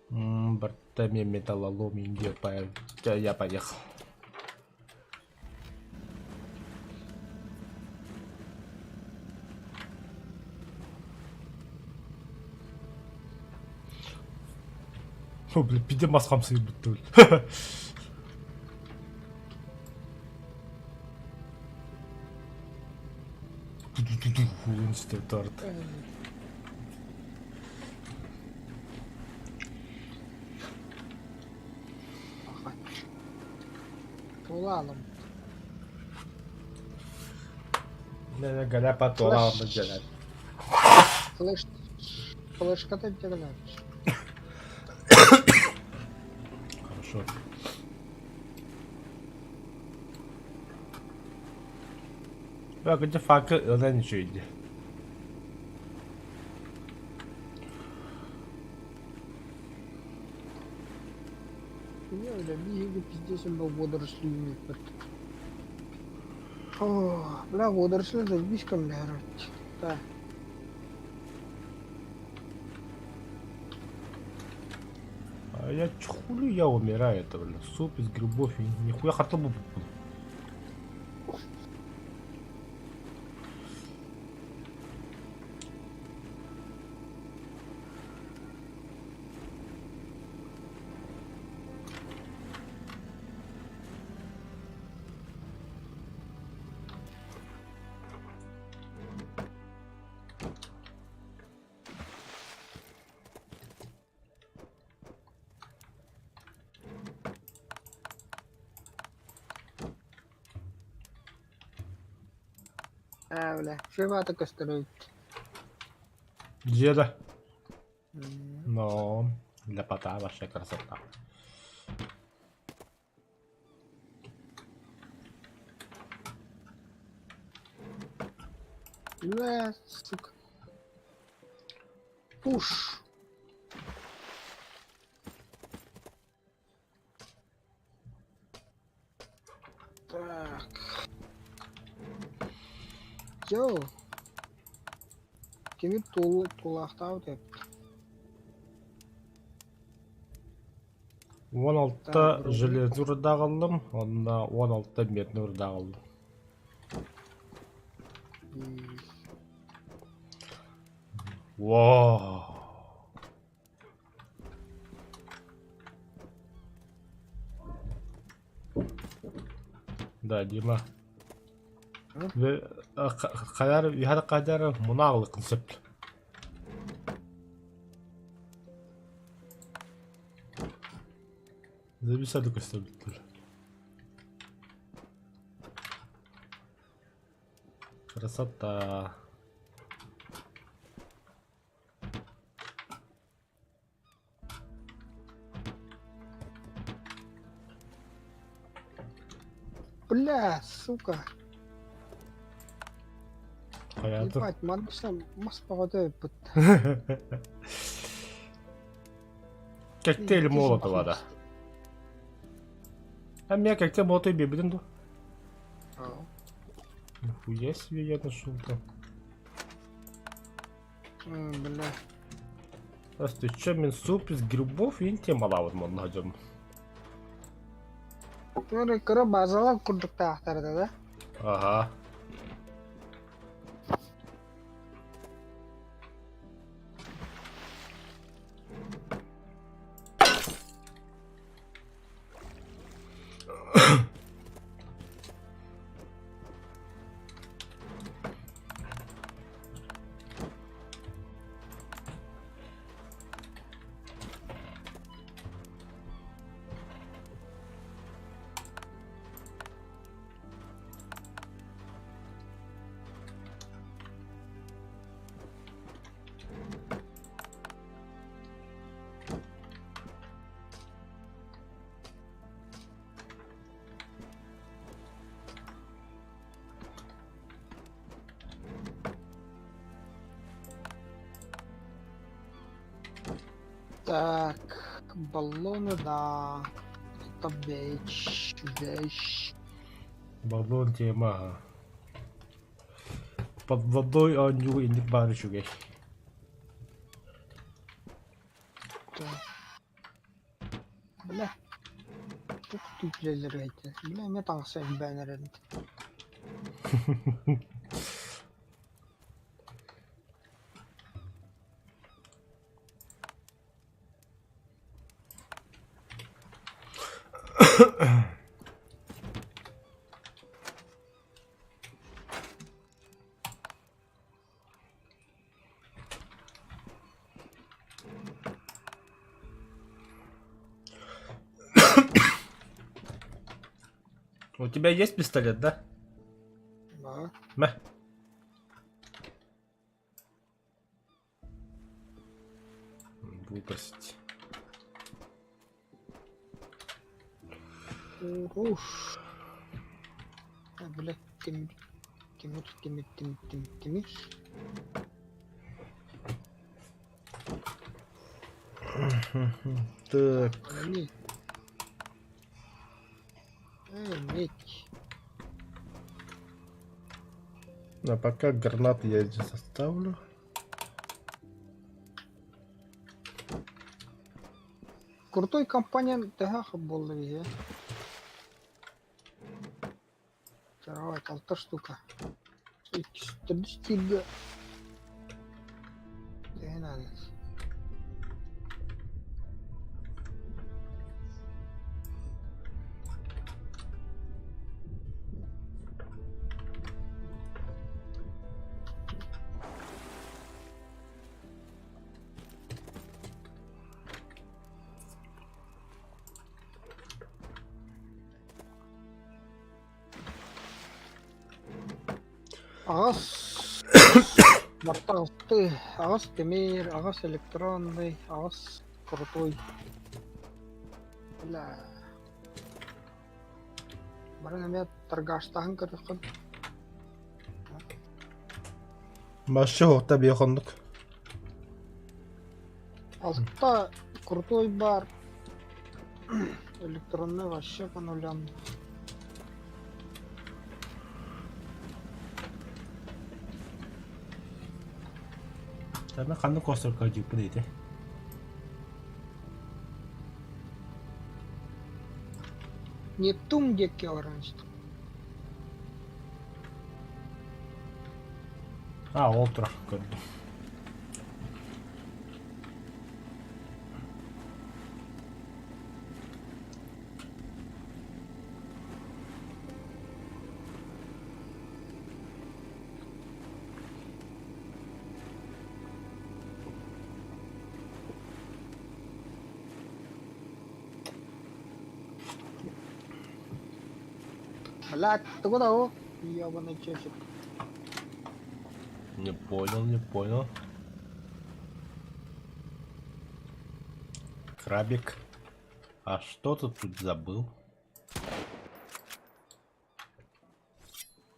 Бортами металлолом Индия, я поехал. О, блин, пиде маскам съебут, то ли. Улынчатый торт. Ага. Тулалım. Ne gala patola mı celal. Флешка-то тягнешь. Хорошо. Bak önce farkı öğren şöyle. Не, бля, биги пиздец, он был водоросли не пырт. О, бля, водоросли забишком, бля, рать. Да. А я чхулю, я умираю, это, бля. Суп из грибов и нихуя хатабу. Бля, что вы так строить? Деда. Но для пота вообще красота. Бля, сука. Пуш. Так. Йоу. Kimi тулақтау деп. 16 железный урда қалдым, онда 16 медный урда қалдым. Вау. Да, Дима. Қадар, вихар қадары мұнағылы концепт. Записали костюм. Красота. Бля, сука. Hayatım. Ебать, мандышам мас погода быт. Коктейль Молотова, да. А меня коктейль Молотова бебеден, да? Нихуя себе я нашел-то. Бля. Просто что, мен суп из грибов и тема лават мон найдем. Нори кыра базалар курдук тақтарда да? Ага. Так, баллоны, да. Это вещь. Баллон тема. Под водой аню и не барышу гей. Бля. Çok tüpleler aydı. Bля, ne tanısı banner'ın. У тебя есть пистолет, да? Да. Мэ. Глупость. Уж. Бля, Тимир. Так, Медь. Медь. а пока гранаты я здесь оставлю. Крутой компаньон тегах болды бизе. Давай, 6 штука. 3 стига. Надо. Ағас батталты, ағас темир, ағас электронный, ағас крутой. Бля. Барын әмет торгаштағын кіріқын. Башы хоқта бейхондық. Алтта крутой бар. Электронный вообще по нулям. Tapi kan kostur kaju pedih teh. Нептун деке оранж. Ол тұрақ көрді. Бля, ты куда о? Ёбаный чечек. Не понял. Крабик. А что ты тут забыл?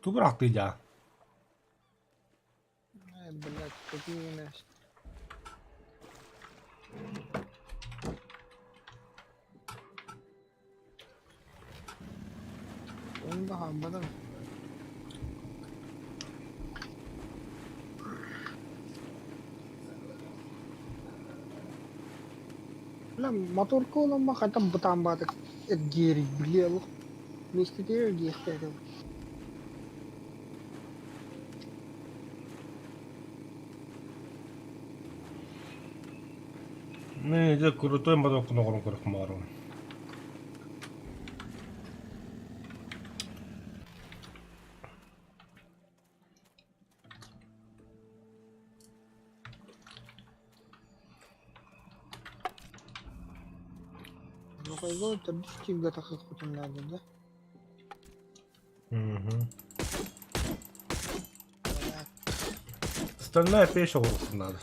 Тубрак ты я. Блядь, какие нас. Он да хамбада. Бля, моторку лама хатам бутам бата. Это гери, бля, лох. Вместе тебе гехтерил. Ну, иди крутой моток на гору крахмару. Ну, пойду, это достиг так хоть надо, да? Угу. Остальная печь надо.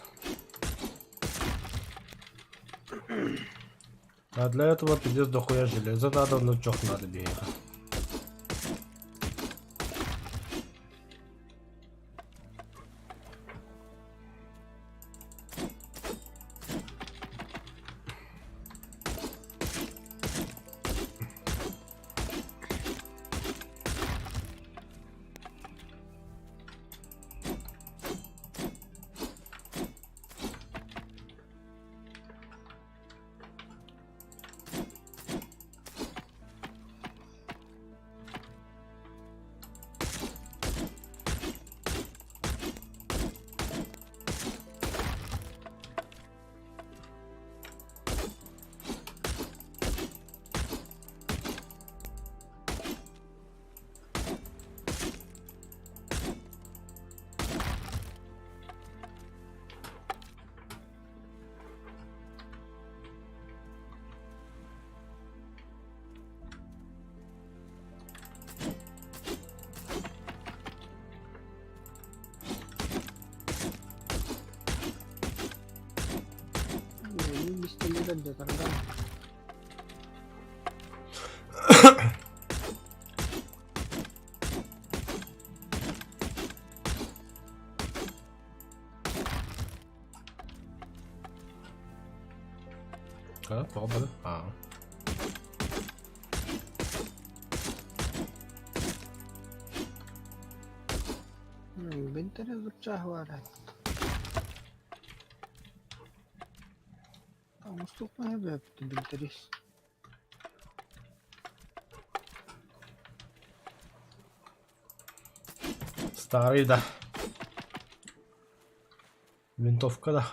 А для этого пиздец дохуя железа надо, но чох надо бегать. Olmadı. Ha. Бинтери звуча говорять. Там наступного веб-то бинтерис. Старый, да. Винтовка, да.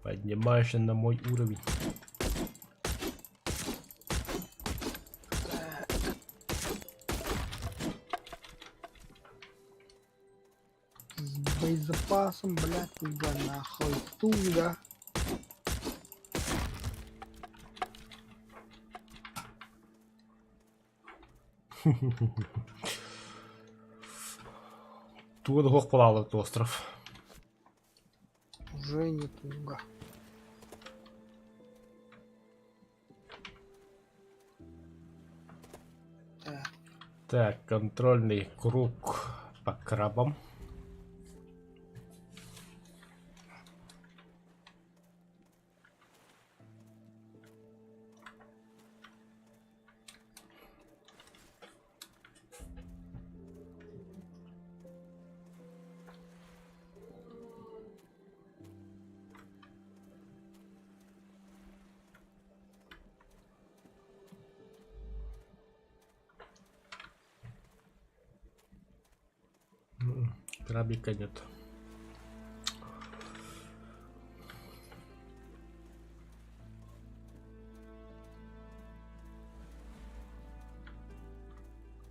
Поднимаешься на мой уровень. С боезапасом, блядь, туда нахуй. Туда. Тут гохпалал этот остров. Уже не туго. Так. Так, контрольный круг по крабам. Крабика нет.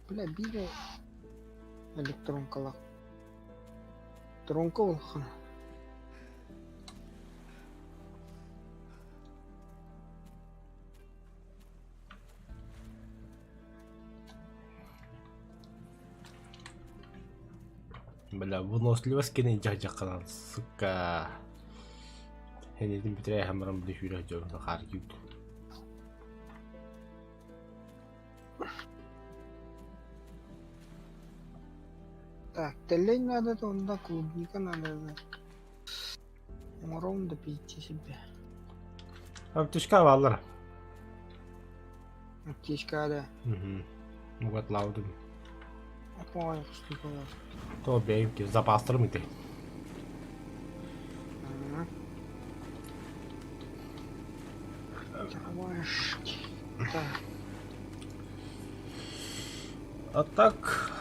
Бля, бире электронкалар. Электронка болған. Бля, выносливость кенен жақ-жаққанан, сука. Хенеден бітірей хамырым біле жүрек жоғында қар кеуді. Так, телей надо, то да, клубника надо. Ровно допить себе. Аптечка алыр. Аптечка, да. Мұғат лаудым. Ой, что такое? То беймки запастырым ете. Давай. Так. А так...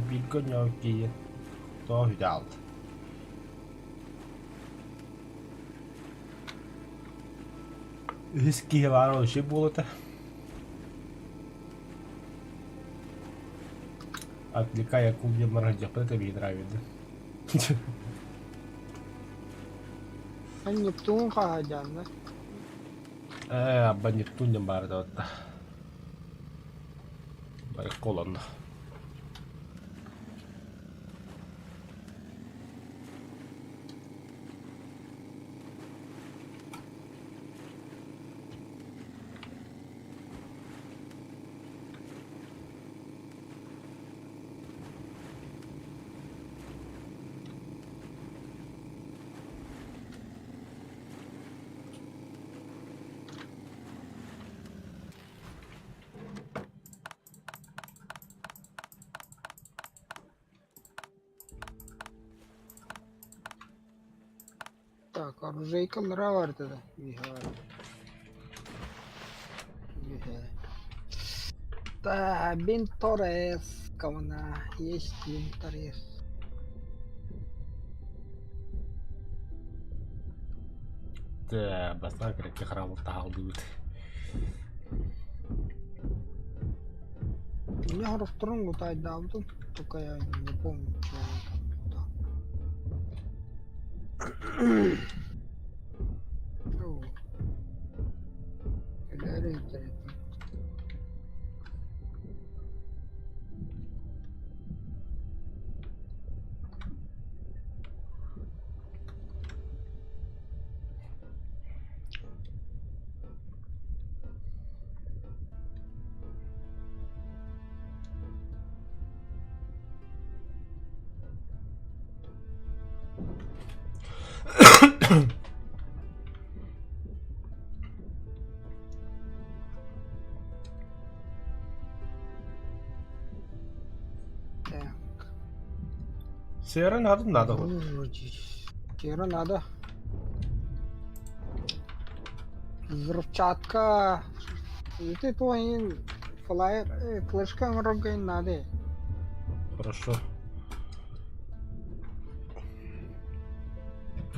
Билгон кейі. То үйде алды. Үз кейі бар ол ше болды. Отвлекая кубья мародер, это мне нравится. А Нептун ходят, да? Абба Нептун бар да. Бар колонна. Так, оружейка нравится тогда. Да, бинторез, говна, есть бинторез. Да, басна керек храм тағылды. У меня втором лутать дал тут, только я не помню, что там лутал. Так. Серый надо вот. Кира надо. Взрывчатка. Это твой флайер. Флешка рога надо. Хорошо.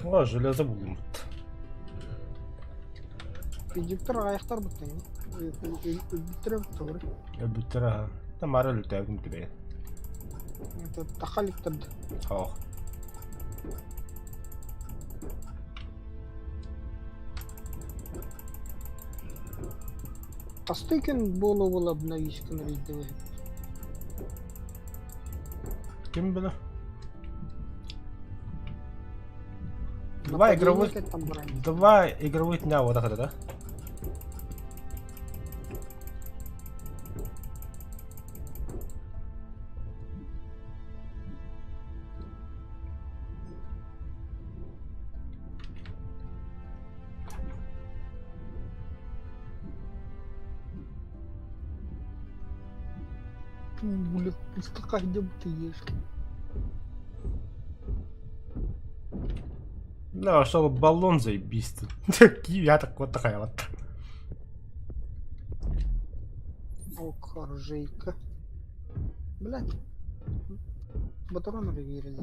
О, железо будем. Эдиктор аяқтар біткен. Эдиктор біткен. Бутера. Там ара лютәгім тебе. Это тахаликтарды. Хау. Астыкен болу обновишкан рейдовый. Кем было? Два игровых дня вот так, да? Бля, пустока где бы ты ешь. Да, что баллон заебись. Я так вот такая вот. Ок, оружейка. Блять. Батарон реверили.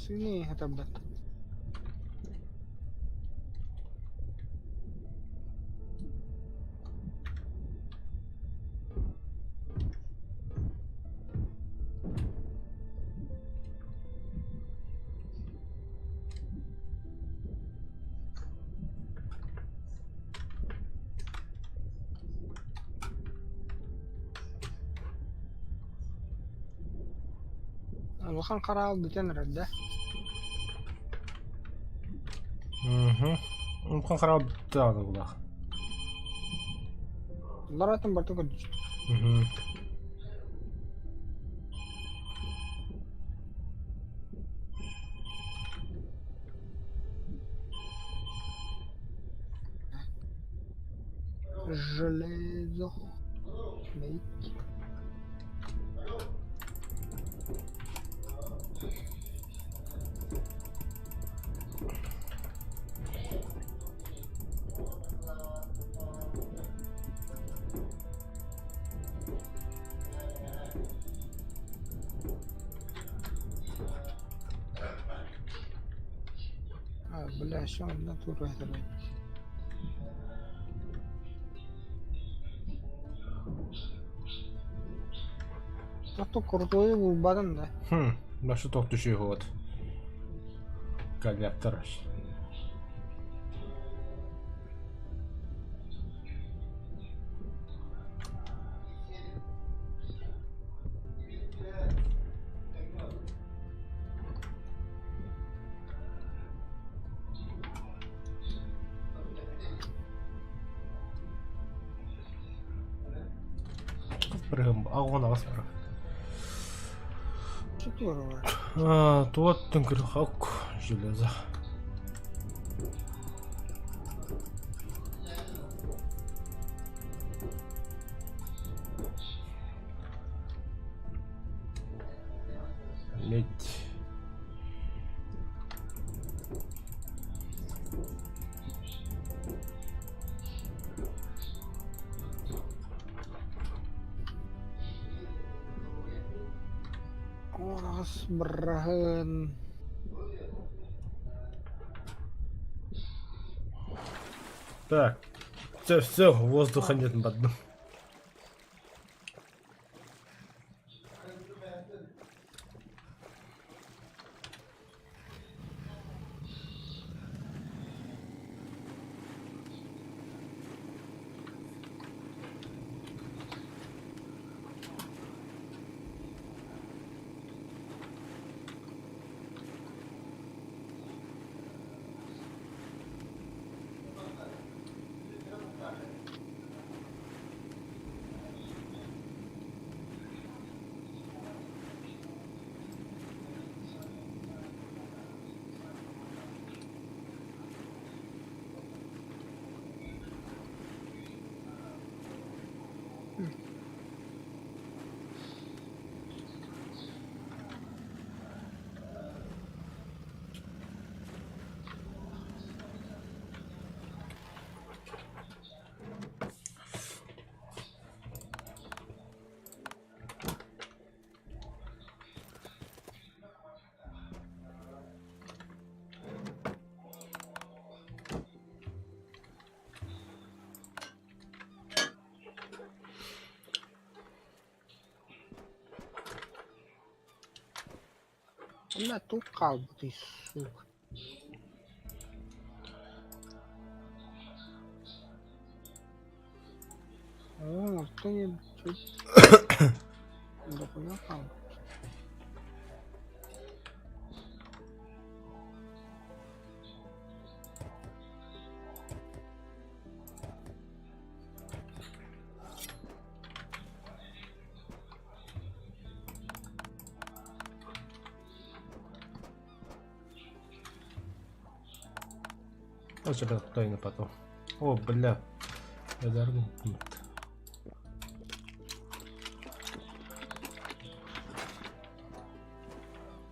Сильнее это, блядь. Алхан карал битен рәддә. Ну, конкурент, да, да. Ларатым барту көдүч. Железо. Мейк. Бля, что он натуру это, блядь. Зато крутой был бадан, да? На что тот еще год. Коллектор. Прям, а он нас прав. Четверо. Тут тенкерхак железо. Медь. Орас, браган. Так. Все, воздуха нет на дну. Бля, тут қалды, ты, сука. О, ты чуть... Да хуя қалды. Вот сюда тайно потом. О, бля. Я дорогу.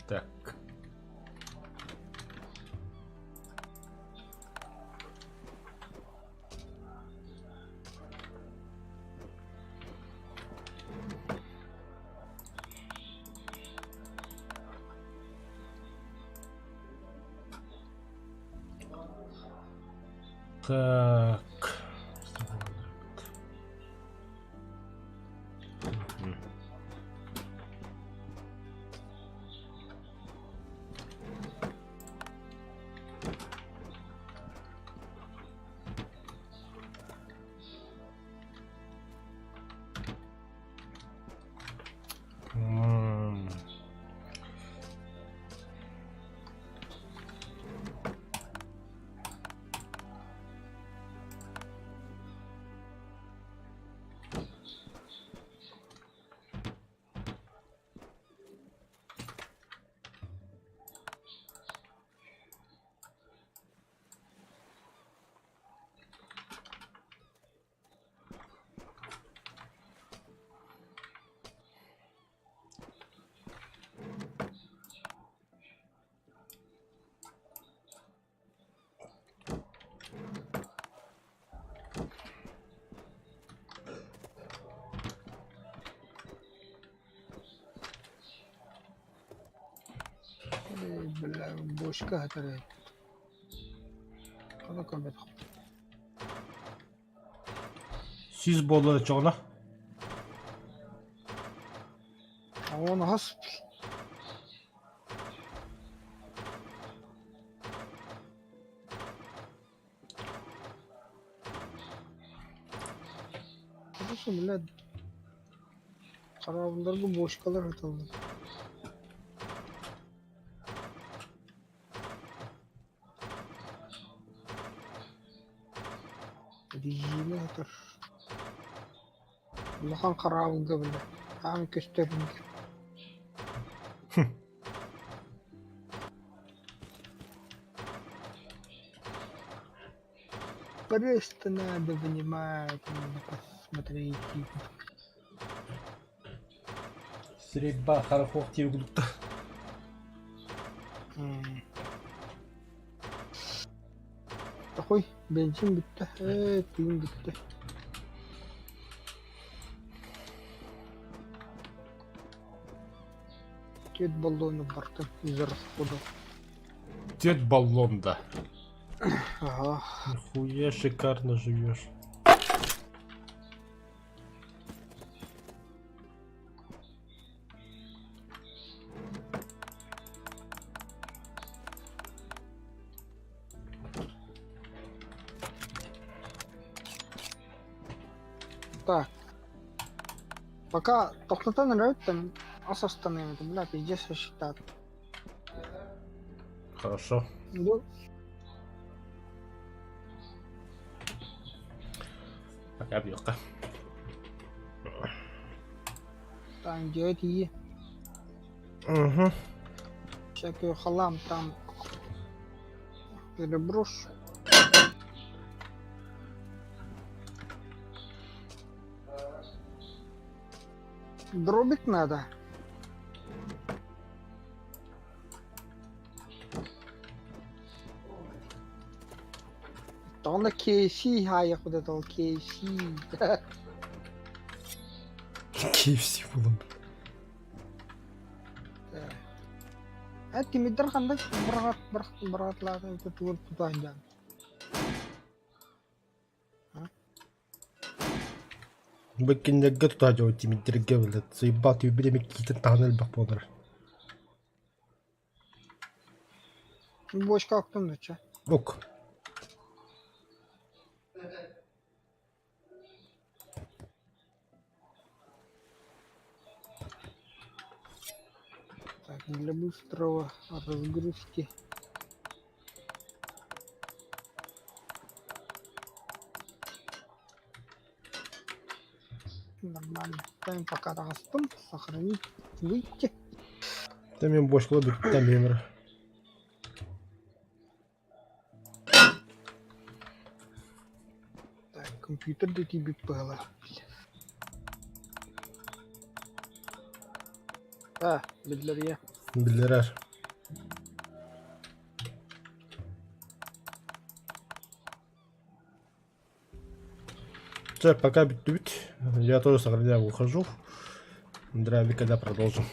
Так. Так. Мгм. М. Бля, бошка хатары. Када көмет. Сиз болы жоғына. Оны хас. Кадасы, бля. Қарабындарғы бошкалар атылды. Режимі атыр. Бұлақан қарабынға бля. Ағын көстерінге. Просто надо внимательно посмотреть. Средба харахох тевгулукта. Такой бензин бітті. Түйін бітті. Тет баллоны барды. Из расхода. Дед баллонда. Ага. Нихуя шикарно живешь. Так. Пока тоқтата нравится, там ас остановим. Это, бля, пиздец рассчитать. Хорошо. Ну, Пока бьёка. там делать и Угу. всякую халам там переброшу. Дробик надо. Там на KFC хаяк вот этого KFC. KFC булам. Тимидер қандай братларды көтігіп тұтайын жан. Бекиннерге тутажу тимиттерге билет. Суйбат юбилеме китен тахнел бак болдыр. Бочка активна, че? Ок. Так, для быстрого разгрузки. Нормально. Ставим пока растом, сохранить, выйти. Там бочку лобик, там мемра. Так, компьютер до тебе пела. Бидлерье. Билерар. Все, пока бит. Я тоже сохраняю, ухожу. Драйви, когда продолжим.